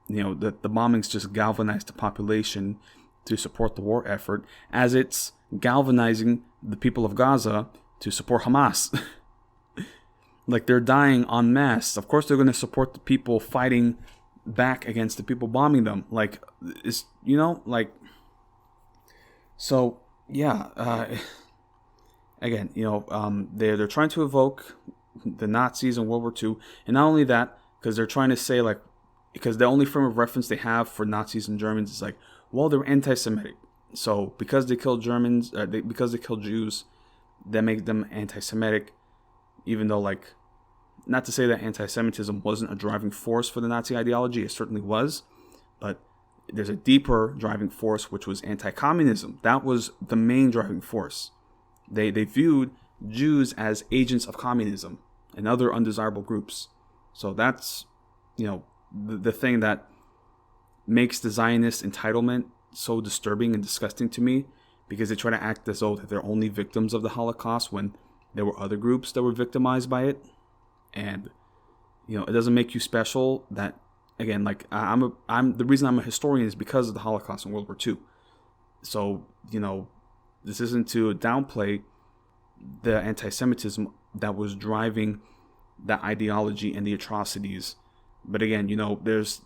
The bombings just galvanized the population to support the war effort, as it's galvanizing the people of Gaza to support Hamas. Like, they're dying en masse. Of course, they're going to support the people fighting back against the people bombing them. Like, it's, so, yeah. Again, they're trying to evoke the Nazis in World War II. And not only that, because they're trying to say, like, because the only frame of reference they have for Nazis and Germans is like, well, they're anti-Semitic. So because they killed Germans, because they killed Jews, that makes them anti-Semitic. Even though, like, not to say that anti-Semitism wasn't a driving force for the Nazi ideology, it certainly was. But there's a deeper driving force, which was anti-communism. That was the main driving force. They viewed Jews as agents of communism and other undesirable groups. So that's, the thing that makes the Zionist entitlement so disturbing and disgusting to me, because they try to act as though that they're only victims of the Holocaust when there were other groups that were victimized by it. And, it doesn't make you special. That, again, like, I'm the reason I'm a historian is because of the Holocaust in World War II. So, this isn't to downplay the anti-Semitism that was driving that ideology and the atrocities. But again, there's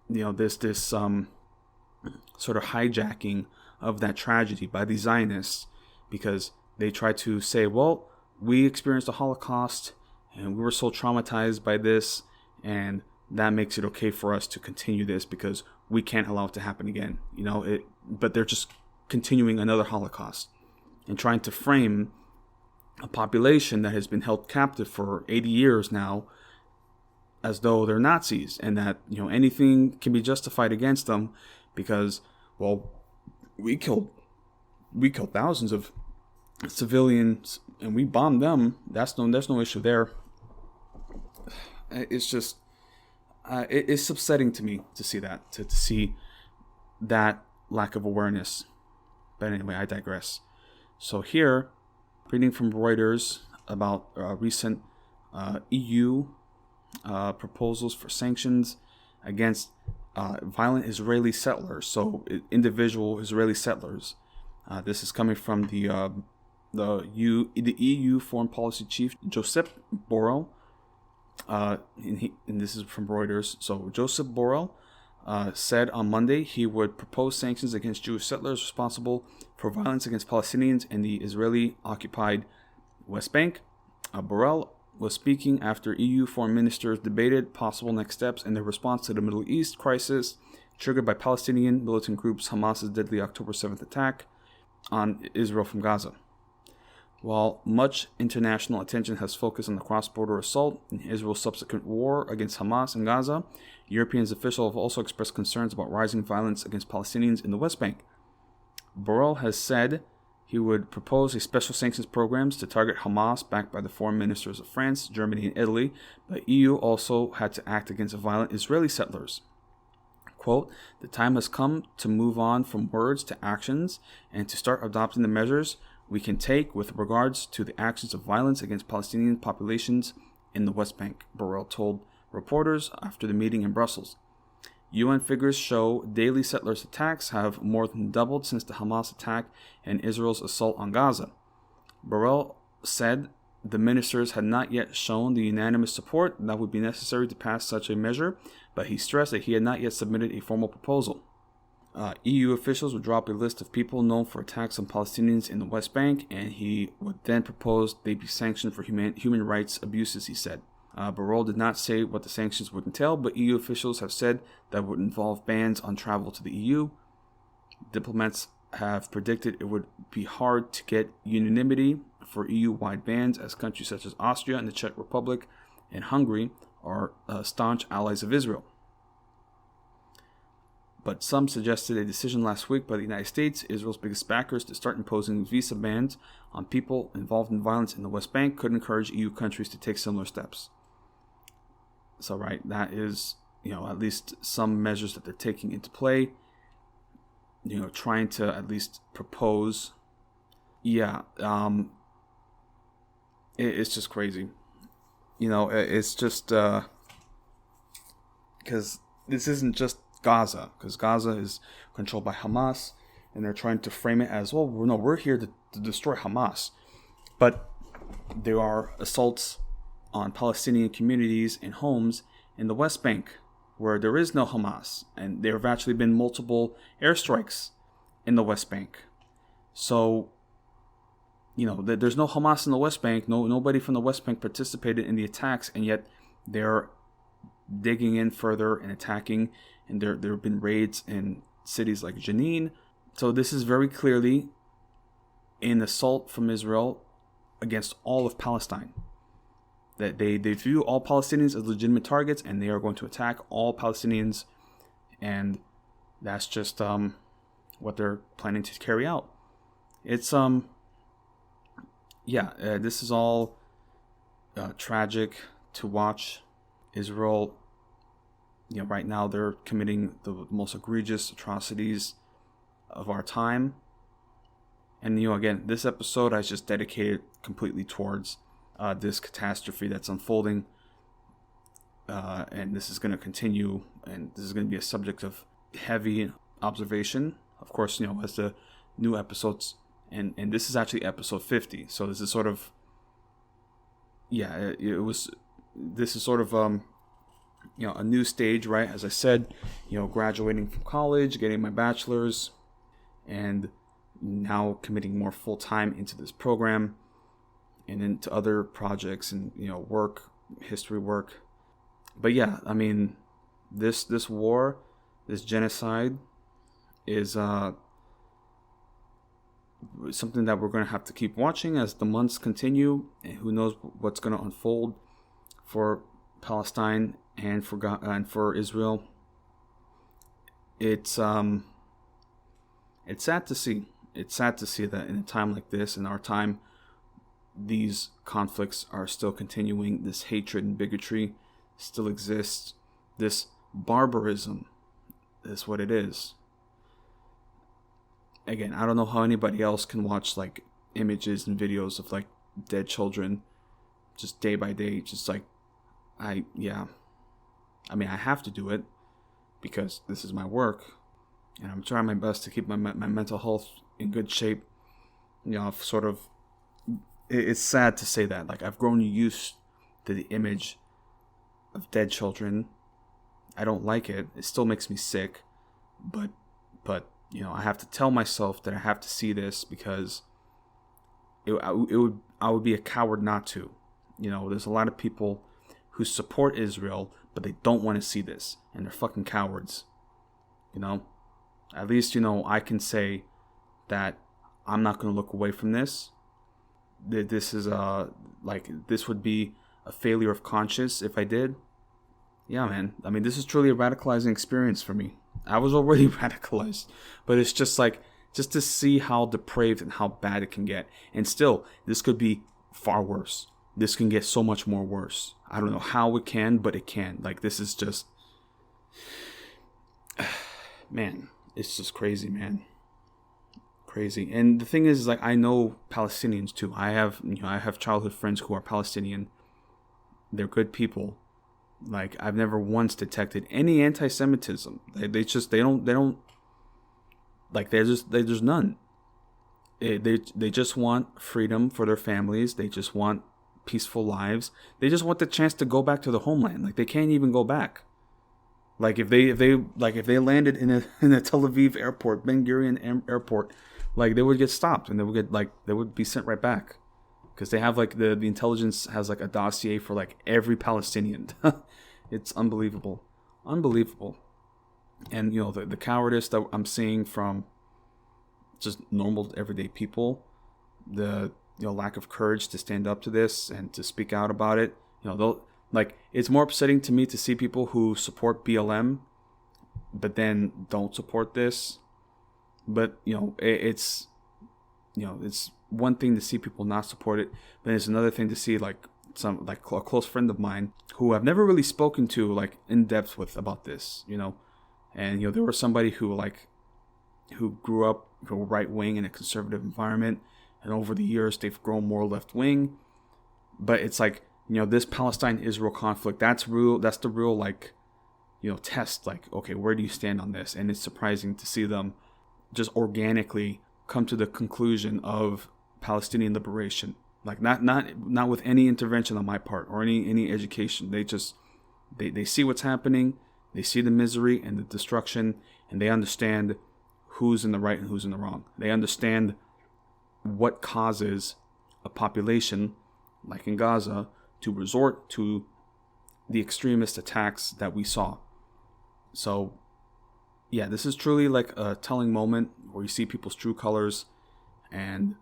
this sort of hijacking of that tragedy by the Zionists, because they try to say, well, we experienced the Holocaust and we were so traumatized by this, and that makes it okay for us to continue this because we can't allow it to happen again. But they're just continuing another Holocaust and trying to frame a population that has been held captive for 80 years now as though they're Nazis, and that anything can be justified against them because, well, we killed thousands of civilians and we bombed them. There's no issue there. It's just it's upsetting to me to see that, to see that lack of awareness. But anyway, I digress. So here, reading from Reuters about recent EU proposals for sanctions against violent Israeli settlers, so individual Israeli settlers. This is coming from the EU Foreign Policy Chief Josep Borrell, and this is from Reuters. So Josep Borrell said on Monday he would propose sanctions against Jewish settlers responsible for violence against Palestinians in the Israeli-occupied West Bank. Borrell was speaking after EU foreign ministers debated possible next steps in their response to the Middle East crisis triggered by Palestinian militant groups Hamas's deadly October 7th attack on Israel from Gaza. While much international attention has focused on the cross-border assault and Israel's subsequent war against Hamas in Gaza, European officials have also expressed concerns about rising violence against Palestinians in the West Bank. Borrell has said he would propose a special sanctions programs to target Hamas, backed by the foreign ministers of France, Germany, and Italy, but EU also had to act against violent Israeli settlers. Quote, "The time has come to move on from words to actions and to start adopting the measures we can take with regards to the actions of violence against Palestinian populations in the West Bank," Borrell told reporters after the meeting in Brussels. UN figures show daily settlers' attacks have more than doubled since the Hamas attack and Israel's assault on Gaza. Borrell said the ministers had not yet shown the unanimous support that would be necessary to pass such a measure, but he stressed that he had not yet submitted a formal proposal. EU officials would drop a list of people known for attacks on Palestinians in the West Bank, and he would then propose they be sanctioned for human rights abuses, he said. Borrell did not say what the sanctions would entail, but EU officials have said that would involve bans on travel to the EU. Diplomats have predicted it would be hard to get unanimity for EU-wide bans, as countries such as Austria and the Czech Republic and Hungary are staunch allies of Israel. But some suggested a decision last week by the United States, Israel's biggest backers, to start imposing visa bans on people involved in violence in the West Bank could encourage EU countries to take similar steps. So, right, that is, at least some measures that they're taking into play, trying to at least propose. Yeah, it's just crazy. It's just, because this isn't just Gaza, because Gaza is controlled by Hamas, and they're trying to frame it as, well, no, we're here to destroy Hamas. But there are assaults on Palestinian communities and homes in the West Bank where there is no Hamas, and there have actually been multiple airstrikes in the West Bank. So, there's no Hamas in the West Bank, nobody from the West Bank participated in the attacks, and yet they're digging in further and attacking, and there have been raids in cities like Jenin. So this is very clearly an assault from Israel against all of Palestine. That they view all Palestinians as legitimate targets, and they are going to attack all Palestinians, and that's just what they're planning to carry out. It's this is all tragic to watch. Israel, right now they're committing the most egregious atrocities of our time. And again, this episode I just dedicated completely towards this catastrophe that's unfolding, and this is going to continue, and this is going to be a subject of heavy observation, of course, as the new episodes, and this is actually episode 50, so this is sort of, this is sort of a new stage, right? As I said, graduating from college, getting my bachelor's, and now committing more full time into this program. and into other projects and, work, history work. But yeah, I mean, this war, this genocide is something that we're going to have to keep watching as the months continue, and who knows what's going to unfold for Palestine and for Israel. It's sad to see. It's sad to see that in a time like this, in our time, these conflicts are still continuing. This hatred and bigotry still exists. This barbarism is what it is. Again, I don't know how anybody else can watch like images and videos of like dead children just day by day. Just like, I have to do it because this is my work, and I'm trying my best to keep my mental health in good shape. Sort of, it's sad to say that. Like, I've grown used to the image of dead children. I don't like it. It still makes me sick, but I have to tell myself that I have to see this because I would be a coward not to. There's a lot of people who support Israel, but they don't want to see this, and they're fucking cowards. At least, I can say that I'm not going to look away from this. This is this would be a failure of conscience if I did. Yeah, man. I mean, this is truly a radicalizing experience for me. I was already radicalized, but it's just to see how depraved and how bad it can get. And still, this could be far worse. This can get so much more worse. I don't know how it can, but it can. Like, this is just, man, it's just crazy, man. Crazy. And the thing is, like, I know Palestinians too. I have childhood friends who are Palestinian. They're good people. Like, I've never once detected any anti-Semitism. They don't like, there's none. They just want freedom for their families. They just want peaceful lives. They just want the chance to go back to the homeland. Like, they can't even go back. Like, if they landed in a Tel Aviv airport, Ben Gurion airport, like, they would get stopped and they would be sent right back. Because they have, like, the intelligence has, like, a dossier for, like, every Palestinian. It's unbelievable. Unbelievable. And, the cowardice that I'm seeing from just normal, everyday people, the, lack of courage to stand up to this and to speak out about it, it's more upsetting to me to see people who support BLM, but then don't support this. But, it's one thing to see people not support it, but it's another thing to see a close friend of mine who I've never really spoken to like in depth with about this, and there was somebody who grew up right wing in a conservative environment, and over the years they've grown more left wing. But it's like, this Palestine-Israel conflict, that's the real test, like, okay, where do you stand on this? And it's surprising to see them just organically come to the conclusion of Palestinian liberation, like not with any intervention on my part or any education. They see what's happening, they see the misery and the destruction, and they understand who's in the right and who's in the wrong. They understand what causes a population like in Gaza to resort to the extremist attacks that we saw. So yeah, this is truly like a telling moment where you see people's true colors, and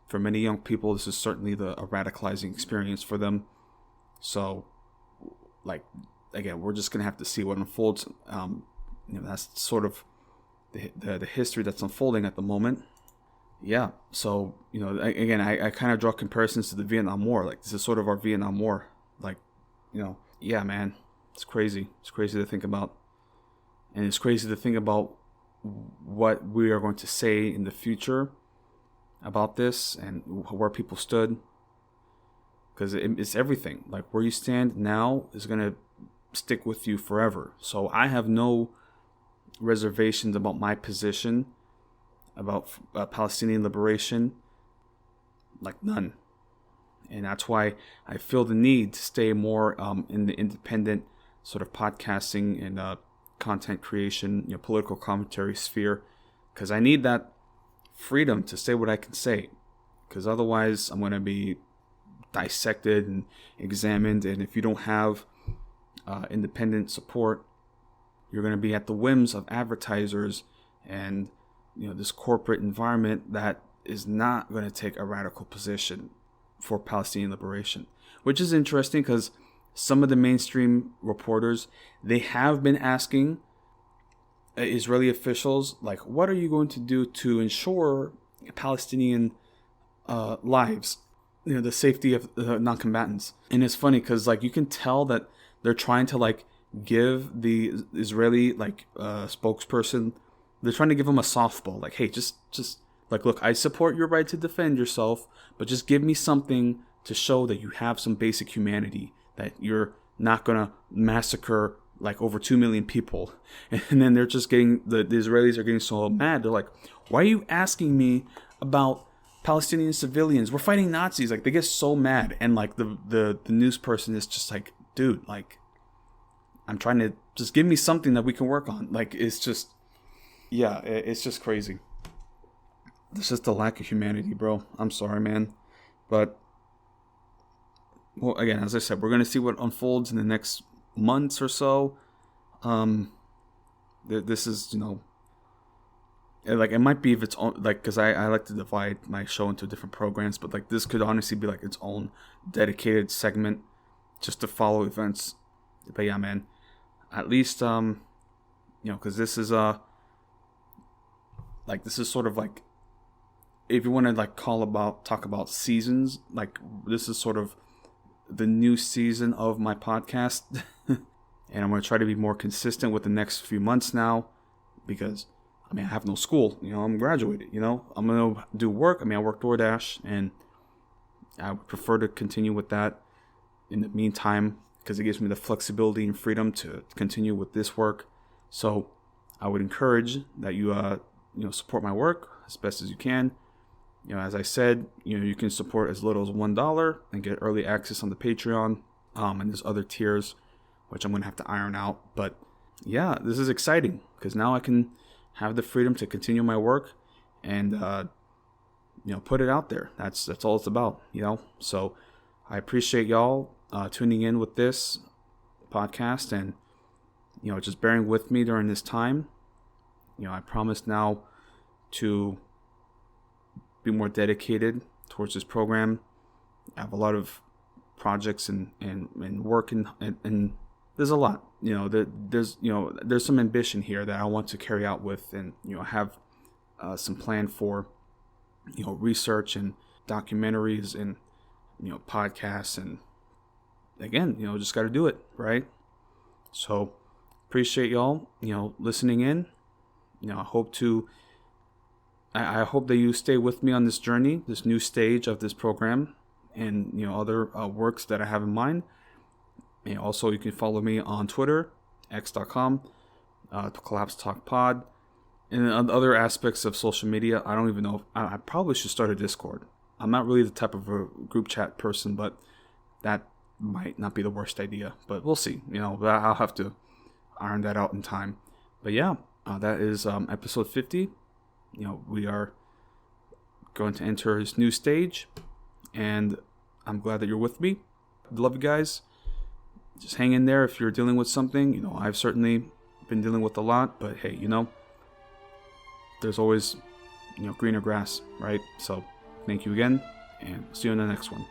for many young people, this is certainly a radicalizing experience for them. So, like, again, we're just gonna have to see what unfolds. That's sort of the history that's unfolding at the moment. Yeah. So, again, I kind of draw comparisons to the Vietnam War. Like, this is sort of our Vietnam War. Like, yeah, man, it's crazy. It's crazy to think about. And it's crazy to think about what we are going to say in the future about this and where people stood. Because it's everything. Like, where you stand now is going to stick with you forever. So I have no reservations about my position about Palestinian liberation. Like, none. And that's why I feel the need to stay more in the independent sort of podcasting and content creation, political commentary sphere, because I need that freedom to say what I can say, because otherwise I'm going to be dissected and examined. And if you don't have independent support, you're going to be at the whims of advertisers and this corporate environment that is not going to take a radical position for Palestinian liberation, which is interesting because some of the mainstream reporters, they have been asking Israeli officials, like, what are you going to do to ensure Palestinian lives, the safety of non-combatants? And it's funny because you can tell that they're trying to give the Israeli spokesperson, they're trying to give him a softball, like, hey, just look, I support your right to defend yourself, but just give me something to show that you have some basic humanity, that you're not gonna massacre over 2 million people. And then they're just getting, the Israelis are getting so mad. They're like, why are you asking me about Palestinian civilians? We're fighting Nazis. They get so mad. And the news person is just like, dude, I'm trying to just give me something that we can work on. It's just, yeah, it's just crazy. It's just a lack of humanity, bro. I'm sorry, man. But, well, again, as I said, we're going to see what unfolds in the next months or so. This is, it might be of its own, because I like to divide my show into different programs, but this could honestly be its own dedicated segment just to follow events. But yeah, man, at least, because this is, this is sort of if you want to talk about seasons, this is sort of the new season of my podcast. And I'm going to try to be more consistent with the next few months now, because I have no school, I'm graduated, I'm going to do work. I work DoorDash, and I would prefer to continue with that in the meantime, because it gives me the flexibility and freedom to continue with this work. So I would encourage that you support my work as best as you can. As I said, you can support as little as $1 and get early access on the Patreon. And there's other tiers, which I'm going to have to iron out. But yeah, this is exciting because now I can have the freedom to continue my work and, put it out there. That's all it's about, So I appreciate y'all tuning in with this podcast and, just bearing with me during this time. I promise now to be more dedicated towards this program. I have a lot of projects and work and there's a lot, there's some ambition here that I want to carry out with, and, have some plan for, research and documentaries and, podcasts, and again, just got to do it, right? So appreciate y'all, listening in. I hope that you stay with me on this journey, this new stage of this program, and other works that I have in mind. And also, you can follow me on Twitter, x.com, CollapseTalkPod, and other aspects of social media. I don't even know. I probably should start a Discord. I'm not really the type of a group chat person, but that might not be the worst idea. But we'll see. I'll have to iron that out in time. But yeah, that is episode 50. We are going to enter this new stage, and I'm glad that you're with me. Love you guys. Just hang in there if you're dealing with something. I've certainly been dealing with a lot, but hey, there's always, greener grass, right? So thank you again, and see you in the next one.